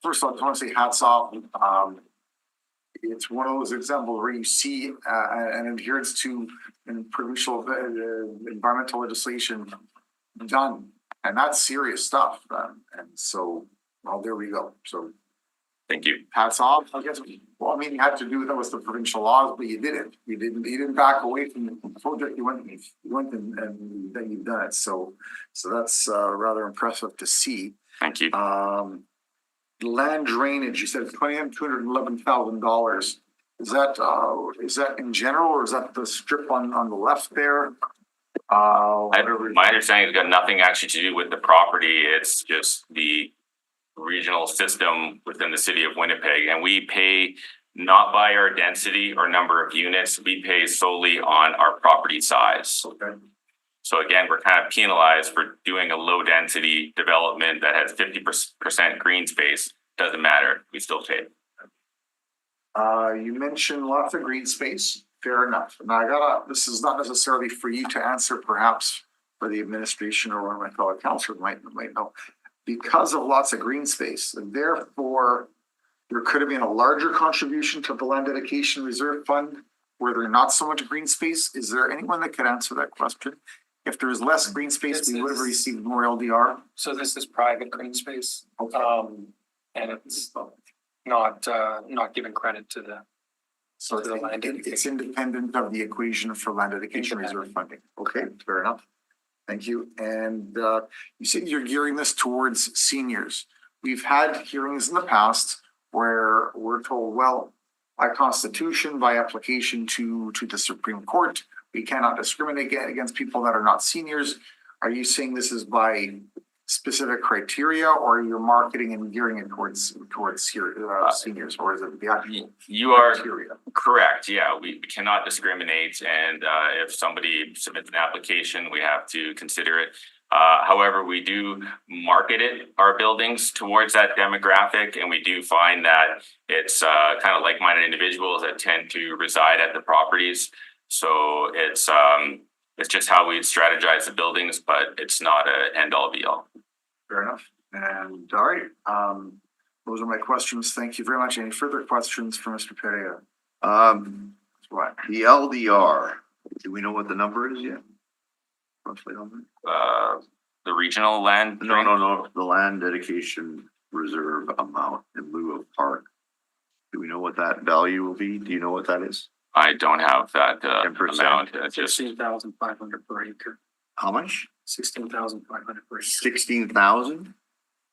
first of all, I just want to say hats off. It's one of those examples where you see an adherence to provincial environmental legislation done, and that's serious stuff. And so, well, there we go. So, thank you. Hats off. I guess. Well, I mean, you had to do that with the provincial laws, but you didn't. You didn't back away from the project. You went and then you've done it. So that's rather impressive to see. Thank you. Land drainage, you said $211,000. Is that in general, or is that the strip on the left there? My understanding has got nothing actually to do with the property. It's just the regional system within the city of Winnipeg, and we pay not by our density or number of units. We pay solely on our property size. Okay. So again, we're kind of penalized for doing a low density development that has 50% green space. Doesn't matter, we still pay. You mentioned lots of green space. Fair enough. Now this is not necessarily for you to answer, perhaps for the administration or one of my fellow councilors might know. Because of lots of green space, and therefore there could have been a larger contribution to the Land Dedication Reserve Fund where there's not so much green space. Is there anyone that could answer that question? If there's less green space, we would have received more LDR. So this is private green space. Okay. And it's not giving credit to the. So the land it's independent of the equation for Land Dedication Reserve funding. Okay, fair enough. Thank you. And you said you're gearing this towards seniors. We've had hearings in the past where we're told, well, by constitution, by application to the Supreme Court, we cannot discriminate against people that are not seniors. Are you saying this is by specific criteria, or you're marketing and gearing it towards seniors, or is it the actual You are criteria? correct. Yeah, we cannot discriminate, and if somebody submits an application, we have to consider it. However, we do market our buildings towards that demographic, and we do find that it's kind of like-minded individuals that tend to reside at the properties. So it's just how we strategize the buildings, but it's not an end-all be-all. Fair enough. And all right, those are my questions. Thank you very much. Any further questions for Mr. Pereira? What? The LDR, do we know what the number is yet? Roughly on that? The regional land? No, the Land Dedication Reserve amount in lieu of park. Do we know what that value will be? Do you know what that is? I don't have that 10%. amount. It's just 16,500 per acre. How much? 16,500 per acre. 16,000?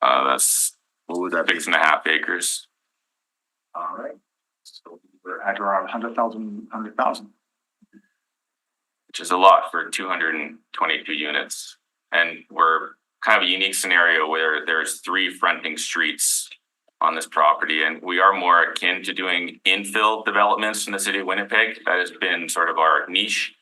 that's What would that be? 6.5 acres. All right. So we're at around 100,000. Which is a lot for 222 units. And we're kind of a unique scenario where there's 3 fronting streets on this property, and we are more akin to doing infill developments in the city of Winnipeg. That has been sort of our niche.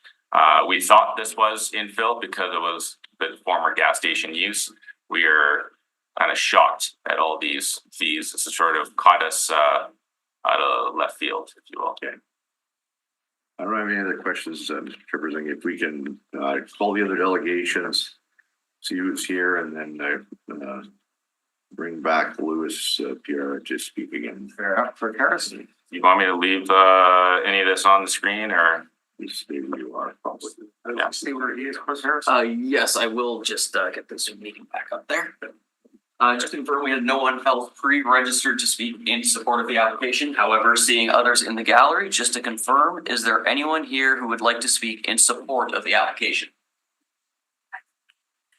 We thought this was infill because it was the former gas station use. We are kind of shocked at all these fees. This has sort of caught us out of left field, if you will. Okay. I don't have any other questions, Mr. Trippersing. If we can call the other delegations, see who's here, and then bring back Louis Pierre to speak again. Fair enough. For Harrison. You want me to leave any of this on the screen, or? Just stay where you are, probably. Yeah. See where he is, Chris Harrison? Yes, I will just get the Zoom meeting back up there. Just to confirm, we had no one else pre-registered to speak in support of the application. However, seeing others in the gallery, just to confirm, is there anyone here who would like to speak in support of the application?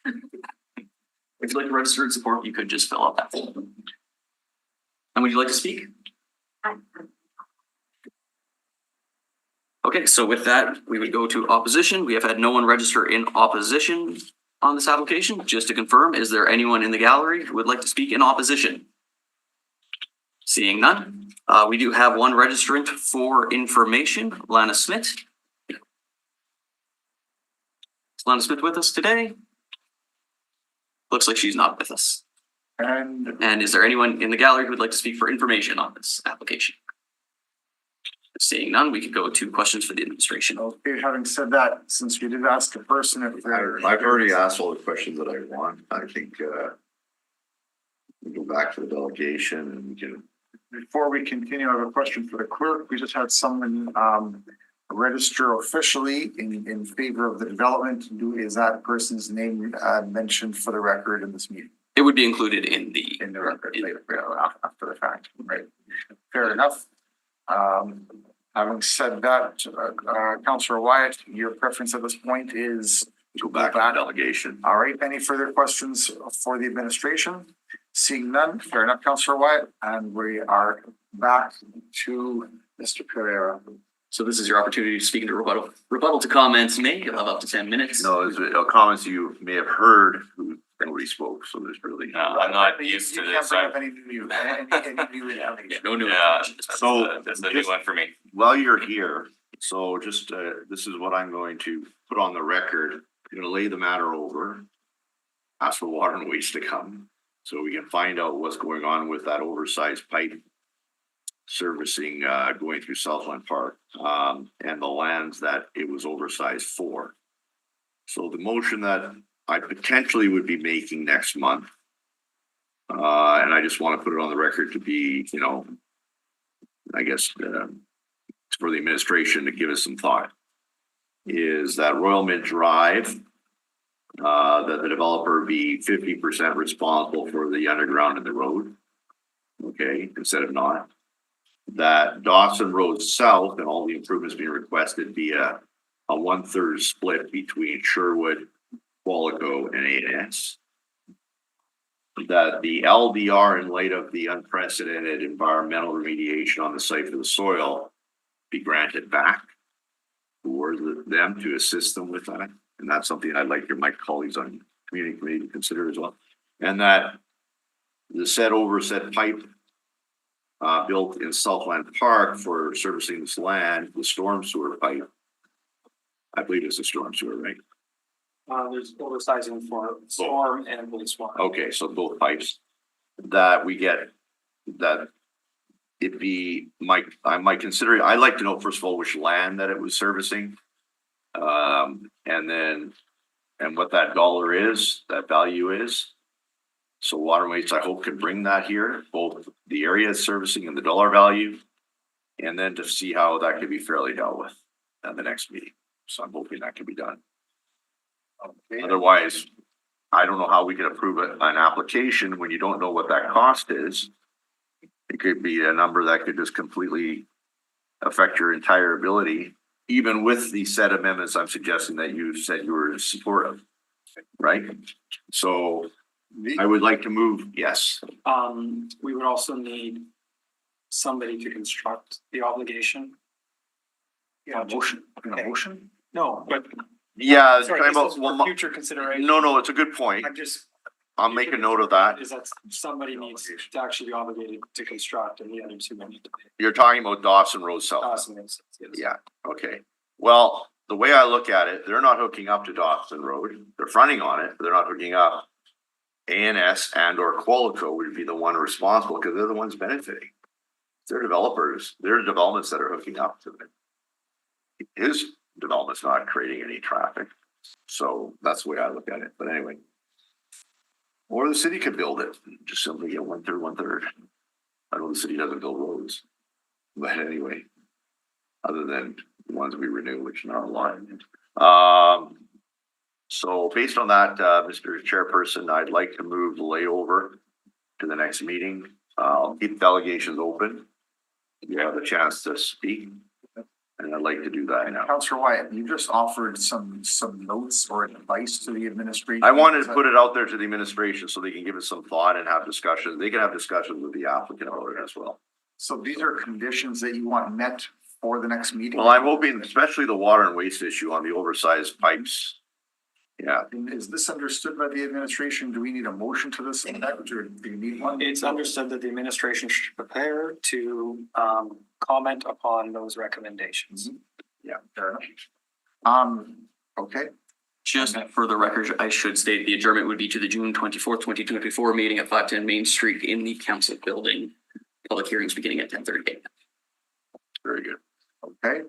If you'd like to register in support, you could just fill out that form. And would you like to speak? Okay, so with that, we would go to opposition. We have had no one register in opposition on this application. Just to confirm, is there anyone in the gallery who would like to speak in opposition? Seeing none, we do have one registrant for information, Lana Smith. Is Lana Smith with us today? Looks like she's not with us. And is there anyone in the gallery who would like to speak for information on this application? Seeing none, we could go to questions for the administration. Okay, having said that, since we did ask a person if they're. I've already asked all the questions that I want. I think, we go back to the delegation and we can. Before we continue, I have a question for the clerk. We just had someone register officially in favor of the development. Is that person's name mentioned for the record in this meeting? It would be included in the record later, after the fact, right? Fair enough. Having said that, Councillor Wyatt, your preference at this point is Go back to the delegation. all right. Any further questions for the administration? Seeing none, fair enough, Councillor Wyatt, and we are back to Mr. Pereira. So this is your opportunity to speak into rebuttal. Rebuttal to comments made, you'll have up to 10 minutes. No, it's comments you may have heard who already spoke, so there's really. I'm not used to You this. can't bring up any new information. No new Yeah, information. So, that's a new one for me. While you're here, so just, this is what I'm going to put on the record. I'm gonna lay the matter over. Ask for Water and Waste to come, so we can find out what's going on with that oversized pipe servicing, going through Southland Park, and the lands that it was oversized for. So the motion that I potentially would be making next month, and I just want to put it on the record to be, I guess, for the administration to give us some thought, is that Royal Mint Drive, that the developer be 50% responsible for the underground and the road. Okay, instead of not. That Dawson Road South and all the improvements being requested be a 1/3 split between Sherwood, Qualico, and A&S. That the LDR, in light of the unprecedented environmental remediation on the site for the soil, be granted back for them to assist them with that. And that's something I'd like my colleagues on community committee to consider as well. And that the said pipe built in Southland Park for servicing this land, the storm sewer pipe. I believe it's a storm sewer, right? There's oversizing for storm and wastewater. Okay, so both pipes that we get, that it be, I might consider, I'd like to know first of all, which land that it was servicing. And then, and what that dollar is, that value is. So Water and Waste, I hope, can bring that here, both the area servicing and the dollar value. And then to see how that could be fairly dealt with at the next meeting. So I'm hoping that can be done. Okay. Otherwise, I don't know how we can approve an application when you don't know what that cost is. It could be a number that could just completely affect your entire ability, even with the set amendments I'm suggesting that you said you were in support of, right? So I would like to move, yes. We would also need somebody to construct the obligation. Yeah, motion. No, but. Yeah, Sorry, talking this is about, for future consideration. no, it's a good point. I'll make a note of that. Is that somebody needs to actually be obligated to construct and the other two will need to pay. You're talking about Dawson Road South. Awesome, yes. Yeah, okay. Well, the way I look at it, they're not hooking up to Dawson Road. They're fronting on it, but they're not hooking up. ANS and or Qualico would be the one responsible because they're the ones benefiting. They're developers, they're developments that are hooking up to it. His development's not creating any traffic. So that's the way I look at it. But anyway. Or the city could build it, just simply get 1/3. I know the city doesn't build roads. But anyway, other than the ones we renew, which are not a lot. So based on that, Mr. Chairperson, I'd like to move the layover to the next meeting. I'll keep delegations open. You have a chance to speak. And I'd like to do that now. Councillor Wyatt, you just offered some notes or advice to the administration. I wanted to put it out there to the administration so they can give it some thought and have discussions. They can have discussions with the applicant about it as well. So these are conditions that you want met for the next meeting? Well, I'm hoping, especially the water and waste issue on the oversized pipes. Yeah, And is this understood by the administration? Do we need a motion to this effect, or do you need one? It's understood that the administration should prepare to comment upon those recommendations. Yeah, fair enough. Okay, Just for the record, I should state the adjournment would be to the June 24th, 2024 meeting at 510 Main Street in the council building. Public hearings beginning at 10:30 a.m. very good. okay.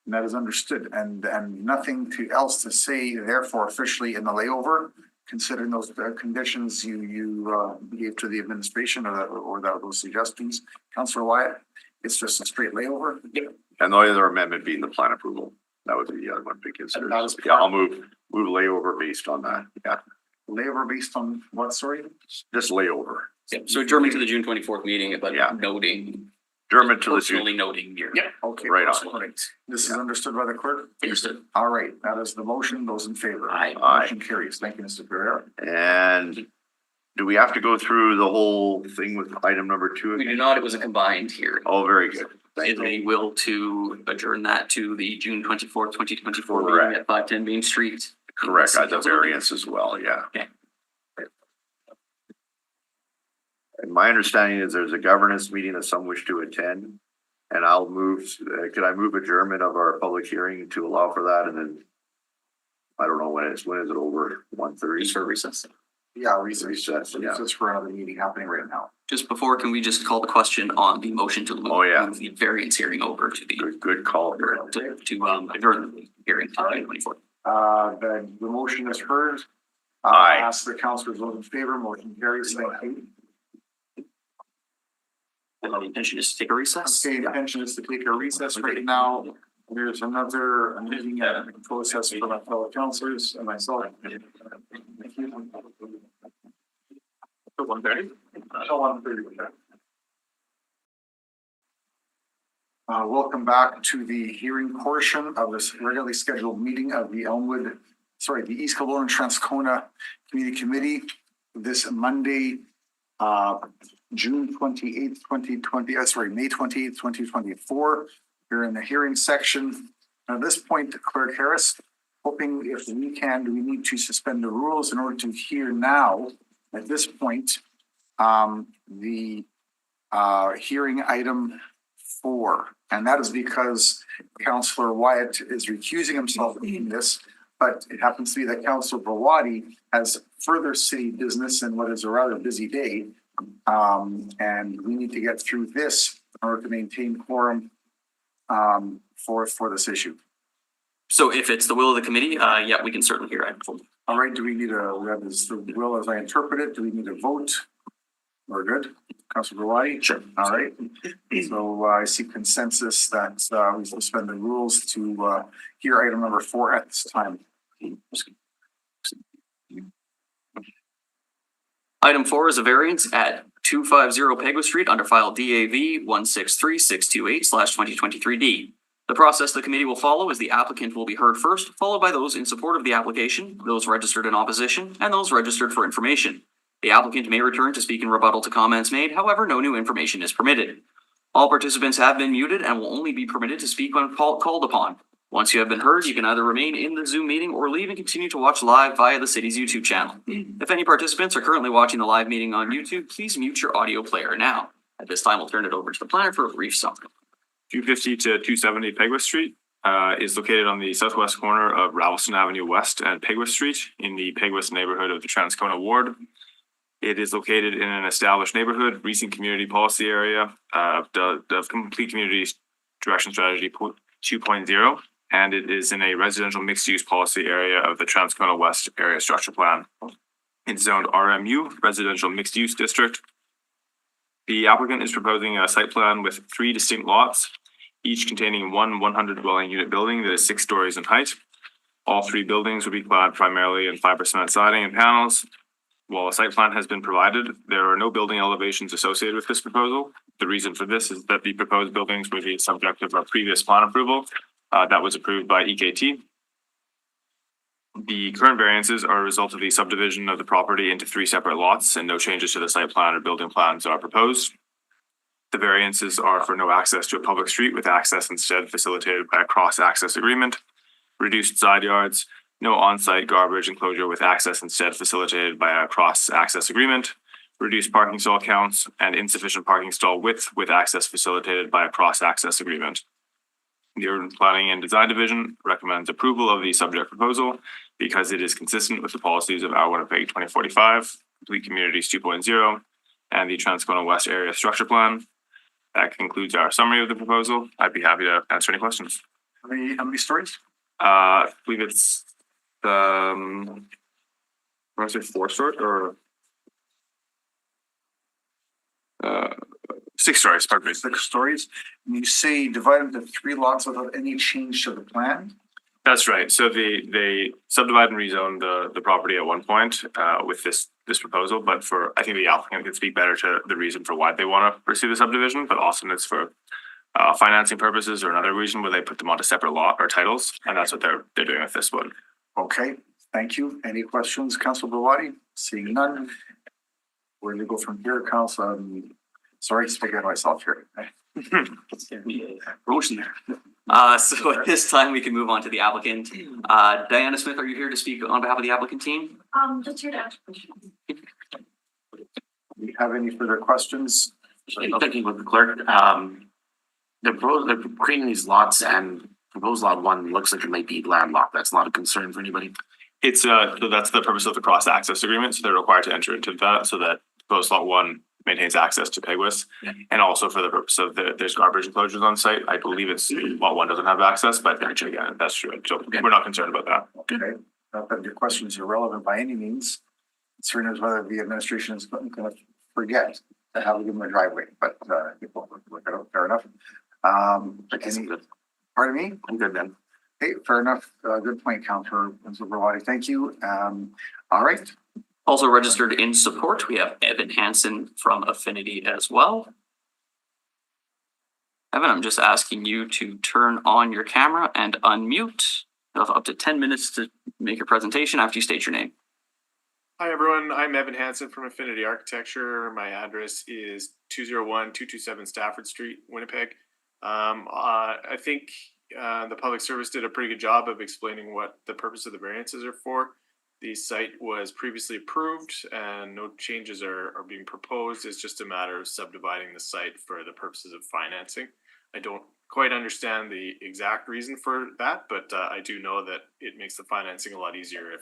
And that is understood, and nothing else to say therefore officially in the layover, considering those conditions you gave to the administration or those suggestions. Councillor Wyatt, it's just a straight layover? And the other amendment being the plan approval. That would be the other one to consider. And that is Yeah, I'll move layover based on that. Yeah, Layover based on what, sorry? just layover. So adjournment to the June 24th meeting, but Yeah. noting, German to the personally noting here. Yeah. Okay. Right on. All right. This is understood by the clerk? Understood. All right, that is the motion. Those in favor? Aye. Motion carries. Thank you, Mr. Pereira. And do we have to go through the whole thing with item number 2? We do not, it was a combined hearing. Oh, very good. Thank Is you. a will to adjourn that to the June 24th, 2024 Correct. meeting at 510 Main Street. Correct, the variance as well, yeah. Okay. And my understanding is there's a governance meeting that some wish to attend. And I'll move, could I move adjournment of our public hearing to allow for that and then? I don't know when is it over? 1:30? Just for recess. Yeah, recess. Recess, yeah. Recess for another meeting happening right now. Just before, can we just call the question on the motion to move Oh, yeah. move the variance hearing over to the, Good call. or to adjourn the hearing to June 24th? The motion is heard. Aye. Ask the councillors vote in favor. Motion carries. Thank you. And the intention is to take a recess. Okay, the intention is to take a recess right now. There's another meeting process for my fellow councillors and myself. Thank you. 1:30. Till 1:30, okay. Welcome back to the hearing portion of this regularly scheduled meeting of the East Kelowna Transcona Community Committee this Monday, June 28th, 2020, May 28th, 2024. We're in the hearing section. At this point, Clerk Harris, hoping if we can, do we need to suspend the rules in order to hear now, at this point, the hearing item 4. And that is because Councillor Wyatt is recusing himself in this, but it happens to be that Councillor Brawadi has further city business in what is a rather busy day. And we need to get through this in order to maintain quorum for this issue. So if it's the will of the committee, yeah, we can certainly hear it. All right, do we need that is the will as I interpret it, do we need a vote? We're good. Councilor Brawadi? Sure. All right. So I see consensus that we suspend the rules to hear item number 4 at this time. Item 4 is a variance at 250 Pegwa Street under file DAV 163-628/2023D. The process the committee will follow is the applicant will be heard first, followed by those in support of the application, those registered in opposition, and those registered for information. The applicant may return to speak in rebuttal to comments made, however, no new information is permitted. All participants have been muted and will only be permitted to speak when called upon. Once you have been heard, you can either remain in the Zoom meeting or leave and continue to watch live via the city's YouTube channel. If any participants are currently watching the live meeting on YouTube, please mute your audio player now. At this time, we'll turn it over to the planner for a brief summary. 250 to 270 Pegwa Street is located on the southwest corner of Ravelston Avenue West and Pegwa Street in the Pegwas neighborhood of the Transcona Ward. It is located in an established neighborhood, recent community policy area of Complete Community Direction Strategy 2.0, and it is in a residential mixed-use policy area of the Transcona West Area Structure Plan. It's zoned RMU, Residential Mixed Use District. The applicant is proposing a site plan with 3 distinct lots. each containing one 100 dwelling unit building that is 6 stories in height. All 3 buildings will be clad primarily in fiber cement siding and panels. While a site plan has been provided, there are no building elevations associated with this proposal. The reason for this is that the proposed buildings were the subject of our previous plan approval that was approved by EKT. The current variances are a result of the subdivision of the property into 3 separate lots, and no changes to the site plan or building plans are proposed. The variances are for no access to a public street, with access instead facilitated by a cross-access agreement, reduced side yards, no on-site garbage enclosure with access instead facilitated by a cross-access agreement, reduced parking stall counts, and insufficient parking stall width with access facilitated by a cross-access agreement. The Urban Planning and Design Division recommends approval of the subject proposal because it is consistent with the policies of our Winnipeg 2045, Complete Communities 2.0, and the Transcona West Area Structure Plan. That concludes our summary of the proposal. I'd be happy to answer any questions. How many stories? I believe it's I want to say 4 stories or 6 stories, pardon me. 6 stories. And you say divide into 3 lots without any change to the plan? That's right. So they subdivide and rezone the property at one point with this proposal, but I think the applicant can speak better to the reason for why they want to pursue the subdivision, but also it's for financing purposes or another reason where they put them onto separate lot or titles, and that's what they're doing with this one. Okay, thank you. Any questions, Councilor Belwadi? Seeing none. Where do we go from here, Council? Sorry, speaking of myself here. Promotion there. So at this time, we can move on to the applicant. Diana Smith, are you here to speak on behalf of the applicant team? Just here to answer questions. Do you have any further questions? Checking with the clerk, they're creating these lots, and proposed lot 1 looks like it might be landlocked. That's not a concern for anybody. It's so that's the purpose of the cross access agreement. So they're required to enter into that so that proposed lot 1 maintains access to Peguis, and also for the purpose of there's garbage enclosures on site. I believe it's lot 1 doesn't have access, but actually, again, that's true. So we're not concerned about that. Okay, not that your question is irrelevant by any means. Concern is whether the administration is going to forget to have them in the driveway, but fair enough. Pardon me? I'm good then. Hey, fair enough. Good point, Councilor Belwadi. Thank you. All right. Also registered in support, we have Evan Hansen from Affinity as well. Evan, I'm just asking you to turn on your camera and unmute. You have up to 10 minutes to make your presentation after you state your name. Hi, everyone. I'm Evan Hansen from Affinity Architecture. My address is 201-227 Stafford Street, Winnipeg. I think the public service did a pretty good job of explaining what the purpose of the variances are for. The site was previously approved and no changes are being proposed. It's just a matter of subdividing the site for the purposes of financing. I don't quite understand the exact reason for that, but I do know that it makes the financing a lot easier if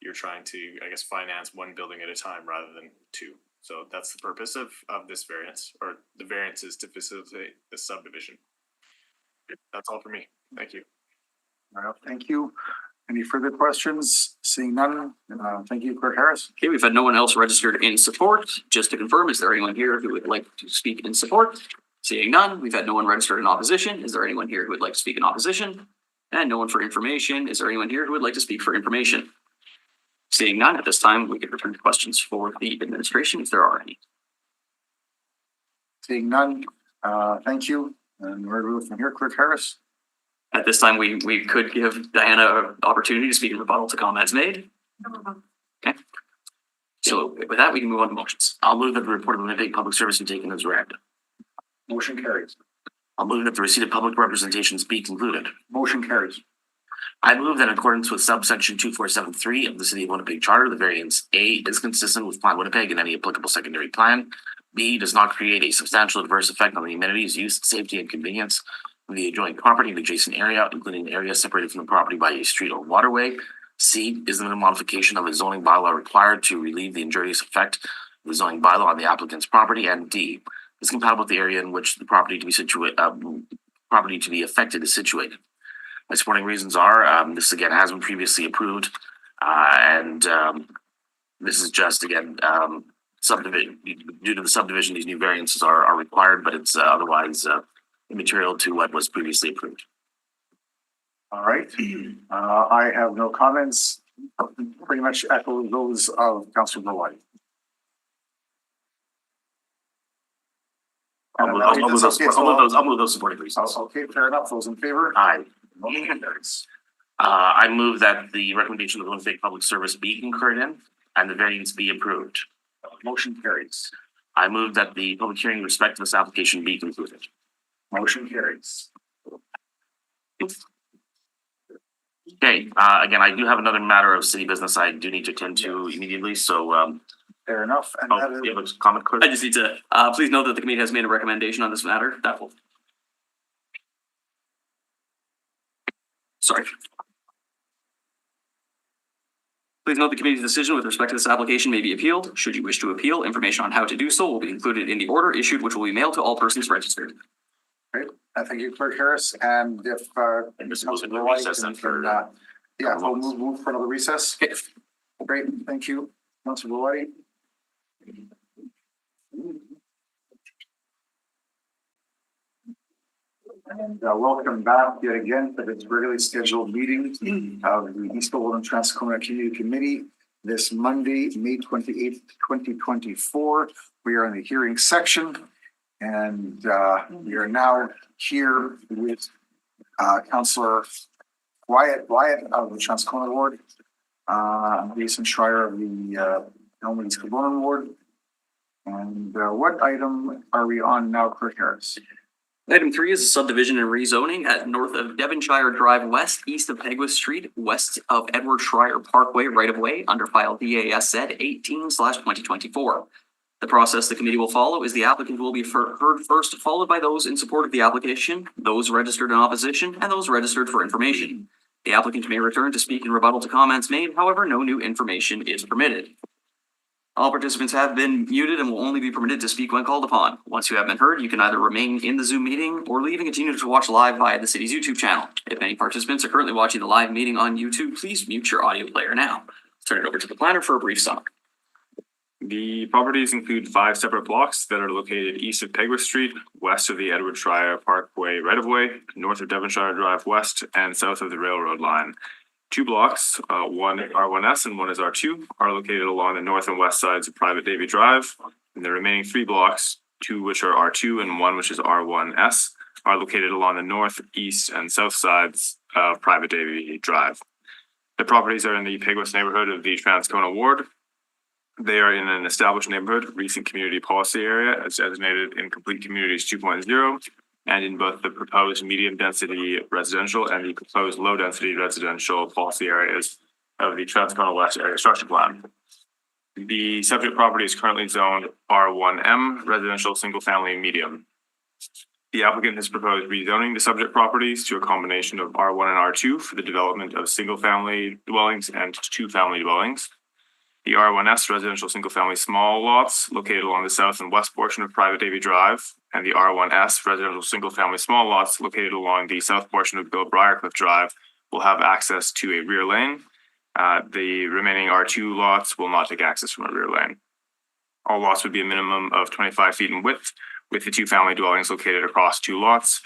you're trying to, I guess, finance 1 building at a time rather than 2. So that's the purpose of this variance, or the variance is to facilitate the subdivision. That's all for me. Thank you. All right, thank you. Any further questions? Seeing none, thank you, Clerk Harris. Okay, we've had no one else registered in support. Just to confirm, is there anyone here who would like to speak in support? Seeing none, we've had no one registered in opposition. Is there anyone here who would like to speak in opposition? And no one for information. Is there anyone here who would like to speak for information? Seeing none, at this time, we can return to questions for the administration if there are any. Seeing none, thank you. And where do we go from here, Clerk Harris? At this time, we could give Diana an opportunity to speak in rebuttal to comments made. Okay. So with that, we can move on to motions. I'll move that the report of the Winnipeg Public Service be taken as read. Motion carries. I'll move that the receipt of public representations be concluded. Motion carries. I move that in accordance with subsection 2473 of the City of Winnipeg Charter, the variance A is consistent with Plan Winnipeg and any applicable secondary plan. B does not create a substantial adverse effect on the amenities, use, safety, and convenience of the adjoining property and adjacent area, including the area separated from the property by a street or waterway. C is the modification of a zoning bylaw required to relieve the injurious effect of the zoning bylaw on the applicant's property. And D is compatible with the area in which the property to be affected is situated. My supporting reasons are this again has been previously approved, and this is just again subdivision. Due to the subdivision, these new variances are required, but it's otherwise immaterial to what was previously approved. All right, I have no comments, pretty much echo those of Councilor White. I'll move those supporting reasons. Okay, fair enough. Those in favor? Aye. Motion carries. I move that the recommendation of the Winnipeg Public Service be concurred in and the variance be approved. Motion carries. I move that the public hearing with respect to this application be concluded. Motion carries. Okay, again, I do have another matter of city business I do need to attend to immediately, so, Fair enough. And that is, you have a comment, clerk? I just need to, please note that the committee has made a recommendation on this matter. That will. Sorry. Please note the committee's decision with respect to this application may be appealed. Should you wish to appeal, information on how to do so will be included in the order issued, which will be mailed to all persons registered. great. Thank you, Clerk Harris. And if, And this moves into Councilor White recess then for, yeah, we'll move for another recess. Okay. Great, thank you, Councilor White. And welcome back yet again to this regularly scheduled meeting of the East Golden Transcona Community Committee this Monday, May 28th, 2024. We are in the hearing section and we are now here with Councilor Wyatt of the Transcona Ward, Jason Schreier of the Elm East Golden Ward. And what item are we on now, Clerk Harris? Item 3 is a subdivision and rezoning at north of Devonshire Drive West, east of Peguis Street, west of Edward Schreier Parkway right-of-way under file DAS said 18/2024. The process the committee will follow is the applicant will be heard first, followed by those in support of the application, those registered in opposition, and those registered for information. The applicant may return to speak in rebuttal to comments made, however, no new information is permitted. All participants have been muted and will only be permitted to speak when called upon. Once you have been heard, you can either remain in the Zoom meeting or leave and continue to watch live via the city's YouTube channel. If any participants are currently watching the live meeting on YouTube, please mute your audio player now. Turn it over to the planner for a brief summary. The properties include 5 separate blocks that are located east of Peguis Street, west of the Edward Schreier Parkway right-of-way, north of Devonshire Drive West, and south of the railroad line. 2 blocks, one R1S and one is R2, are located along the north and west sides of Private Davy Drive. And the remaining 3 blocks, 2 which are R2 and 1 which is R1S, are located along the north, east, and south sides of Private Davy Drive. The properties are in the Peguis neighborhood of the Transcona Ward. They are in an established neighborhood, recent community policy area, as designated in Complete Communities 2.0, and in both the proposed medium density residential and the proposed low density residential policy areas of the Transcona West Area Structure Plan. The subject property is currently zoned R1M, residential single family medium. The applicant has proposed rezoning the subject properties to a combination of R1 and R2 for the development of single family dwellings and 2 family dwellings. The R1S residential single family small lots located along the south and west portion of Private Davy Drive, and the R1S residential single family small lots located along the south portion of Bill Briarcliff Drive will have access to a rear lane. The remaining R2 lots will not take access from a rear lane. All lots would be a minimum of 25 feet in width, with the 2 family dwellings located across 2 lots,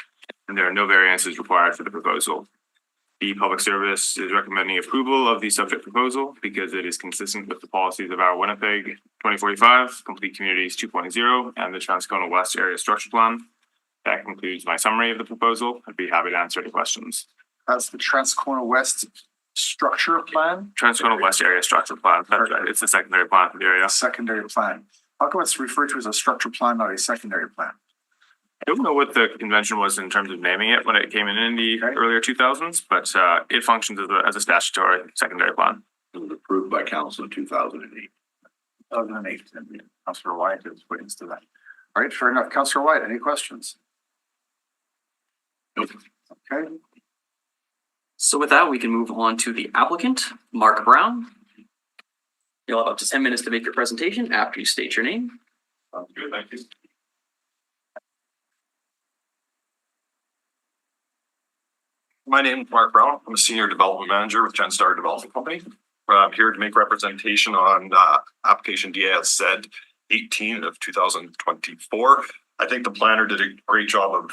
and there are no variances required for the proposal. The Public Service is recommending approval of the subject proposal because it is consistent with the policies of our Winnipeg 2045, Complete Communities 2.0, and the Transcona West Area Structure Plan. That concludes my summary of the proposal. I'd be happy to answer any questions. That's the Transcona West Structure Plan? Transcona West Area Structure Plan. That's right. It's a secondary plan for the area. Secondary plan. How come it's referred to as a structure plan, not a secondary plan? I don't know what the convention was in terms of naming it when it came in the earlier 2000s, but it functions as a statutory secondary plan. It was approved by council in 2008. 2008, and Councillor White is witness to that. All right, fair enough. Councillor White, any questions? Nope. Okay. So with that, we can move on to the applicant, Mark Brown. You'll have up to 10 minutes to make your presentation after you state your name. Sounds good, thank you. My name is Mark Brown. I'm a senior development manager with GenStar Development Company. I'm here to make representation on application DAS said 18 of 2024 I think the planner did a great job of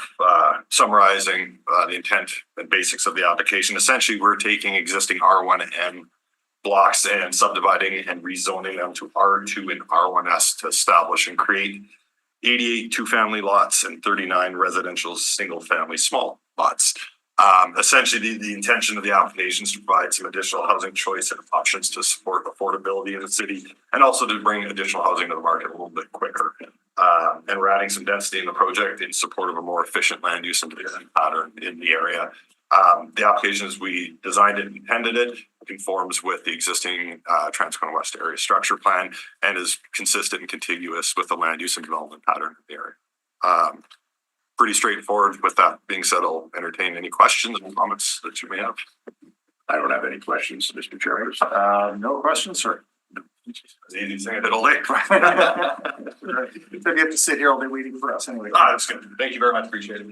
summarizing the intent and basics of the application. Essentially, we're taking existing R1M blocks and subdividing and rezoning them to R2 and R1S to establish and create 88 two-family lots and 39 residential single-family small lots. Essentially, the intention of the application is to provide some additional housing choice and options to support affordability in the city, and also to bring additional housing to the market a little bit quicker. And we're adding some density in the project in support of a more efficient land use and development pattern in the area. The application as we designed it and intended it conforms with the existing Transcona West area structure plan and is consistent and contiguous with the land use and development pattern in the area. Pretty straightforward. With that being said, I'll entertain any questions and comments that you may have. I don't have any questions, Mr. Chairman. No questions, sir. It's the easy thing I did all day. You have to sit here all day waiting for us anyway. That's good. Thank you very much. Appreciate it.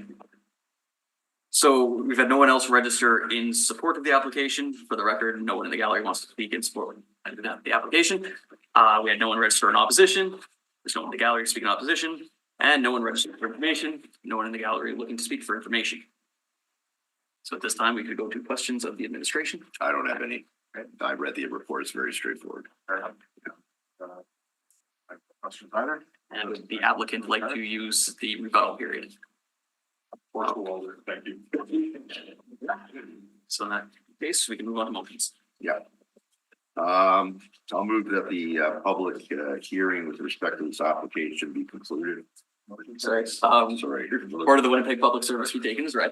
So we've had no one else register in support of the application. For the record, no one in the gallery wants to speak in support of the application. We had no one register in opposition. There's no one in the gallery to speak in opposition, and no one registered for information. No one in the gallery looking to speak for information. So at this time, we could go to questions of the administration. I don't have any. I read the report. It's very straightforward. Questions either? And would the applicant like to use the rebuttal period? Thank you. So in that case, we can move on to motions. Yeah. I'll move that the public hearing with respect to this application be concluded. Sorry. Sorry. Part of the Winnipeg Public Service be taken is read.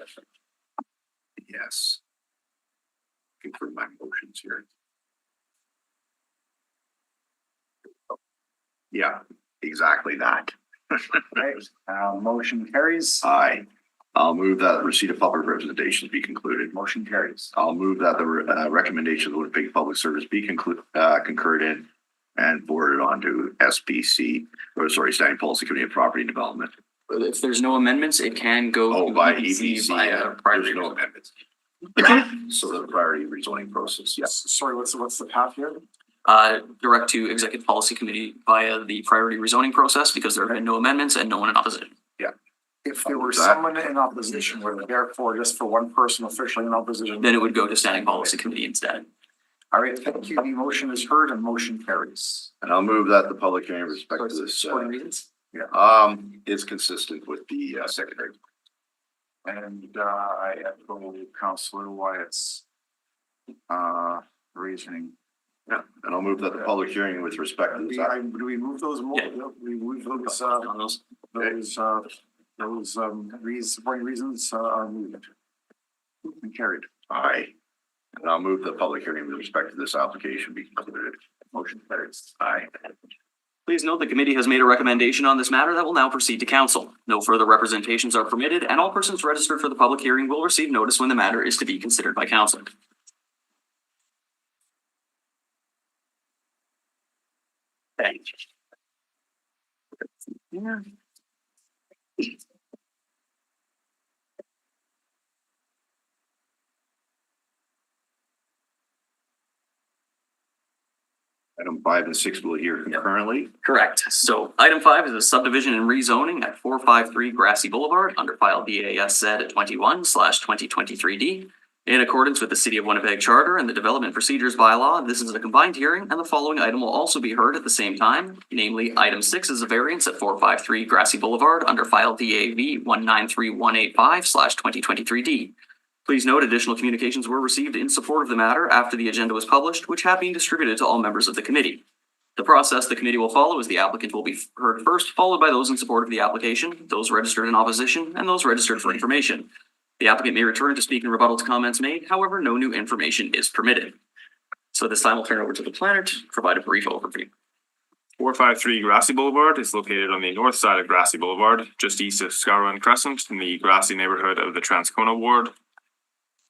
Yes. Confirm my motions here. Yeah, exactly that. Right, motion carries. Aye. I'll move that the receipt of public representations be concluded. Motion carries. I'll move that the recommendation of the Winnipeg Public Service be concurred in and forwarded on to SPC, or sorry, Standing Policy Committee of Property Development. If there's no amendments, it can go. Oh, to by EPC EPC, via priority. there's no amendments. So the priority rezoning process, yes. Sorry, what's the path here? Direct to Executive Policy Committee via the priority rezoning process because there have been no amendments and no one in opposition. If there were someone in opposition, were therefore just for one person officially in opposition? Then it would go to Standing Policy Committee instead. All right, thank you. The motion is heard and motion carries. And I'll move that the public hearing with respect to this, Supporting reasons. is consistent with the secondary. And I echo Councillor Wyatt's reasoning. Yeah, and I'll move that the public hearing with respect to this. Do we move those? We move those. Supporting reasons are moved. And carried. Aye. And I'll move the public hearing with respect to this application be concluded. Motion carries. Aye. Please note the committee has made a recommendation on this matter that will now proceed to council. No further representations are permitted and all persons registered for the public hearing will receive notice when the matter is to be considered by council. Thank you. Item 5 and 6 will hear concurrently. Correct. So item 5 is a subdivision and rezoning at 453 Grassy Boulevard under file DAS at 21/2023D. In accordance with the City of Winnipeg Charter and the Development Procedures Bylaw, this is a combined hearing and the following item will also be heard at the same time. Namely, item 6 is a variance at 453 Grassy Boulevard under file DAV 193185/2023D. Please note additional communications were received in support of the matter after the agenda was published, which have been distributed to all members of the committee. The process the committee will follow is the applicant will be heard first, followed by those in support of the application, those registered in opposition, and those registered for information. The applicant may return to speak in rebuttal to comments made, however, no new information is permitted. So this time I'll turn over to the planner to provide a brief overview. 453 Grassy Boulevard is located on the north side of Grassy Boulevard, just east of Scarborough Crescent in the Grassy neighborhood of the Transcona ward.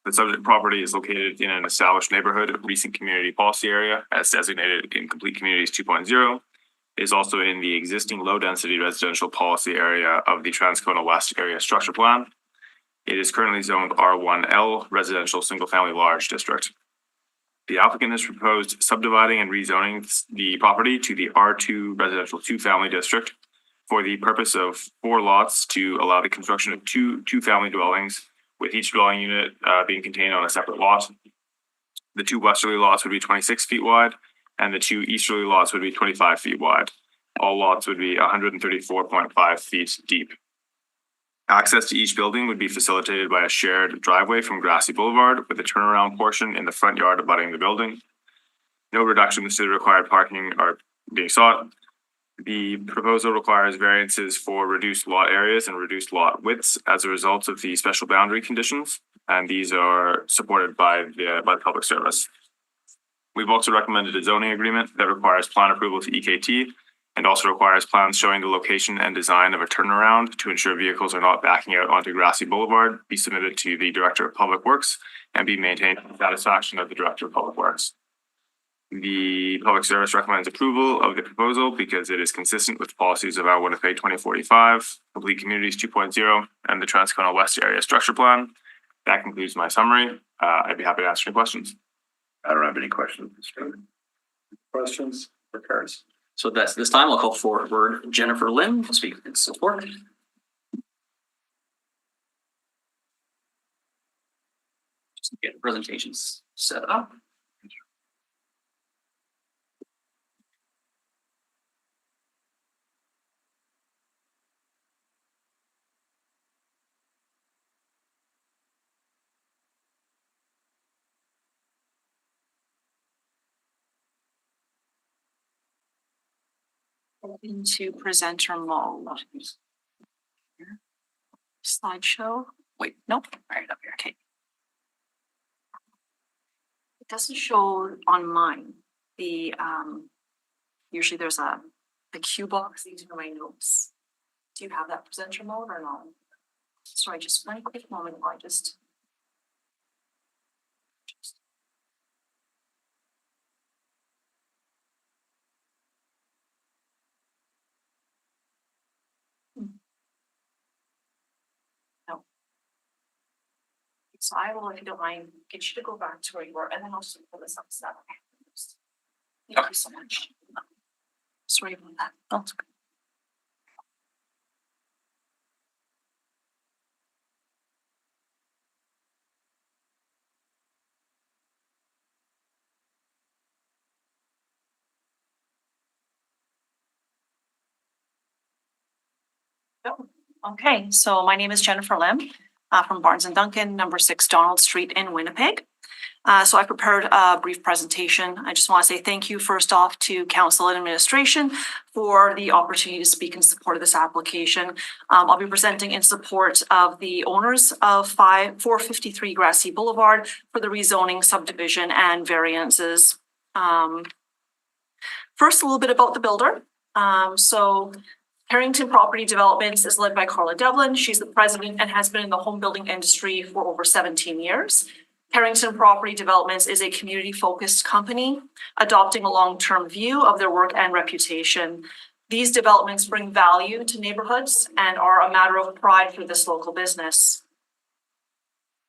The subject property is located in an established neighborhood, recent community policy area as designated in Complete Communities 2.0. It is also in the existing low density residential policy area of the Transcona West area structure plan. It is currently zoned R1L residential single family large district. The applicant has proposed subdividing and rezoning the property to the R2 residential 2-family district. for the purpose of 4 lots to allow the construction of two-family dwellings, with each dwelling unit being contained on a separate lot. The 2 westerly lots would be 26 feet wide, and the 2 easterly lots would be 25 feet wide. All lots would be 134.5 feet deep. Access to each building would be facilitated by a shared driveway from Grassy Boulevard with a turnaround portion in the front yard abutting the building. No reductions to the required parking are being sought. The proposal requires variances for reduced lot areas and reduced lot widths as a result of the special boundary conditions, and these are supported by the public service. We've also recommended a zoning agreement that requires plan approval to EKT and also requires plans showing the location and design of a turnaround to ensure vehicles are not backing out onto Grassy Boulevard, be submitted to the Director of Public Works and be maintained in satisfaction of the Director of Public Works. The Public Service recommends approval of the proposal because it is consistent with policies of our Winnipeg 2045, Complete Communities 2.0, and the Transcona West Area Structure Plan. That concludes my summary. I'd be happy to answer any questions. I don't have any questions. Questions for Karis? So that's this time I'll call forward Jennifer Lim to speak in support. Just get presentations set up. Into presenter mode. Slideshow. Wait, nope. Right up here. Okay. It doesn't show on mine. The usually there's a cue box. These are my notes. Do you have that presenter mode or not? Sorry, just one quick moment while I just. So I will, if you don't mind, get you to go back to where you were, and then I'll just pull this up. So thank you so much. Sorry about that. Oh, it's okay. Okay, so my name is Jennifer Lim. From Barnes and Duncan, number 6 Donald Street in Winnipeg. So I prepared a brief presentation. I just want to say thank you first off to Council and Administration for the opportunity to speak in support of this application. I'll be presenting in support of the owners of 453 Grassy Boulevard for the rezoning, subdivision, and variances. First, a little bit about the builder. Harrington Property Developments is led by Carla Devlin. She's the president and has been in the home building industry for over 17 years. Harrington Property Developments is a community-focused company, adopting a long-term view of their work and reputation. These developments bring value to neighborhoods and are a matter of pride for this local business.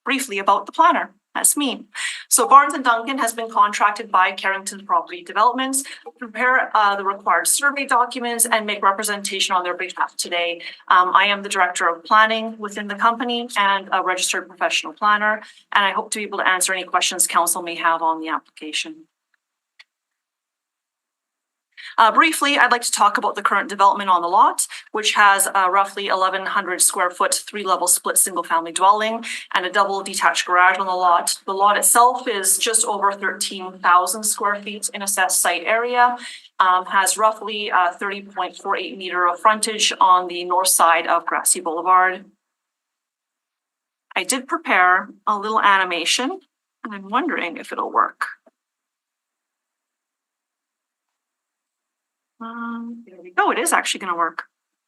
Briefly about the planner. That's me. So Barnes and Duncan has been contracted by Carrington Property Developments to prepare the required survey documents and make representation on their behalf today. I am the Director of Planning within the company and a registered professional planner, and I hope to be able to answer any questions Council may have on the application. Briefly, I'd like to talk about the current development on the lot, which has a roughly 1,100 square foot, 3-level split single family dwelling and a double detached garage on the lot. The lot itself is just over 13,000 square feet in assessed site area, has roughly 30.48 meter of frontage on the north side of Grassy Boulevard. I did prepare a little animation, and I'm wondering if it'll work. There we go. It is actually going to work.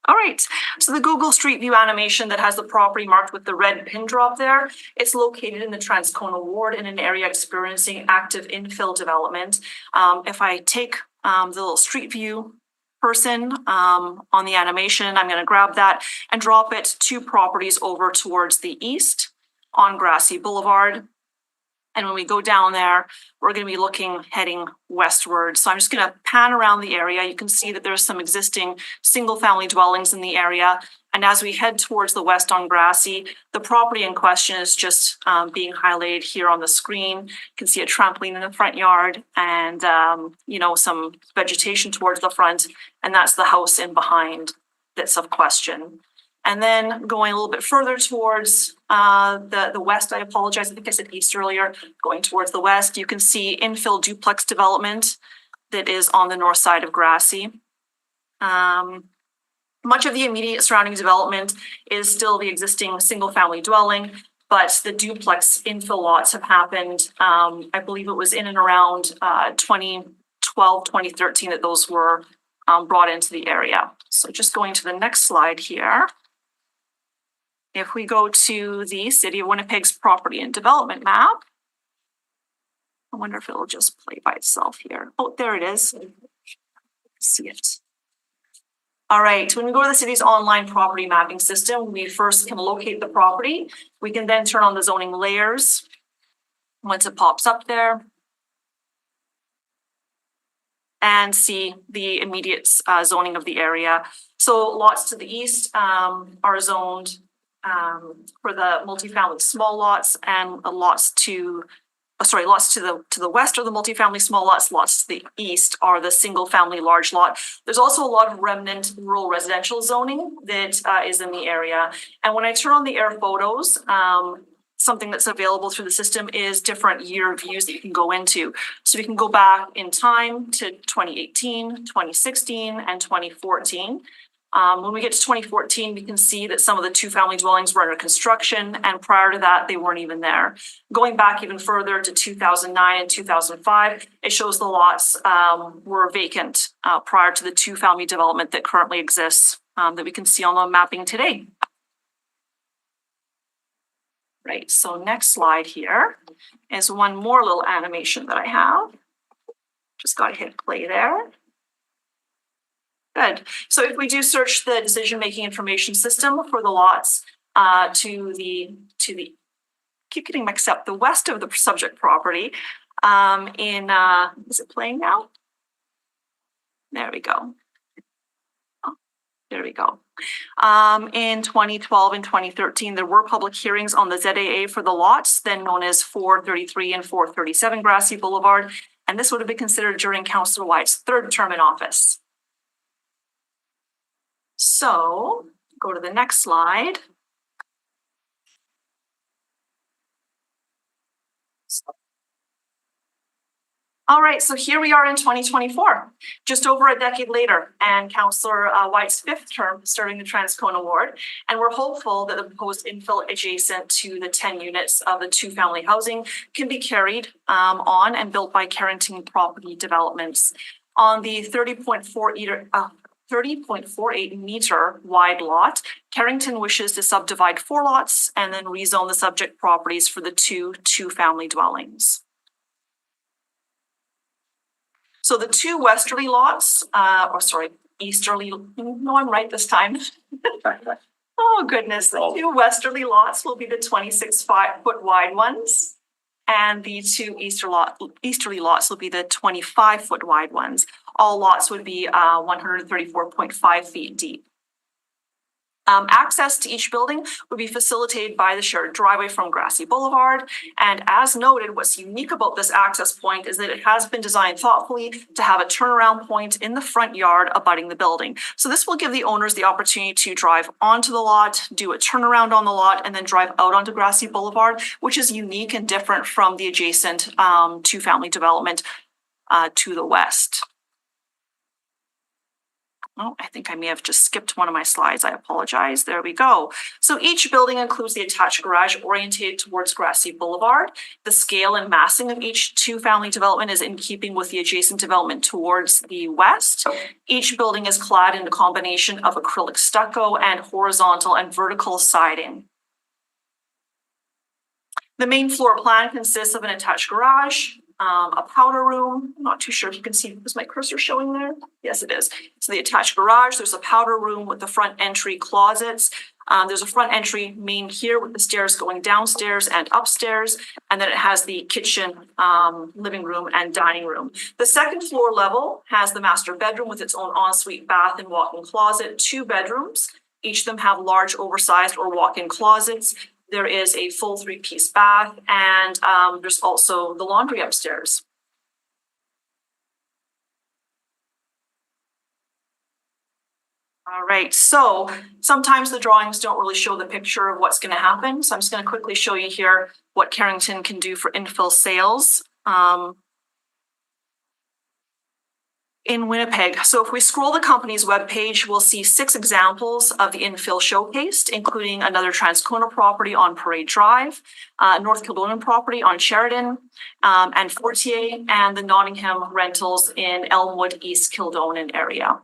All right. So the Google Street View animation that has the property marked with the red pin drop there, it's located in the Transcona ward in an area experiencing active infill development. If I take the little Street View person on the animation, I'm going to grab that and drop it 2 properties over towards the east on Grassy Boulevard. And when we go down there, we're gonna be heading westward. So I'm just gonna pan around the area. You can see that there's some existing single-family dwellings in the area. And as we head towards the west on Grassy, the property in question is just being highlighted here on the screen. You can see a trampoline in the front yard and, some vegetation towards the front. And that's the house in behind that's of question. And then going a little bit further towards the west, I apologize, I think I said east earlier, going towards the west, you can see infill duplex development that is on the north side of Grassy. Much of the immediate surrounding development is still the existing single-family dwelling, but the duplex infill lots have happened. I believe it was in and around 2012, 2013 that those were brought into the area. So just going to the next slide here. If we go to the City of Winnipeg's property and development map, I wonder if it'll just play by itself here. Oh, there it is. See it. All right, when we go to the city's online property mapping system, we first can locate the property. We can then turn on the zoning layers once it pops up there and see the immediate zoning of the area. So lots to the east are zoned for the multifamily small lots, and lots to the west are the multifamily small lots. Lots to the east are the single family large lot. There's also a lot of remnant rural residential zoning that is in the area. And when I turn on the air photos, something that's available through the system is different year views that you can go into. So we can go back in time to 2018, 2016, and 2014. When we get to 2014, we can see that some of the two-family dwellings were under construction, and prior to that, they weren't even there. Going back even further to 2009 and 2005, it shows the lots were vacant prior to the two-family development that currently exists that we can see on the mapping today. Right, so next slide here is one more little animation that I have. Just got to hit play there. Good. So if we do search the decision-making information system for the lots to the keep getting mixed up, the west of the subject property is it playing now? There we go. Oh, there we go. In 2012 and 2013, there were public hearings on the ZAA for the lots, then known as 433 and 437 Grassy Boulevard, and this would have been considered during Councillor White's third term in office. So go to the next slide. All right, so here we are in 2024, just over a decade later, and Councillor White's fifth term starting the Transcona ward. And we're hopeful that the proposed infill adjacent to the 10 units of the two-family housing can be carried on and built by Carrington Property Developments. On the 30.48 meter wide lot, Carrington wishes to subdivide 4 lots and then rezone the subject properties for the two-family dwellings. So the 2 westerly lots, easterly, no, I'm right this time. Oh goodness, the 2 westerly lots will be the 26-foot wide ones, and the 2 easterly lots will be the 25-foot wide ones. All lots would be 134.5 feet deep. Access to each building would be facilitated by the shared driveway from Grassy Boulevard. And as noted, what's unique about this access point is that it has been designed thoughtfully to have a turnaround point in the front yard abutting the building. So this will give the owners the opportunity to drive onto the lot, do a turnaround on the lot, and then drive out onto Grassy Boulevard, which is unique and different from the adjacent two-family development to the west. Oh, I think I may have just skipped one of my slides. I apologize. There we go. So each building includes the attached garage oriented towards Grassy Boulevard. The scale and massing of each two-family development is in keeping with the adjacent development towards the west. Each building is clad in a combination of acrylic stucco and horizontal and vertical siding. The main floor plan consists of an attached garage, a powder room. I'm not too sure if you can see, is my cursor showing there? Yes, it is. So the attached garage, there's a powder room with the front entry closets, There's a front entry main here with the stairs going downstairs and upstairs, and then it has the kitchen, living room and dining room. The second floor level has the master bedroom with its own ensuite bath and walk-in closet, 2 bedrooms. Each of them have large oversized or walk-in closets. There is a full 3-piece bath, and there's also the laundry upstairs. All right, so sometimes the drawings don't really show the picture of what's going to happen. So I'm just going to quickly show you here what Carrington can do for infill sales in Winnipeg. So if we scroll the company's webpage, we'll see 6 examples of the infill showcased, including another Transcona property on Parade Drive, North Kildonan property on Sheridan, and Fortier, and the Nottingham rentals in Elmwood, East Kildonan area.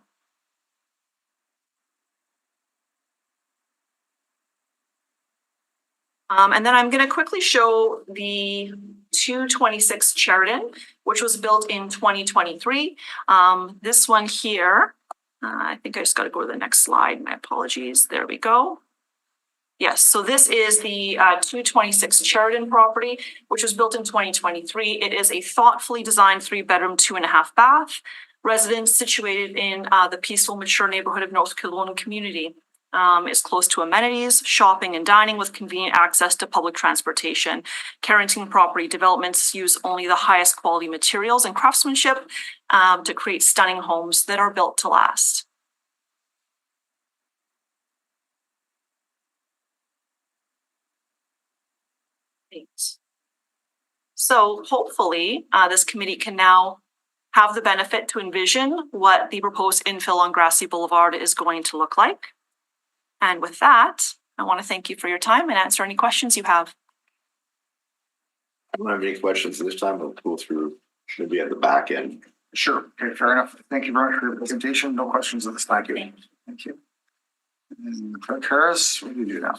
And then I'm going to quickly show the 226 Sheridan, which was built in 2023. This one here, I think I just got to go to the next slide. My apologies. There we go. Yes, so this is the 226 Sheridan property, which was built in 2023. It is a thoughtfully designed 3-bedroom, 2.5 bath residence situated in the peaceful, mature neighborhood of North Kildonan community. Is close to amenities, shopping and dining with convenient access to public transportation. Carrington Property Developments use only the highest quality materials and craftsmanship to create stunning homes that are built to last. Thanks. So hopefully this committee can now have the benefit to envision what the proposed infill on Grassy Boulevard is going to look like. And with that, I want to thank you for your time and answer any questions you have. I don't have any questions this time. We'll go through, should be at the back end. Sure. Okay, fair enough. Thank you very much for your presentation. No questions at this time. Thank you. And Clerk Harris, what do you do now?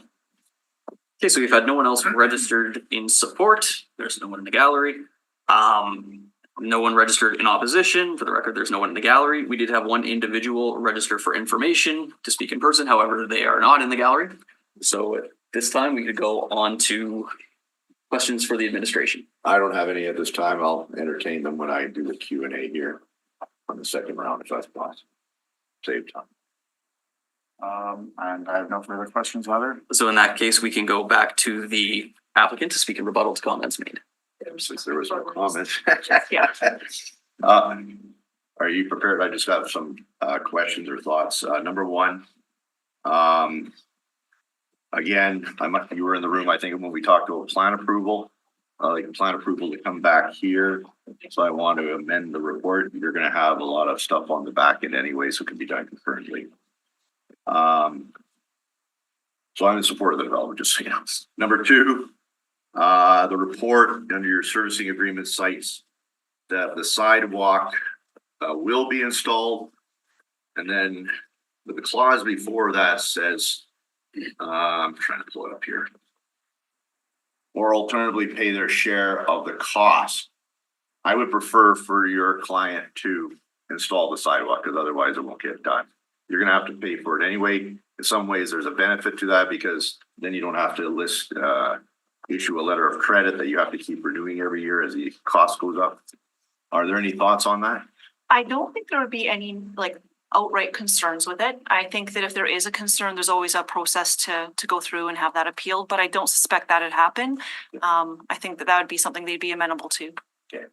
Okay, so we've had no one else registered in support. There's no one in the gallery. No one registered in opposition. For the record, there's no one in the gallery. We did have one individual register for information to speak in person. However, they are not in the gallery. So at this time, we could go on to questions for the administration. I don't have any at this time. I'll entertain them when I do the Q&A here on the second round, if that's possible. Save time. And I have no further questions either. So in that case, we can go back to the applicant to speak in rebuttal to comments made. Since there was no comments. Yeah. Are you prepared? I just have some questions or thoughts. Number one, again, you were in the room, I think, when we talked about plan approval. Like plan approval to come back here. So I want to amend the report. You're going to have a lot of stuff on the back end anyway, so it can be done concurrently. So I'm in support of the development, just so you know. Number two, the report under your servicing agreement cites that the sidewalk will be installed. And then the clause before that says, I'm trying to pull it up here. Or alternatively pay their share of the cost. I would prefer for your client to install the sidewalk because otherwise it won't get done. You're going to have to pay for it anyway. In some ways, there's a benefit to that because then you don't have to issue a letter of credit that you have to keep renewing every year as the cost goes up. Are there any thoughts on that? I don't think there would be any outright concerns with it. I think that if there is a concern, there's always a process to go through and have that appealed, but I don't suspect that would happen. I think that would be something they'd be amenable to. Okay.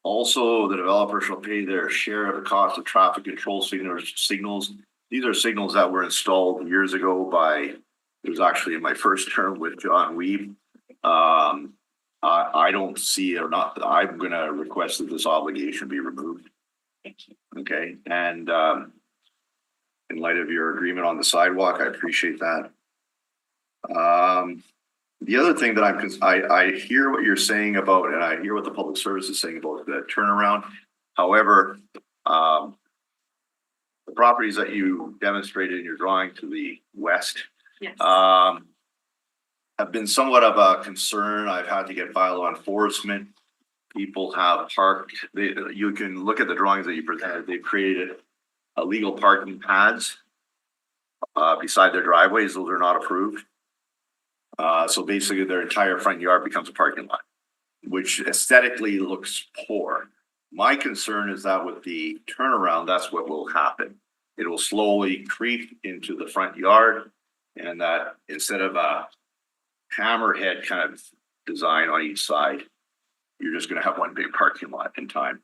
Also, the developer shall pay their share of the cost of traffic control signals. These are signals that were installed years ago it was actually in my first term with John Weeb. I don't see it or not. I'm going to request that this obligation be removed. Thank you. Okay. And in light of your agreement on the sidewalk, I appreciate that. The other thing that I hear what you're saying about, and I hear what the public service is saying about the turnaround. However, the properties that you demonstrated in your drawing to the west, yes, have been somewhat of a concern. I've had to get bylaw enforcement. People have parked. You can look at the drawings that you presented. They've created illegal parking pads beside their driveways, those are not approved. So basically their entire front yard becomes a parking lot, which aesthetically looks poor. My concern is that with the turnaround, that's what will happen. It will slowly creep into the front yard, and that instead of a hammerhead kind of design on each side, you're just gonna have one big parking lot in time.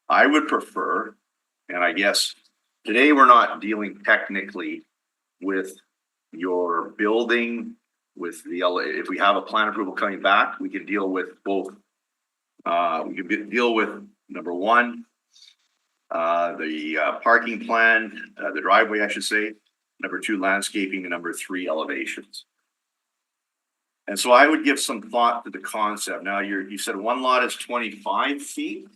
I would prefer, and I guess today we're not dealing technically with your building, with the, if we have a plan approval coming back, we can deal with both. We can deal with number one, the parking plan, the driveway, I should say. Number two, landscaping, and number three, elevations. And so I would give some thought to the concept. Now you said one lot is 25 feet.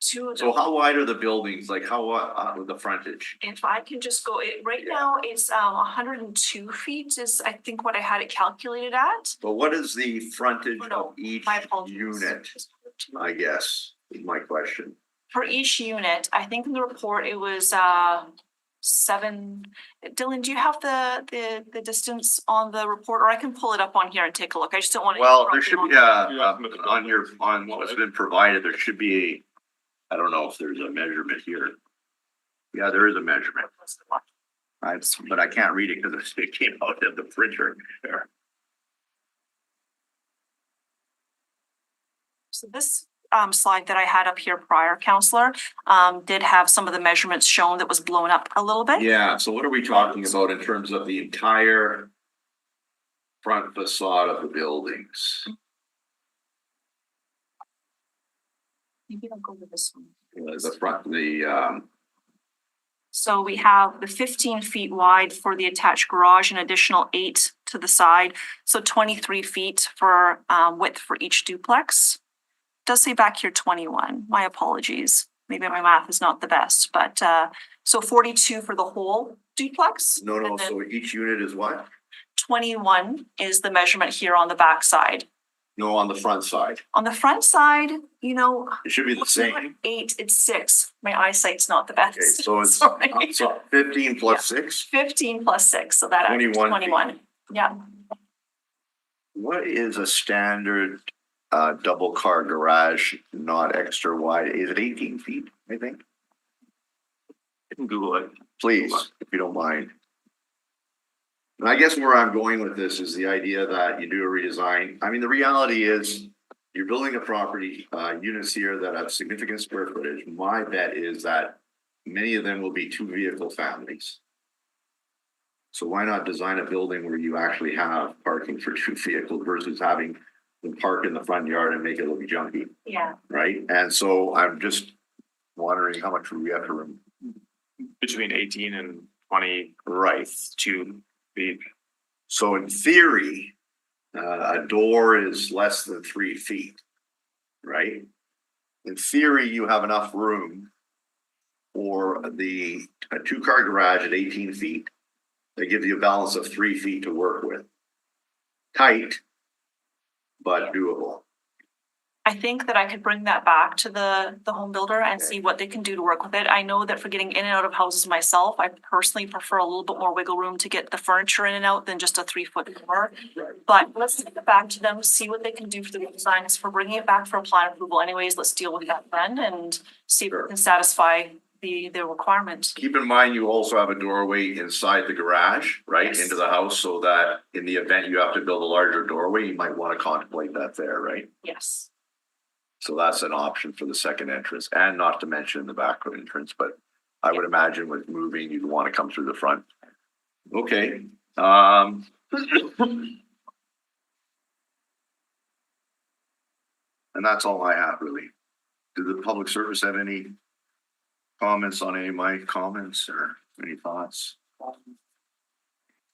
So how wide are the buildings? Like how wide with the frontage? If I can just go, right now it's 102 feet is I think what I had it calculated at. But what is the frontage Oh, no, of each my apologies. unit? I guess is my question. For each unit, I think in the report it was 7. Dylan, do you have the distance on the report, or I can pull it up on here and take a look? I just don't want to. Well, there should be on what's been provided, there should be I don't know if there's a measurement here. Yeah, there is a measurement. But I can't read it because it came out of the printer there. So this slide that I had up here prior, Counselor, did have some of the measurements shown that was blown up a little bit. Yeah, so what are we talking about in terms of the entire front facade of the buildings? Maybe I'll go with this one. The front, So we have the 15 feet wide for the attached garage, an additional 8 to the side. So 23 feet for width for each duplex. Does say back here 21. My apologies. Maybe my math is not the best, but so 42 for the whole duplex. no, and then so each unit is what? 21 is the measurement here on the back side. No, on the front side. On the front side, you know, It should be the it's not same. 8, it's 6. My eyesight's not the best. Okay, so it's Sorry. so 15 plus 6. 15 plus 6, so that 21 21. Yeah. What is a standard double car garage, not extra wide? Is it 18 feet, I think? You can Google it. Please, if you don't mind. And I guess where I'm going with this is the idea that you do a redesign. I mean, the reality is you're building a property, units here that have significant square footage. My bet is that many of them will be 2-vehicle families. So why not design a building where you actually have parking for 2 vehicles versus having them park in the front yard and make it look junky, Yeah. right? And so I'm just wondering how much we have to remove. Between 18 and 20. Right. 2 feet. So in theory, a door is less than 3 feet, right? In theory, you have enough room for a 2-car garage at 18 feet. That gives you a balance of 3 feet to work with. Tight, but doable. I think that I could bring that back to the home builder and see what they can do to work with it. I know that for getting in and out of houses myself, I personally prefer a little bit more wiggle room to get the furniture in and out than just a 3-foot door. But let's take it back to them, see what they can do for the redesigns. For bringing it back for a plan approval anyways, let's deal with that then and see if we can satisfy the requirement. Keep in mind, you also have a doorway inside the garage, right, Yes. into the house, so that in the event you have to build a larger doorway, you might want to contemplate that there, right? Yes. So that's an option for the second entrance, and not to mention the back entrance, but I would imagine with moving, you'd want to come through the front. Okay, and that's all I have really. Did the public service have any comments on any of my comments or any thoughts?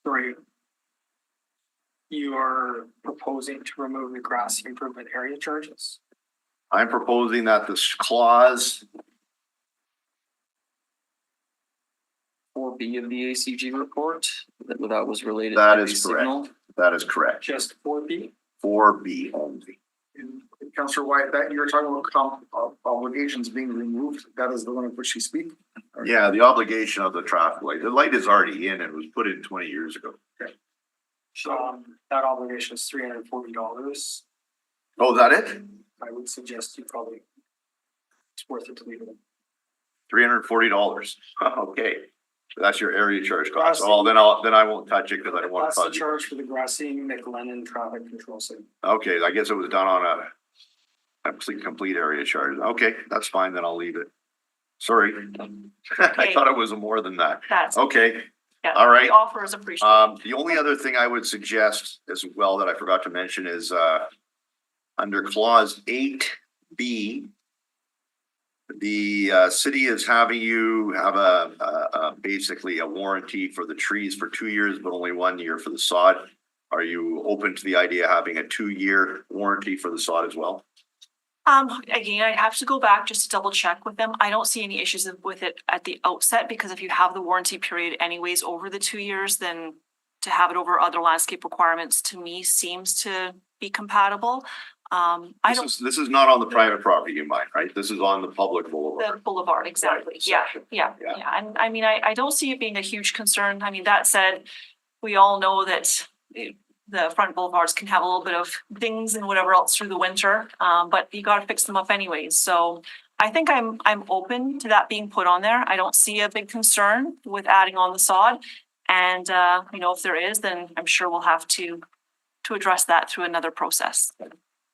Sorry. You are proposing to remove the grassy improvement area charges? I'm proposing that this clause, 4B of the ACG report, that was related that to the is correct. signal. That is correct. Just 4B? 4B only. And Councillor White, that you're talking about obligations being removed, that is the one of which you speak. Yeah, the obligation of the traffic light. The light is already in and was put in 20 years ago. That obligation is $340. Oh, is that it? I would suggest you probably, it's worth it to leave it in. $340. Okay. That's your area charge cost. Grassy. Oh, then I won't touch it because I don't want That's to the fuzz it. charge for the Grassy McLennan traffic control signal. Okay, I guess it was done on a complete area charge. Okay, that's fine, then I'll leave it. Sorry. I Okay. thought it was more than that. That's, Okay, yeah. all right. The offer is appreciated. the only other thing I would suggest as well that I forgot to mention is, under clause 8B, the city is having you have basically a warranty for the trees for 2 years, but only 1 year for the sod. Are you open to the idea of having a 2-year warranty for the sod as well? Again, I'd have to go back just to double check with them. I don't see any issues with it at the outset, because if you have the warranty period anyways over the 2 years, then to have it over other landscape requirements to me seems to be compatible. This is not on the private property you mind, right? This is on the public boulevard. The boulevard, exactly. Right, Yeah, section. yeah, Yeah. yeah. And I mean, I don't see it being a huge concern. I mean, that said, we all know that the front boulevards can have a little bit of dings and whatever else through the winter, but you gotta fix them up anyways. So I think I'm open to that being put on there. I don't see a big concern with adding on the sod. And, if there is, then I'm sure we'll have to address that through another process.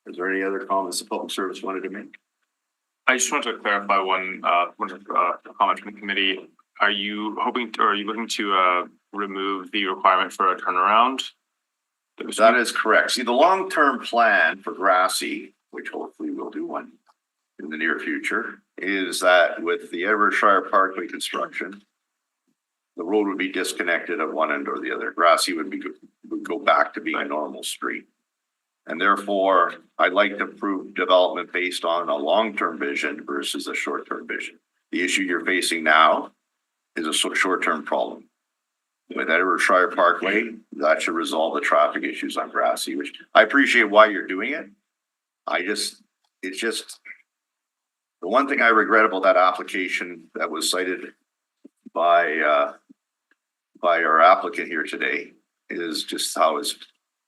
Is there any other comments the public service wanted to make? I just want to clarify one comment from the committee. Are you looking to remove the requirement for a turnaround? That is correct. See, the long-term plan for Grassy, which hopefully we'll do one in the near future, is that with the Edward Shire Parkway construction, the road would be disconnected at one end or the other. Grassy would go back to being a normal street. And therefore, I'd like to approve development based on a long-term vision versus a short-term vision. The issue you're facing now is a short-term problem. With Edward Shire Parkway, that should resolve the traffic issues on Grassy, which I appreciate why you're doing it. It's just, the one thing I regret about that application that was cited by our applicant here today is just how it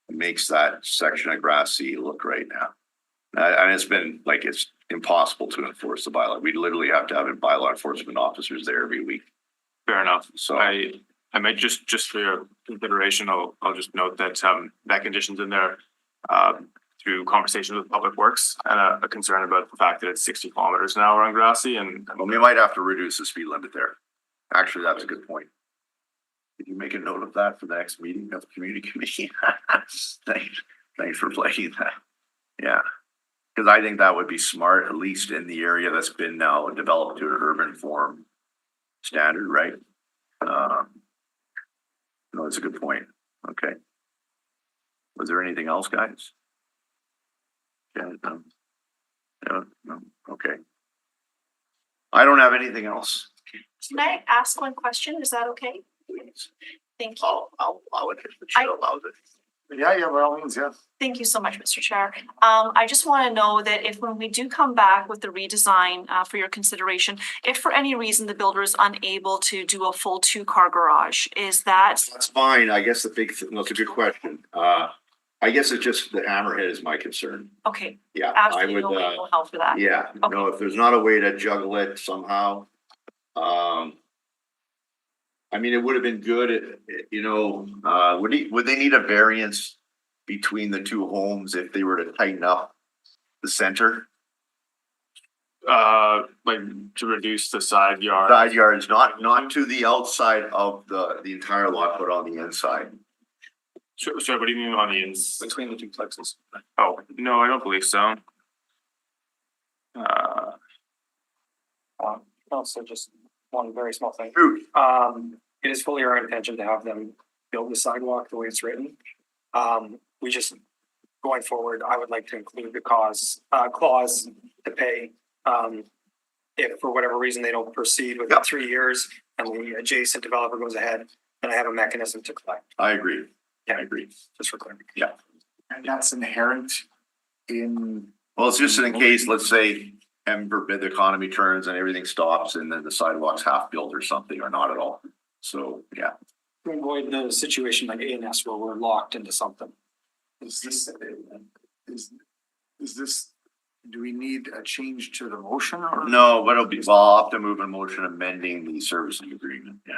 makes that section of Grassy look right now. And it's been like, it's impossible to enforce the bylaw. We literally have to have bylaw enforcement officers there every week. Fair enough. So I might just for your consideration, I'll just note that that condition's in there through conversations with Public Works and a concern about the fact that it's 60 kilometers an hour on Grassy, and well, we might have to reduce the speed limit there. Actually, that's a good point. Did you make a note of that for the next meeting of the community committee? Thanks for playing that. Yeah, because I think that would be smart, at least in the area that's been now developed to an urban form standard, right? No, that's a good point. Okay. Was there anything else, guys? Yeah, no, okay. I don't have anything else. Can I ask one question? Is that okay? Please. Thank you. I'll allow it if the chair allows it. Yeah, by all means, yeah. Thank you so much, Mr. Chair. I just want to know that if when we do come back with the redesign for your consideration, if for any reason the builder is unable to do a full 2-car garage, is that? That's fine. I guess that's a good question. I guess it's just the hammerhead is my concern. Okay, Yeah, I absolutely would, no legal help for that. yeah, no, if there's not a way to juggle it somehow. I mean, it would have been good, would they need a variance between the two homes if they were to tighten up the center? like to reduce the side yard. Side yards, not to the outside of the entire lot, but on the inside. Sure, what do you mean on the ins? Between the duplexes. Oh, no, I don't believe so. Also, just one very small thing. Dude, It is fully our intention to have them build the sidewalk the way it's written. We just, going forward, I would like to include the clause to pay. If for whatever reason they don't proceed within 3 years and the adjacent developer goes ahead, then I have a mechanism to collect. I agree. Yeah. I agree. Just for clarity. Yeah. And that's inherent in, Well, it's just in case, let's say, heaven forbid the economy turns and everything stops and then the sidewalk's half built or something or not at all. So, yeah. To avoid the situation like ANS where we're locked into something. Is this, is this, do we need a change to the motion or? No, but it'll be, well, I'll have to move a motion amending the servicing agreement, yeah.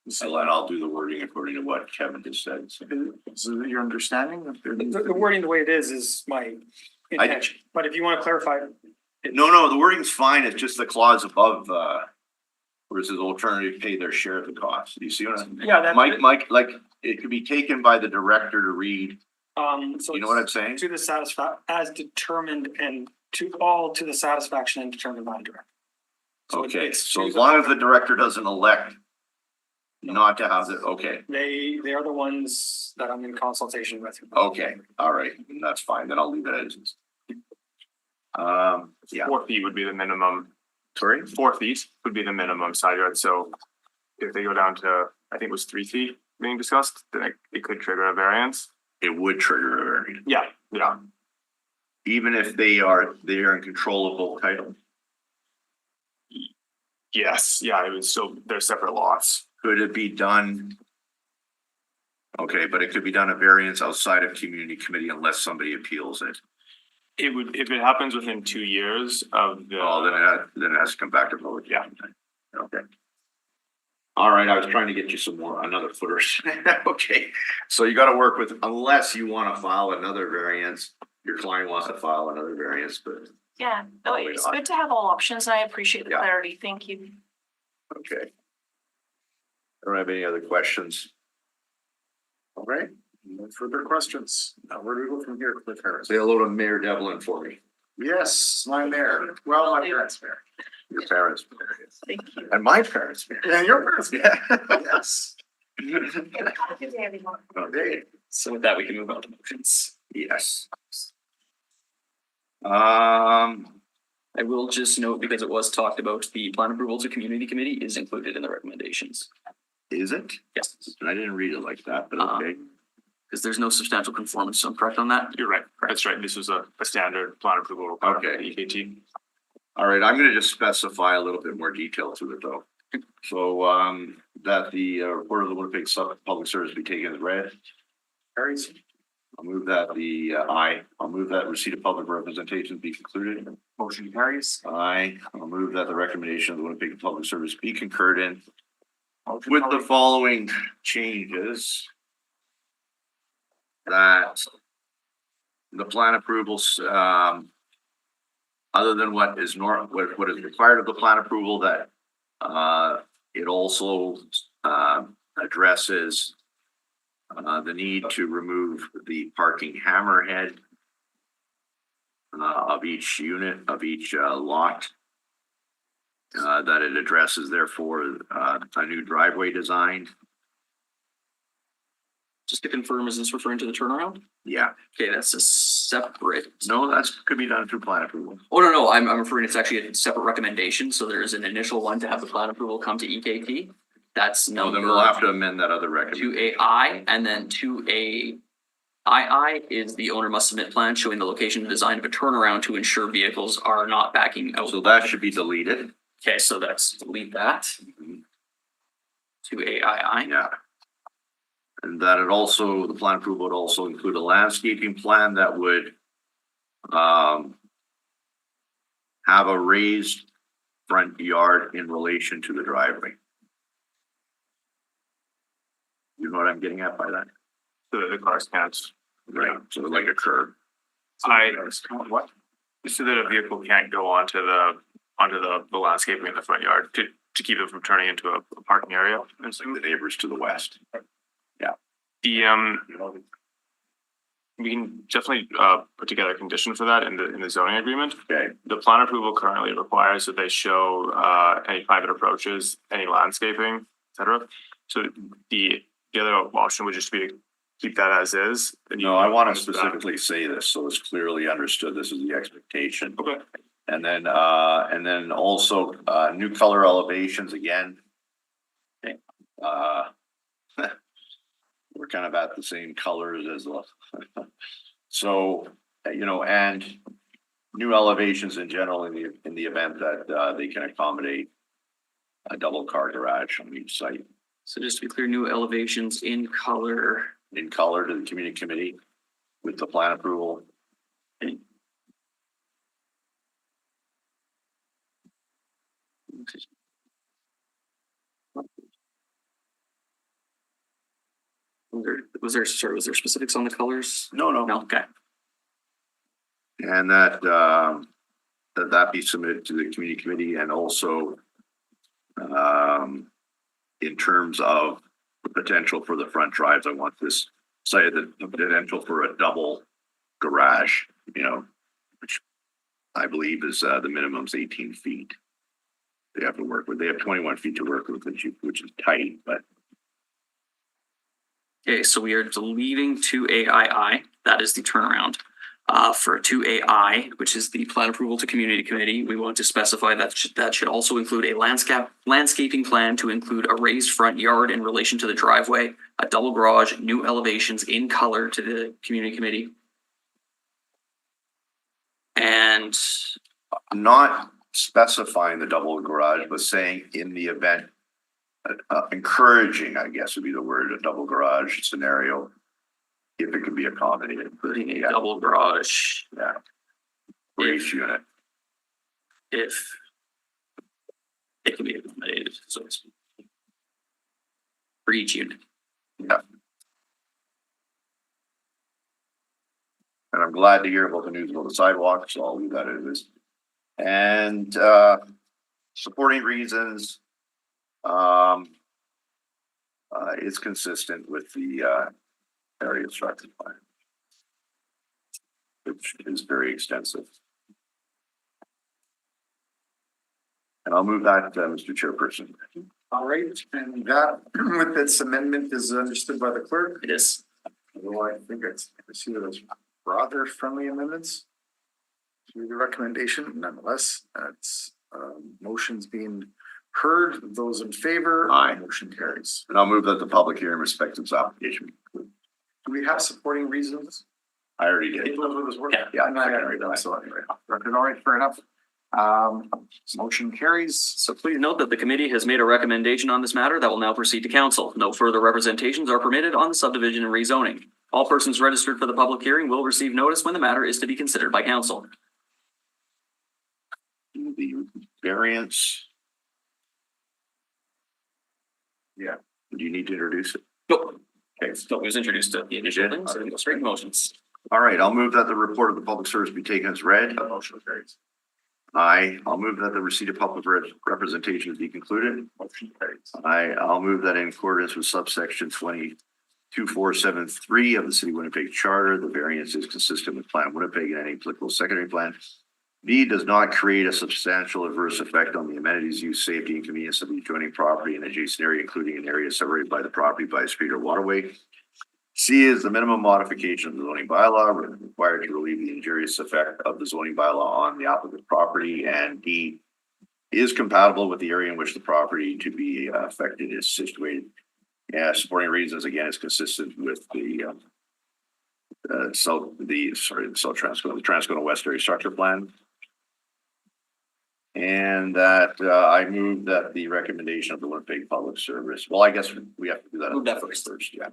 So then I'll do the wording according to what Kevin just said. So. Is it your understanding that there needs? The wording the way it is my intention, but if you want to clarify. No, the wording's fine, it's just the clause above, where it says alternative pay their share of the cost. Do you see what I'm? Yeah, that's. Mike, like, it could be taken by the director to read, So you know what I'm saying? to the as determined and to the satisfaction and determined by the director. So Okay, it's so to as the- long as the director doesn't elect not to have it, okay, They are the ones that I'm in consultation with. okay, all right, that's fine, then I'll leave it as is. Yeah, 4 feet would be the minimum. sorry, 4 feet would be the minimum side yard, so if they go down to, I think it was 3 feet being discussed, then it could trigger a variance. it would trigger a variance, Yeah, even if they are in controllable title. yes, yeah, it was still, they're separate lots. Could it be done? Okay, but it could be done a variance outside of community committee unless somebody appeals it. It would, if it happens within 2 years of the. Oh, then it has to come back to vote. Yeah. Okay. All right, I was trying to get you some more, another footers. Okay, so you gotta work with, unless you wanna file another variance, your client wants to file another variance, but, Yeah, no, Probably it's not. good to have all options. I appreciate the Yeah. clarity. Thank you. okay. I don't have any other questions. All right, no further questions. Now where do we go from here, Cliff Harris? Say hello to Mayor Devlin for me, Yes, my mayor. Well, my parents' mayor. your parents. Thank you. And my parents. And your parents' mayor. Yes. Good day, everyone. Okay, So with that, we can move on to motions. yes. I will just note, because it was talked about, the plan approval to community committee is included in the recommendations. Is it? Yes, I didn't read it like that, but Uh-huh. okay. because there's no substantial conformance, so I'm correct on that? You're right, that's right, this was a standard plan approval requirement for the EKT. All right, I'm gonna just specify a little bit more detail to it though. So, that the report of the Winnipeg Public Service be taken as read. Harris, I'll move that I'll move that receipt of public representation be concluded. motion carries. I'll move that the recommendation of the Winnipeg Public Service be concurred in Motion with the carries. following changes. That the plan approvals, other than what is what is required of the plan approval, that it also addresses the need to remove the parking hammerhead of each unit, of each lot. That it addresses therefore a new driveway design. Just to confirm, is this referring to the turnaround? Yeah, Okay, that's a separate. no, that's could be done through plan approval. Oh, no, I'm referring, it's actually a separate recommendation, so there's an initial one to have the plan approval come to EKT. That's No, number then we'll have to amend that other two recommendation. AI, and then two A II is the owner must submit plans showing the location and design of a turnaround to ensure vehicles are not backing out. So that should be deleted. Okay, so that's delete that. Two AII. Yeah. And that it also, the plan approval would also include a landscaping plan that would have a raised front yard in relation to the driveway. You know what I'm getting at by that? The cars can't. Right, so like a curb. What? So that a vehicle can't go onto the landscaping in the front yard to keep it from turning into a parking area. And so The neighbors to the west. we can definitely put together a condition for that in the zoning agreement. Okay, The plan approval currently requires that they show any private approaches, any landscaping, et cetera. So the other option would just be to keep that as is. And no, I want to specifically say this, so it's clearly understood, this is the expectation. Okay. And then also, new color elevations again. Okay. We're kind of at the same colors as well. So, you know, and new elevations in general in the event that they can accommodate a double car garage on each site. So just to be clear, new elevations in color. In color to the community committee with the plan approval. Was there specifics on the colors? No. No, okay. And that be submitted to the community committee, and also in terms of the potential for the front drives, I want this cited the potential for a double garage, which I believe is the minimum's 18 feet. They have to work with. They have 21 feet to work with, which is tight, but. Okay, so we are deleting 2AII, that is the turnaround. For 2AI, which is the plan approval to community committee, we want to specify that that should also include a landscaping plan to include a raised front yard in relation to the driveway, a double garage, new elevations in color to the community committee. And Not specifying the double garage, but saying in the event, encouraging, I guess would be the word, a double garage scenario. If it can be accommodated. including a double garage. Yeah. For each unit. If it can be accommodated, so to speak. For each unit. Yeah. And I'm glad to hear about the news about the sidewalk, so I'll leave that as is. And supporting reasons, it's consistent with the area structure plan, which is very extensive. And I'll move that, Mr. Chairperson. All right, and that with this amendment is understood by the clerk. It is. Although I think I see that as rather friendly amendments to the recommendation. Nonetheless, that's motions being heard. Those in favor? Aye. Motion carries. And I'll move that the public hearing respect to this application. Do we have supporting reasons? I already did. Yeah, I'm not gonna read that, so anyway. All right, fair enough. Motion carries. So please note that the committee has made a recommendation on this matter that will now proceed to council. No further representations are permitted on the subdivision and rezoning. All persons registered for the public hearing will receive notice when the matter is to be considered by council. The variance. Yeah. Do you need to introduce it? Nope. Okay, so it was introduced to the initial thing, so we go straight to motions. All right, I'll move that the report of the public service be taken as read. Motion carries. I'll move that the receipt of public representation be concluded. Motion carries. I'll move that in accordance with subsection 22473 of the City of Winnipeg Charter, the variance is consistent with Plan Winnipeg and any applicable secondary plan. B, does not create a substantial adverse effect on the amenities, use, safety, and convenience of the adjoining property and adjacent area, including an area separated by the property by a street or waterway. C is the minimum modification of the zoning bylaw required to relieve the injurious effect of the zoning bylaw on the applicant property. And D is compatible with the area in which the property to be affected is situated. Yeah, supporting reasons again is consistent with the Transcona West Area Structure Plan. And that I move that the recommendation of the Winnipeg Public Service. Well, I guess we have to do that. Move that first. Yeah.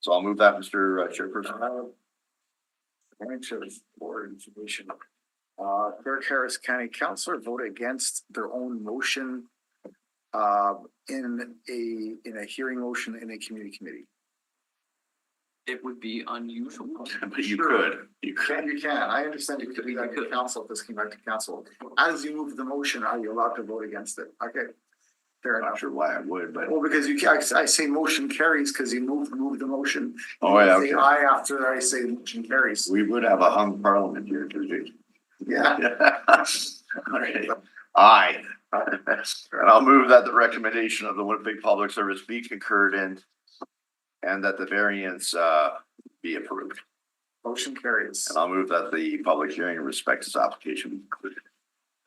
So I'll move that, Mr. Chairperson. Going to board information. Clerk Harris County Councilor voted against their own motion in a hearing motion in a community committee. It would be unusual. But you can. I understand you could be like the council if this came back to council. As you move the motion, are you allowed to vote against it? Okay. Fair I'm enough. not sure why I would, but. Well, because I say motion carries because you move the motion. Oh, yeah, You say okay. aye after I say motion carries. We would have a hung parliament here, Tuesday. Yeah. All right. Aye. And I'll move that the recommendation of the Winnipeg Public Service be concurred in and that the variance be approved. Motion carries. And I'll move that the public hearing in respect to this application be concluded.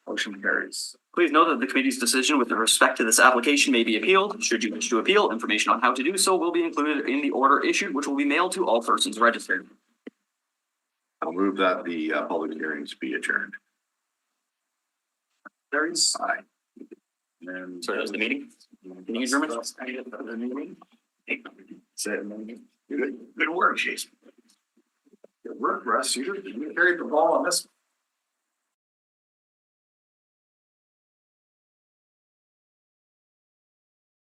Motion carries. Please note that the committee's decision with respect to this application may be appealed. Should you wish to appeal, information on how to do so will be included in the order issued, which will be mailed to all persons registered. I'll move that the public hearings be adjourned. Carries. Aye. So that was the meeting. Meeting adjournment. Good work, Jason. Good work, Russ. You carried the ball on this.